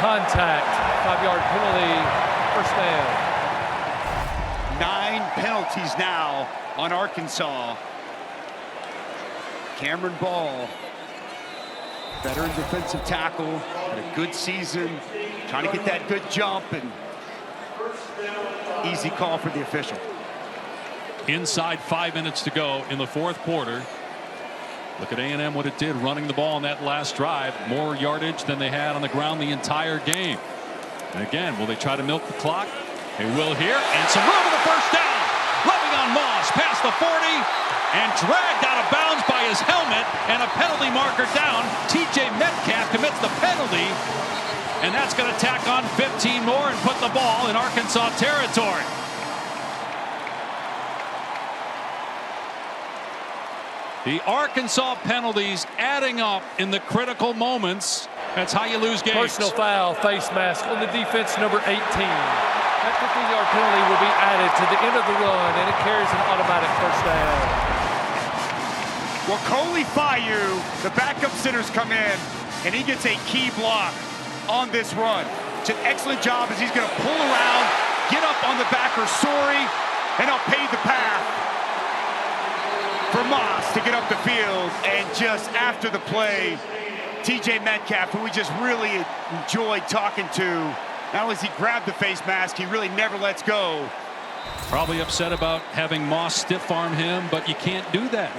contact. 5-yard penalty, first down. 9 penalties now on Arkansas. Cameron Ball, veteran defensive tackle, had a good season, trying to get that good jump, and easy call for the official. Inside 5 minutes to go in the 4th quarter. Look at A&M, what it did running the ball on that last drive. More yardage than they had on the ground the entire game. And again, will they try to milk the clock? They will here, and some room in the first down. Rubbing on Moss past the 40 and dragged out of bounds by his helmet, and a penalty marker down. TJ Metcalf commits the penalty, and that's going to tack on 15 more and put the ball in Arkansas territory. The Arkansas penalties adding up in the critical moments. That's how you lose games. Personal foul, face mask on the defense, number 18. That 15-yard penalty will be added to the end of the run, and it carries an automatic first down. Well, Coley Fayu, the backup centers come in, and he gets a key block on this run. It's an excellent job as he's going to pull around, get up on the backer, Sorey, and I'll pave the path for Moss to get up the field. And just after the play, TJ Metcalf, who we just really enjoyed talking to, not only has he grabbed the face mask, he really never lets go. Probably upset about having Moss stiff arm him, but you can't do that.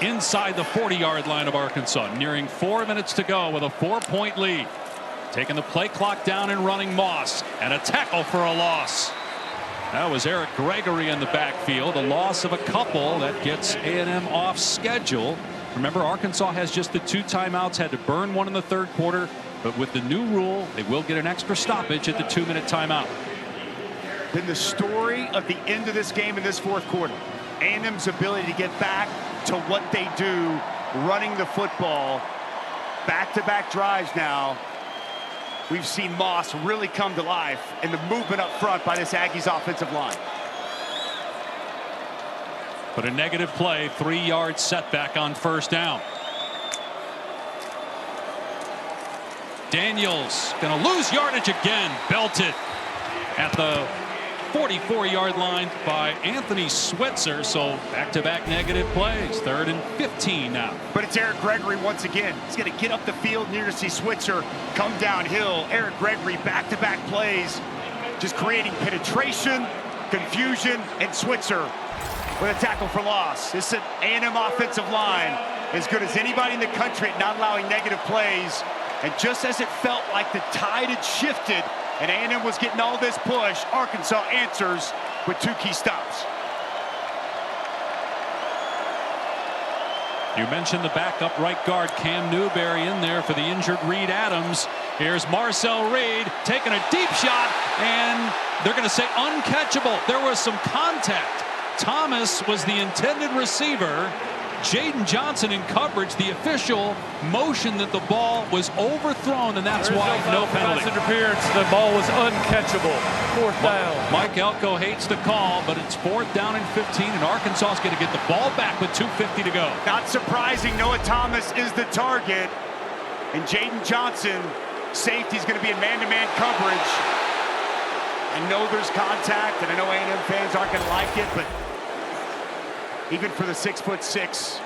Inside the 40-yard line of Arkansas, nearing 4 minutes to go with a 4-point lead. Taking the play clock down and running Moss, and a tackle for a loss. That was Eric Gregory in the backfield, a loss of a couple that gets A&M off schedule. Remember, Arkansas has just the 2 timeouts, had to burn one in the 3rd quarter, but with the new rule, they will get an extra stoppage at the 2-minute timeout. Then the story of the end of this game in this 4th quarter, A&M's ability to get back to what they do, running the football, back-to-back drives now. We've seen Moss really come to life, and the movement up front by this Aggies offensive line. But a negative play, 3-yard setback on first down. Daniels going to lose yardage again. Belted at the 44-yard line by Anthony Switzer. So back-to-back negative plays. 3rd and 15 now. But it's Eric Gregory once again. He's going to get up the field near to see Switzer come downhill. Eric Gregory, back-to-back plays, just creating penetration, confusion, and Switzer with a tackle for loss. This is an A&M offensive line as good as anybody in the country at not allowing negative plays. And just as it felt like the tide had shifted and A&M was getting all this push, Arkansas answers with 2 key stops. You mentioned the backup right guard, Cam Newberry, in there for the injured Reed Adams. Here's Marcel Reed taking a deep shot, and they're going to say uncatchable. There was some contact. Thomas was the intended receiver. Jaden Johnson in coverage. The official motion that the ball was overthrown, and that's why no penalty. Interference. The ball was uncatchable. 4th down. Mike Elko hates the call, but it's 4th down and 15, and Arkansas is going to get the ball back with 2:50 to go. Not surprising, Noah Thomas is the target, and Jaden Johnson, safety's going to be in man-to-man coverage. I know there's contact, and I know A&M fans aren't going to like it, but even for the 6'6"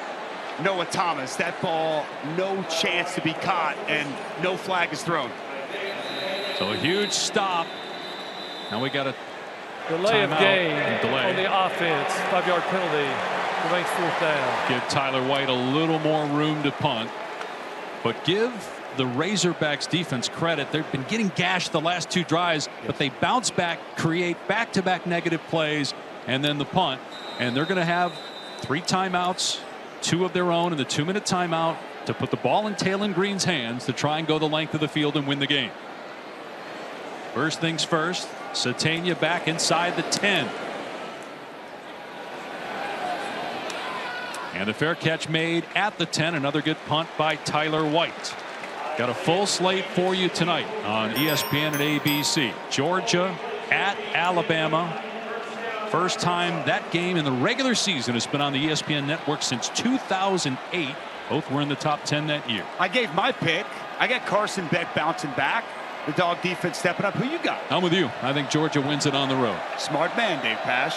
Noah Thomas, that ball, no chance to be caught, and no flag is thrown. So a huge stop. Now we got a delay of game on the offense. 5-yard penalty. Remains 4th down. Give Tyler White a little more room to punt, but give the Razorbacks defense credit. They've been getting gashed the last 2 drives, but they bounce back, create back-to-back negative plays, and then the punt. And they're going to have 3 timeouts, 2 of their own, and the 2-minute timeout to put the ball in Taylon Green's hands to try and go the length of the field and win the game. First things first, Satania back inside the 10. And the fair catch made at the 10. Another good punt by Tyler White. Got a full slate for you tonight on ESPN and ABC. Georgia at Alabama. First time that game in the regular season has been on the ESPN network since 2008. Both were in the top 10 that year. I gave my pick. I got Carson Beck bouncing back. The dog defense stepping up. Who you got? I'm with you. I think Georgia wins it on the road. Smart man, Dave Pasch.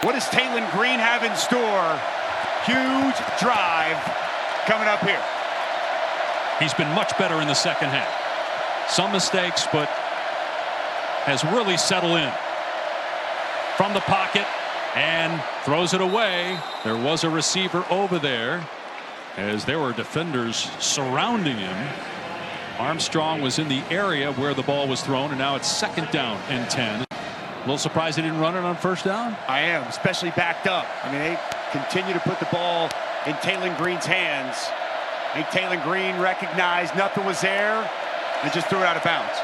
What does Taylon Green have in store? Huge drive coming up here. He's been much better in the second half. Some mistakes, but has really settled in. From the pocket and throws it away. There was a receiver over there as there were defenders surrounding him. Armstrong was in the area where the ball was thrown, and now it's 2nd down and 10. A little surprised they didn't run it on 1st down. I am, especially backed up. I mean, they continue to put the ball in Taylon Green's hands. I think Taylon Green recognized nothing was there and just threw it out of bounds.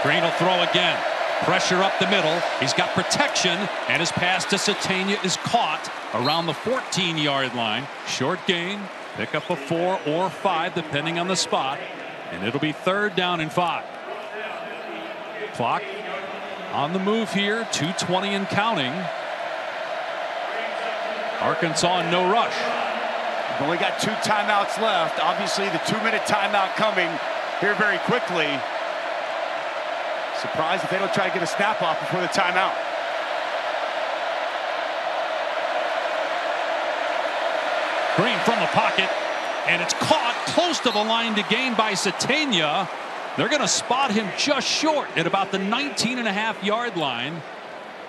Green will throw again. Pressure up the middle. He's got protection, and his pass to Satania is caught around the 14-yard line. Short gain. Pick up a 4 or 5 depending on the spot, and it'll be 3rd down and 5. Clock on the move here. 2:20 and counting. Arkansas in no rush. We've only got 2 timeouts left. Obviously the 2-minute timeout coming here very quickly. Surprised if they don't try to get a snap off before the timeout. Green from the pocket, and it's caught close to the line to gain by Satania. They're going to spot him just short at about the 19.5-yard line.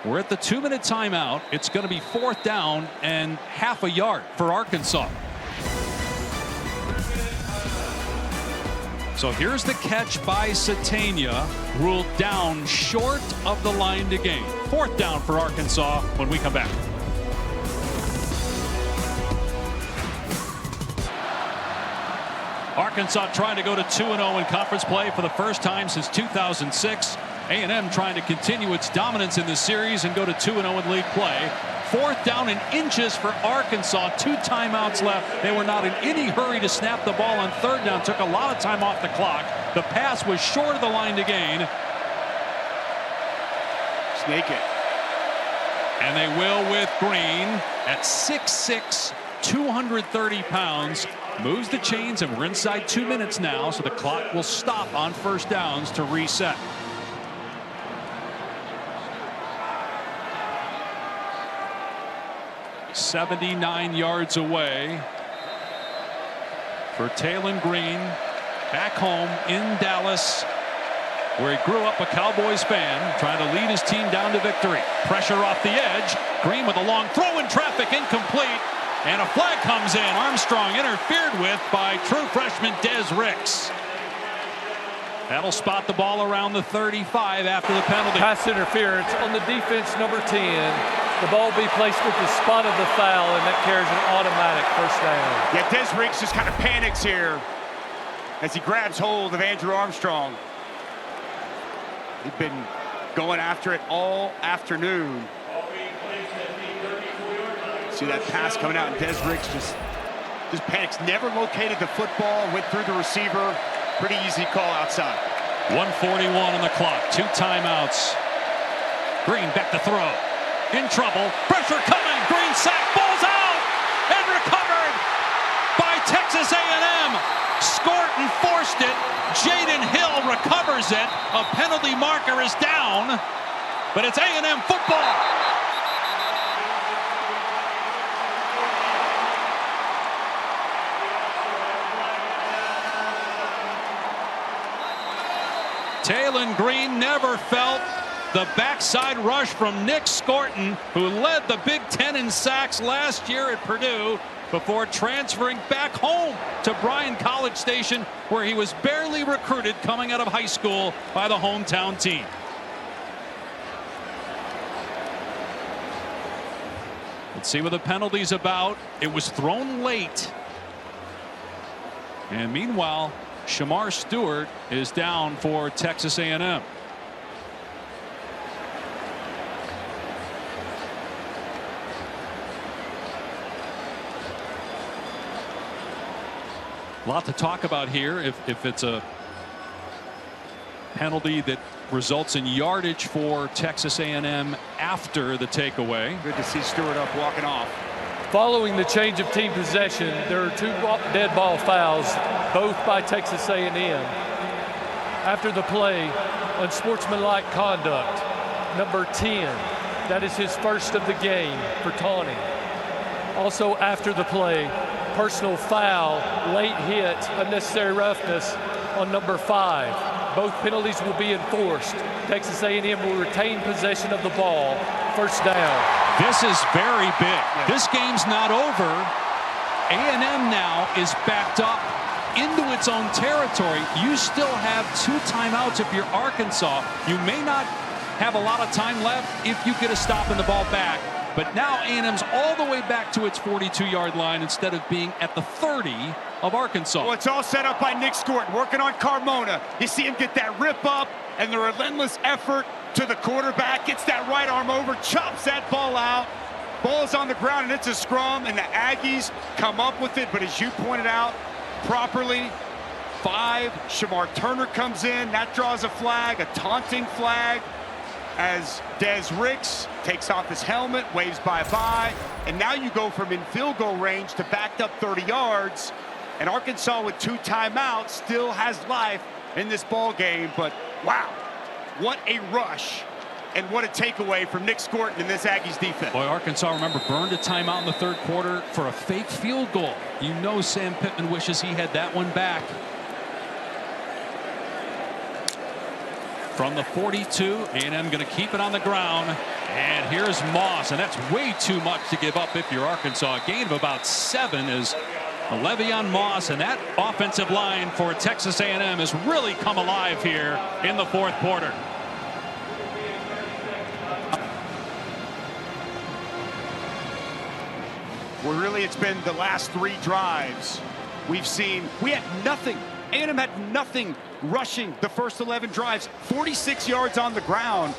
We're at the 2-minute timeout. It's going to be 4th down and half a yard for Arkansas. So here's the catch by Satania, ruled down short of the line to gain. 4th down for Arkansas when we come back. Arkansas trying to go to 2-0 in conference play for the first time since 2006. A&M trying to continue its dominance in the series and go to 2-0 in league play. 4th down and inches for Arkansas. 2 timeouts left. They were not in any hurry to snap the ball on 3rd down. Took a lot of time off the clock. The pass was short of the line to gain. Snake it. And they will with Green at 6'6", 230 pounds, moves the chains, and we're inside 2 minutes now, so the clock will stop on first downs to reset. "79 yards away for Taylon Green, back home in Dallas, where he grew up a Cowboys fan, trying to lead his team down to victory. Pressure off the edge. Green with a long throw in traffic, incomplete. And a flag comes in. Armstrong interfered with by true freshman Des Ricks. That'll spot the ball around the 35 after the penalty. Pass interference on the defense, number 10. The ball will be placed at the spot of the foul, and that carries an automatic first down. Yeah, Des Ricks just kind of panics here as he grabs hold of Andrew Armstrong. He's been going after it all afternoon. See that pass coming out, and Des Ricks just panics. Never located the football, went through the receiver. Pretty easy call outside. 1:41 on the clock. 2 timeouts. Green back to throw. In trouble. Pressure coming. Green sack. Ball's out. And recovered by Texas A&M. Scorton forced it. Jaden Hill recovers it. A penalty marker is down. But it's A&M football. Taylon Green never felt the backside rush from Nick Scorton, who led the Big Ten in sacks last year at Purdue, before transferring back home to Bryan College Station, where he was barely recruited coming out of high school by the hometown team. Let's see what the penalty's about. It was thrown late. And meanwhile, Shamar Stewart is down for Texas A&M. A lot to talk about here. If it's a penalty that results in yardage for Texas A&M after the takeaway. Good to see Stewart up walking off. Following the change of team possession, there are 2 dead ball fouls, both by Texas A&M. After the play, unsportsmanlike conduct, number 10. That is his first of the game for taunting. Also after the play, personal foul, late hit, unnecessary roughness on number 5. Both penalties will be enforced. Texas A&M will retain possession of the ball. First down. This is very big. This game's not over. A&M now is backed up into its own territory. You still have 2 timeouts if you're Arkansas. You may not have a lot of time left if you get a stop in the ball back. But now A&M's all the way back to its 42-yard line instead of being at the 30 of Arkansas. Well, it's all set up by Nick Scorton, working on Carmona. You see him get that rip up and the relentless effort to the quarterback. Gets that right arm over, chops that ball out. Ball's on the ground, and it's a scrum, and the Aggies come up with it. But as you pointed out properly, 5, Shamar Turner comes in. That draws a flag, a taunting flag, as Des Ricks takes off his helmet, waves bye-bye, and now you go from in field goal range to backed up 30 yards, and Arkansas with 2 timeouts still has life in this ball game. But wow, what a rush and what a takeaway from Nick Scorton in this Aggies defense. Boy, Arkansas, remember, burned a timeout in the 3rd quarter for a fake field goal. You know Sam Pittman wishes he had that one back. From the 42, A&M going to keep it on the ground. And here's Moss, and that's way too much to give up if you're Arkansas. A gain of about 7 is Le'Veon Moss, and that offensive line for Texas A&M has really come alive here in the 4th quarter. Well, really, it's been the last 3 drives. We had nothing. A&M had nothing rushing the first 11 drives. 46 yards on the ground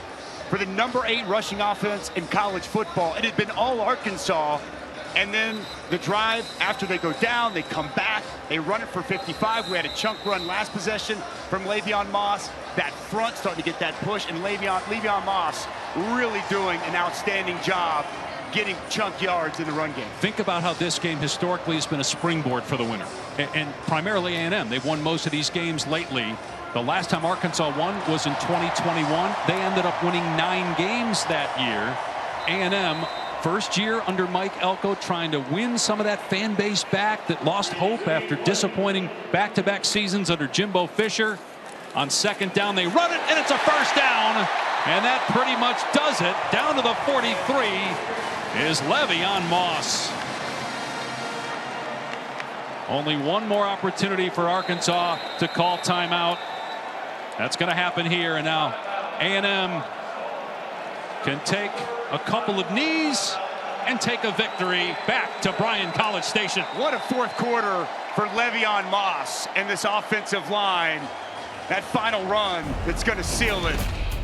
for the number 8 rushing offense in college football. It had been all Arkansas. And then the drive, after they go down, they come back. They run it for 55. We had a chunk run last possession from Le'Veon Moss. That front starting to get that push, and Le'Veon Moss really doing an outstanding job getting chunk yards in the run game. Think about how this game historically has been a springboard for the winner, and primarily A&M. They've won most of these games lately. The last time Arkansas won was in 2021. They ended up winning 9 games that year. A&M, first year under Mike Elko, trying to win some of that fan base back that lost hope after disappointing back-to-back seasons under Jimbo Fisher. On second down, they run it, and it's a first down. And that pretty much does it. Down to the 43 is Le'Veon Moss. Only one more opportunity for Arkansas to call timeout. That's going to happen here. And now A&M can take a couple of knees and take a victory back to Bryan College Station. What a fourth quarter for Le'Veon Moss and this offensive line. That final run that's going to seal it.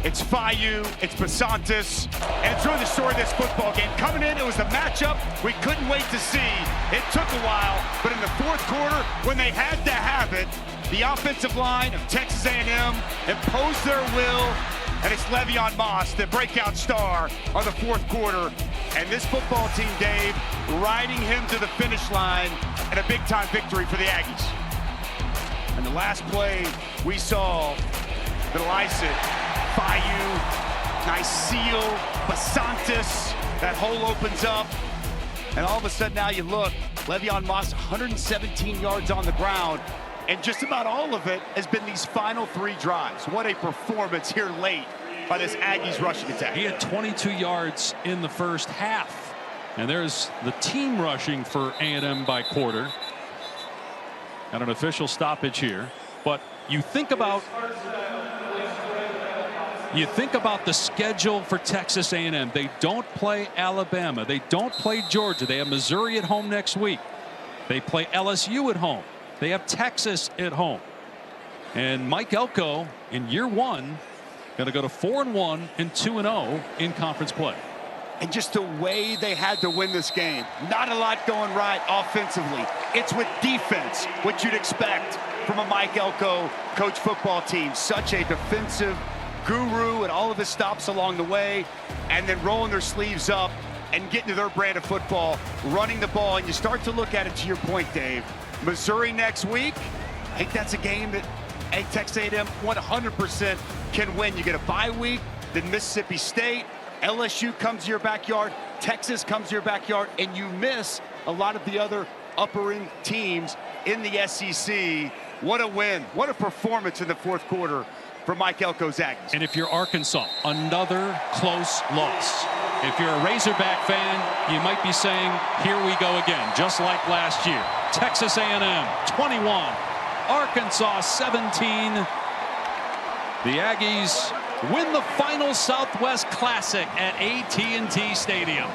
It's Fayu, it's Basantis, and it's really the story of this football game. Coming in, it was the matchup we couldn't wait to see. It took a while, but in the fourth quarter, when they had to have it, the offensive line of Texas A&M imposed their will, and it's Le'Veon Moss, the breakout star of the fourth quarter. And this football team, Dave, riding him to the finish line, and a big-time victory for the Aggies. And the last play we saw, the Lycett, Fayu, nice seal, Basantis, that hole opens up, and all of a sudden now you look, Le'Veon Moss, 117 yards on the ground, and just about all of it has been these final 3 drives. What a performance here late by this Aggies rushing attack. He had 22 yards in the first half, and there's the team rushing for A&M by quarter. Got an official stoppage here, but you think about the schedule for Texas A&M. They don't play Alabama. They don't play Georgia. They have Missouri at home next week. They play LSU at home. They have Texas at home. And Mike Elko in year 1 going to go to 4-1 and 2-0 in conference play. And just the way they had to win this game. Not a lot going right offensively. It's with defense, what you'd expect from a Mike Elko coach football team. Such a defensive guru and all of his stops along the way, and then rolling their sleeves up and getting to their brand of football, running the ball. And you start to look at it, to your point, Dave. Missouri next week, I think that's a game that Texas A&M 100% can win. You get a bye week, then Mississippi State, LSU comes to your backyard, Texas comes to your backyard, and you miss a lot of the other upper-end teams in the SEC. What a win. What a performance in the fourth quarter for Mike Elko's Aggies. And if you're Arkansas, another close loss. If you're a Razorback fan, you might be saying, here we go again, just like last year. Texas A&M 21, Arkansas 17. The Aggies win the final Southwest Classic at AT&T Stadium.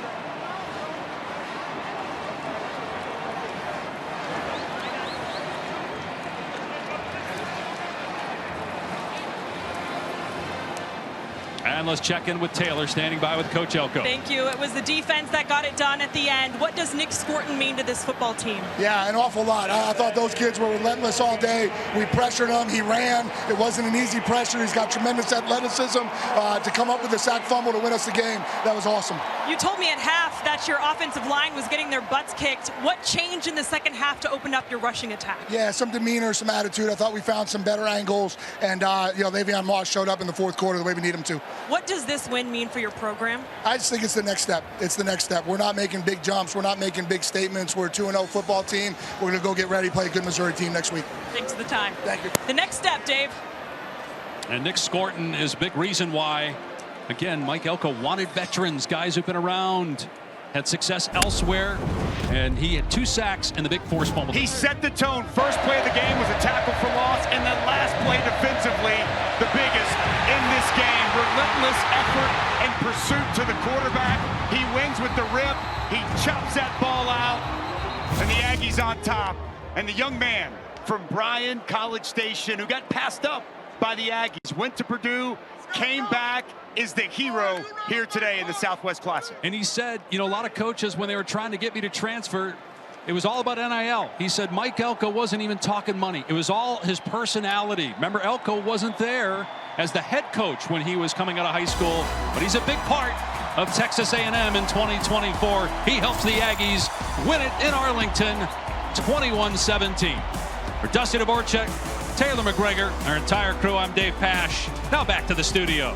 And let's check in with Taylor, standing by with Coach Elko. Thank you. It was the defense that got it done at the end. What does Nick Scorton mean to this football team? Yeah, an awful lot. I thought those kids were relentless all day. We pressured him. He ran. It wasn't an easy pressure. He's got tremendous athleticism to come up with a sack fumble to win us the game. That was awesome. You told me at half that your offensive line was getting their butts kicked. What changed in the second half to open up your rushing attack? Yeah, some demeanor, some attitude. I thought we found some better angles, and Le'Veon Moss showed up in the fourth quarter the way we need him to. What does this win mean for your program? I just think it's the next step. It's the next step. We're not making big jumps. We're not making big statements. We're a 2-0 football team. We're going to go get ready, play a good Missouri team next week. Thanks for the time. Thank you. The next step, Dave. And Nick Scorton is a big reason why, again, Mike Elko wanted veterans, guys who've been around, had success elsewhere, and he had 2 sacks and the big forced fumble. He set the tone. First play of the game was a tackle for loss, and then last play defensively, the biggest in this game. Relentless effort and pursuit to the quarterback. He wins with the rip. He chops that ball out, and the Aggies on top. And the young man from Bryan College Station who got passed up by the Aggies, went to Purdue, came back, is the hero here today in the Southwest Classic. And he said, a lot of coaches, when they were trying to get me to transfer, it was all about NIL. He said Mike Elko wasn't even talking money. It was all his personality. Remember, Elko wasn't there as the head coach when he was coming out of high school, but he's a big part of Texas A&M in 2024. He helps the Aggies win it in Arlington, 21-17. For Dusty Dvorak, Taylor McGregor, our entire crew, I'm Dave Pasch. Now back to the studio.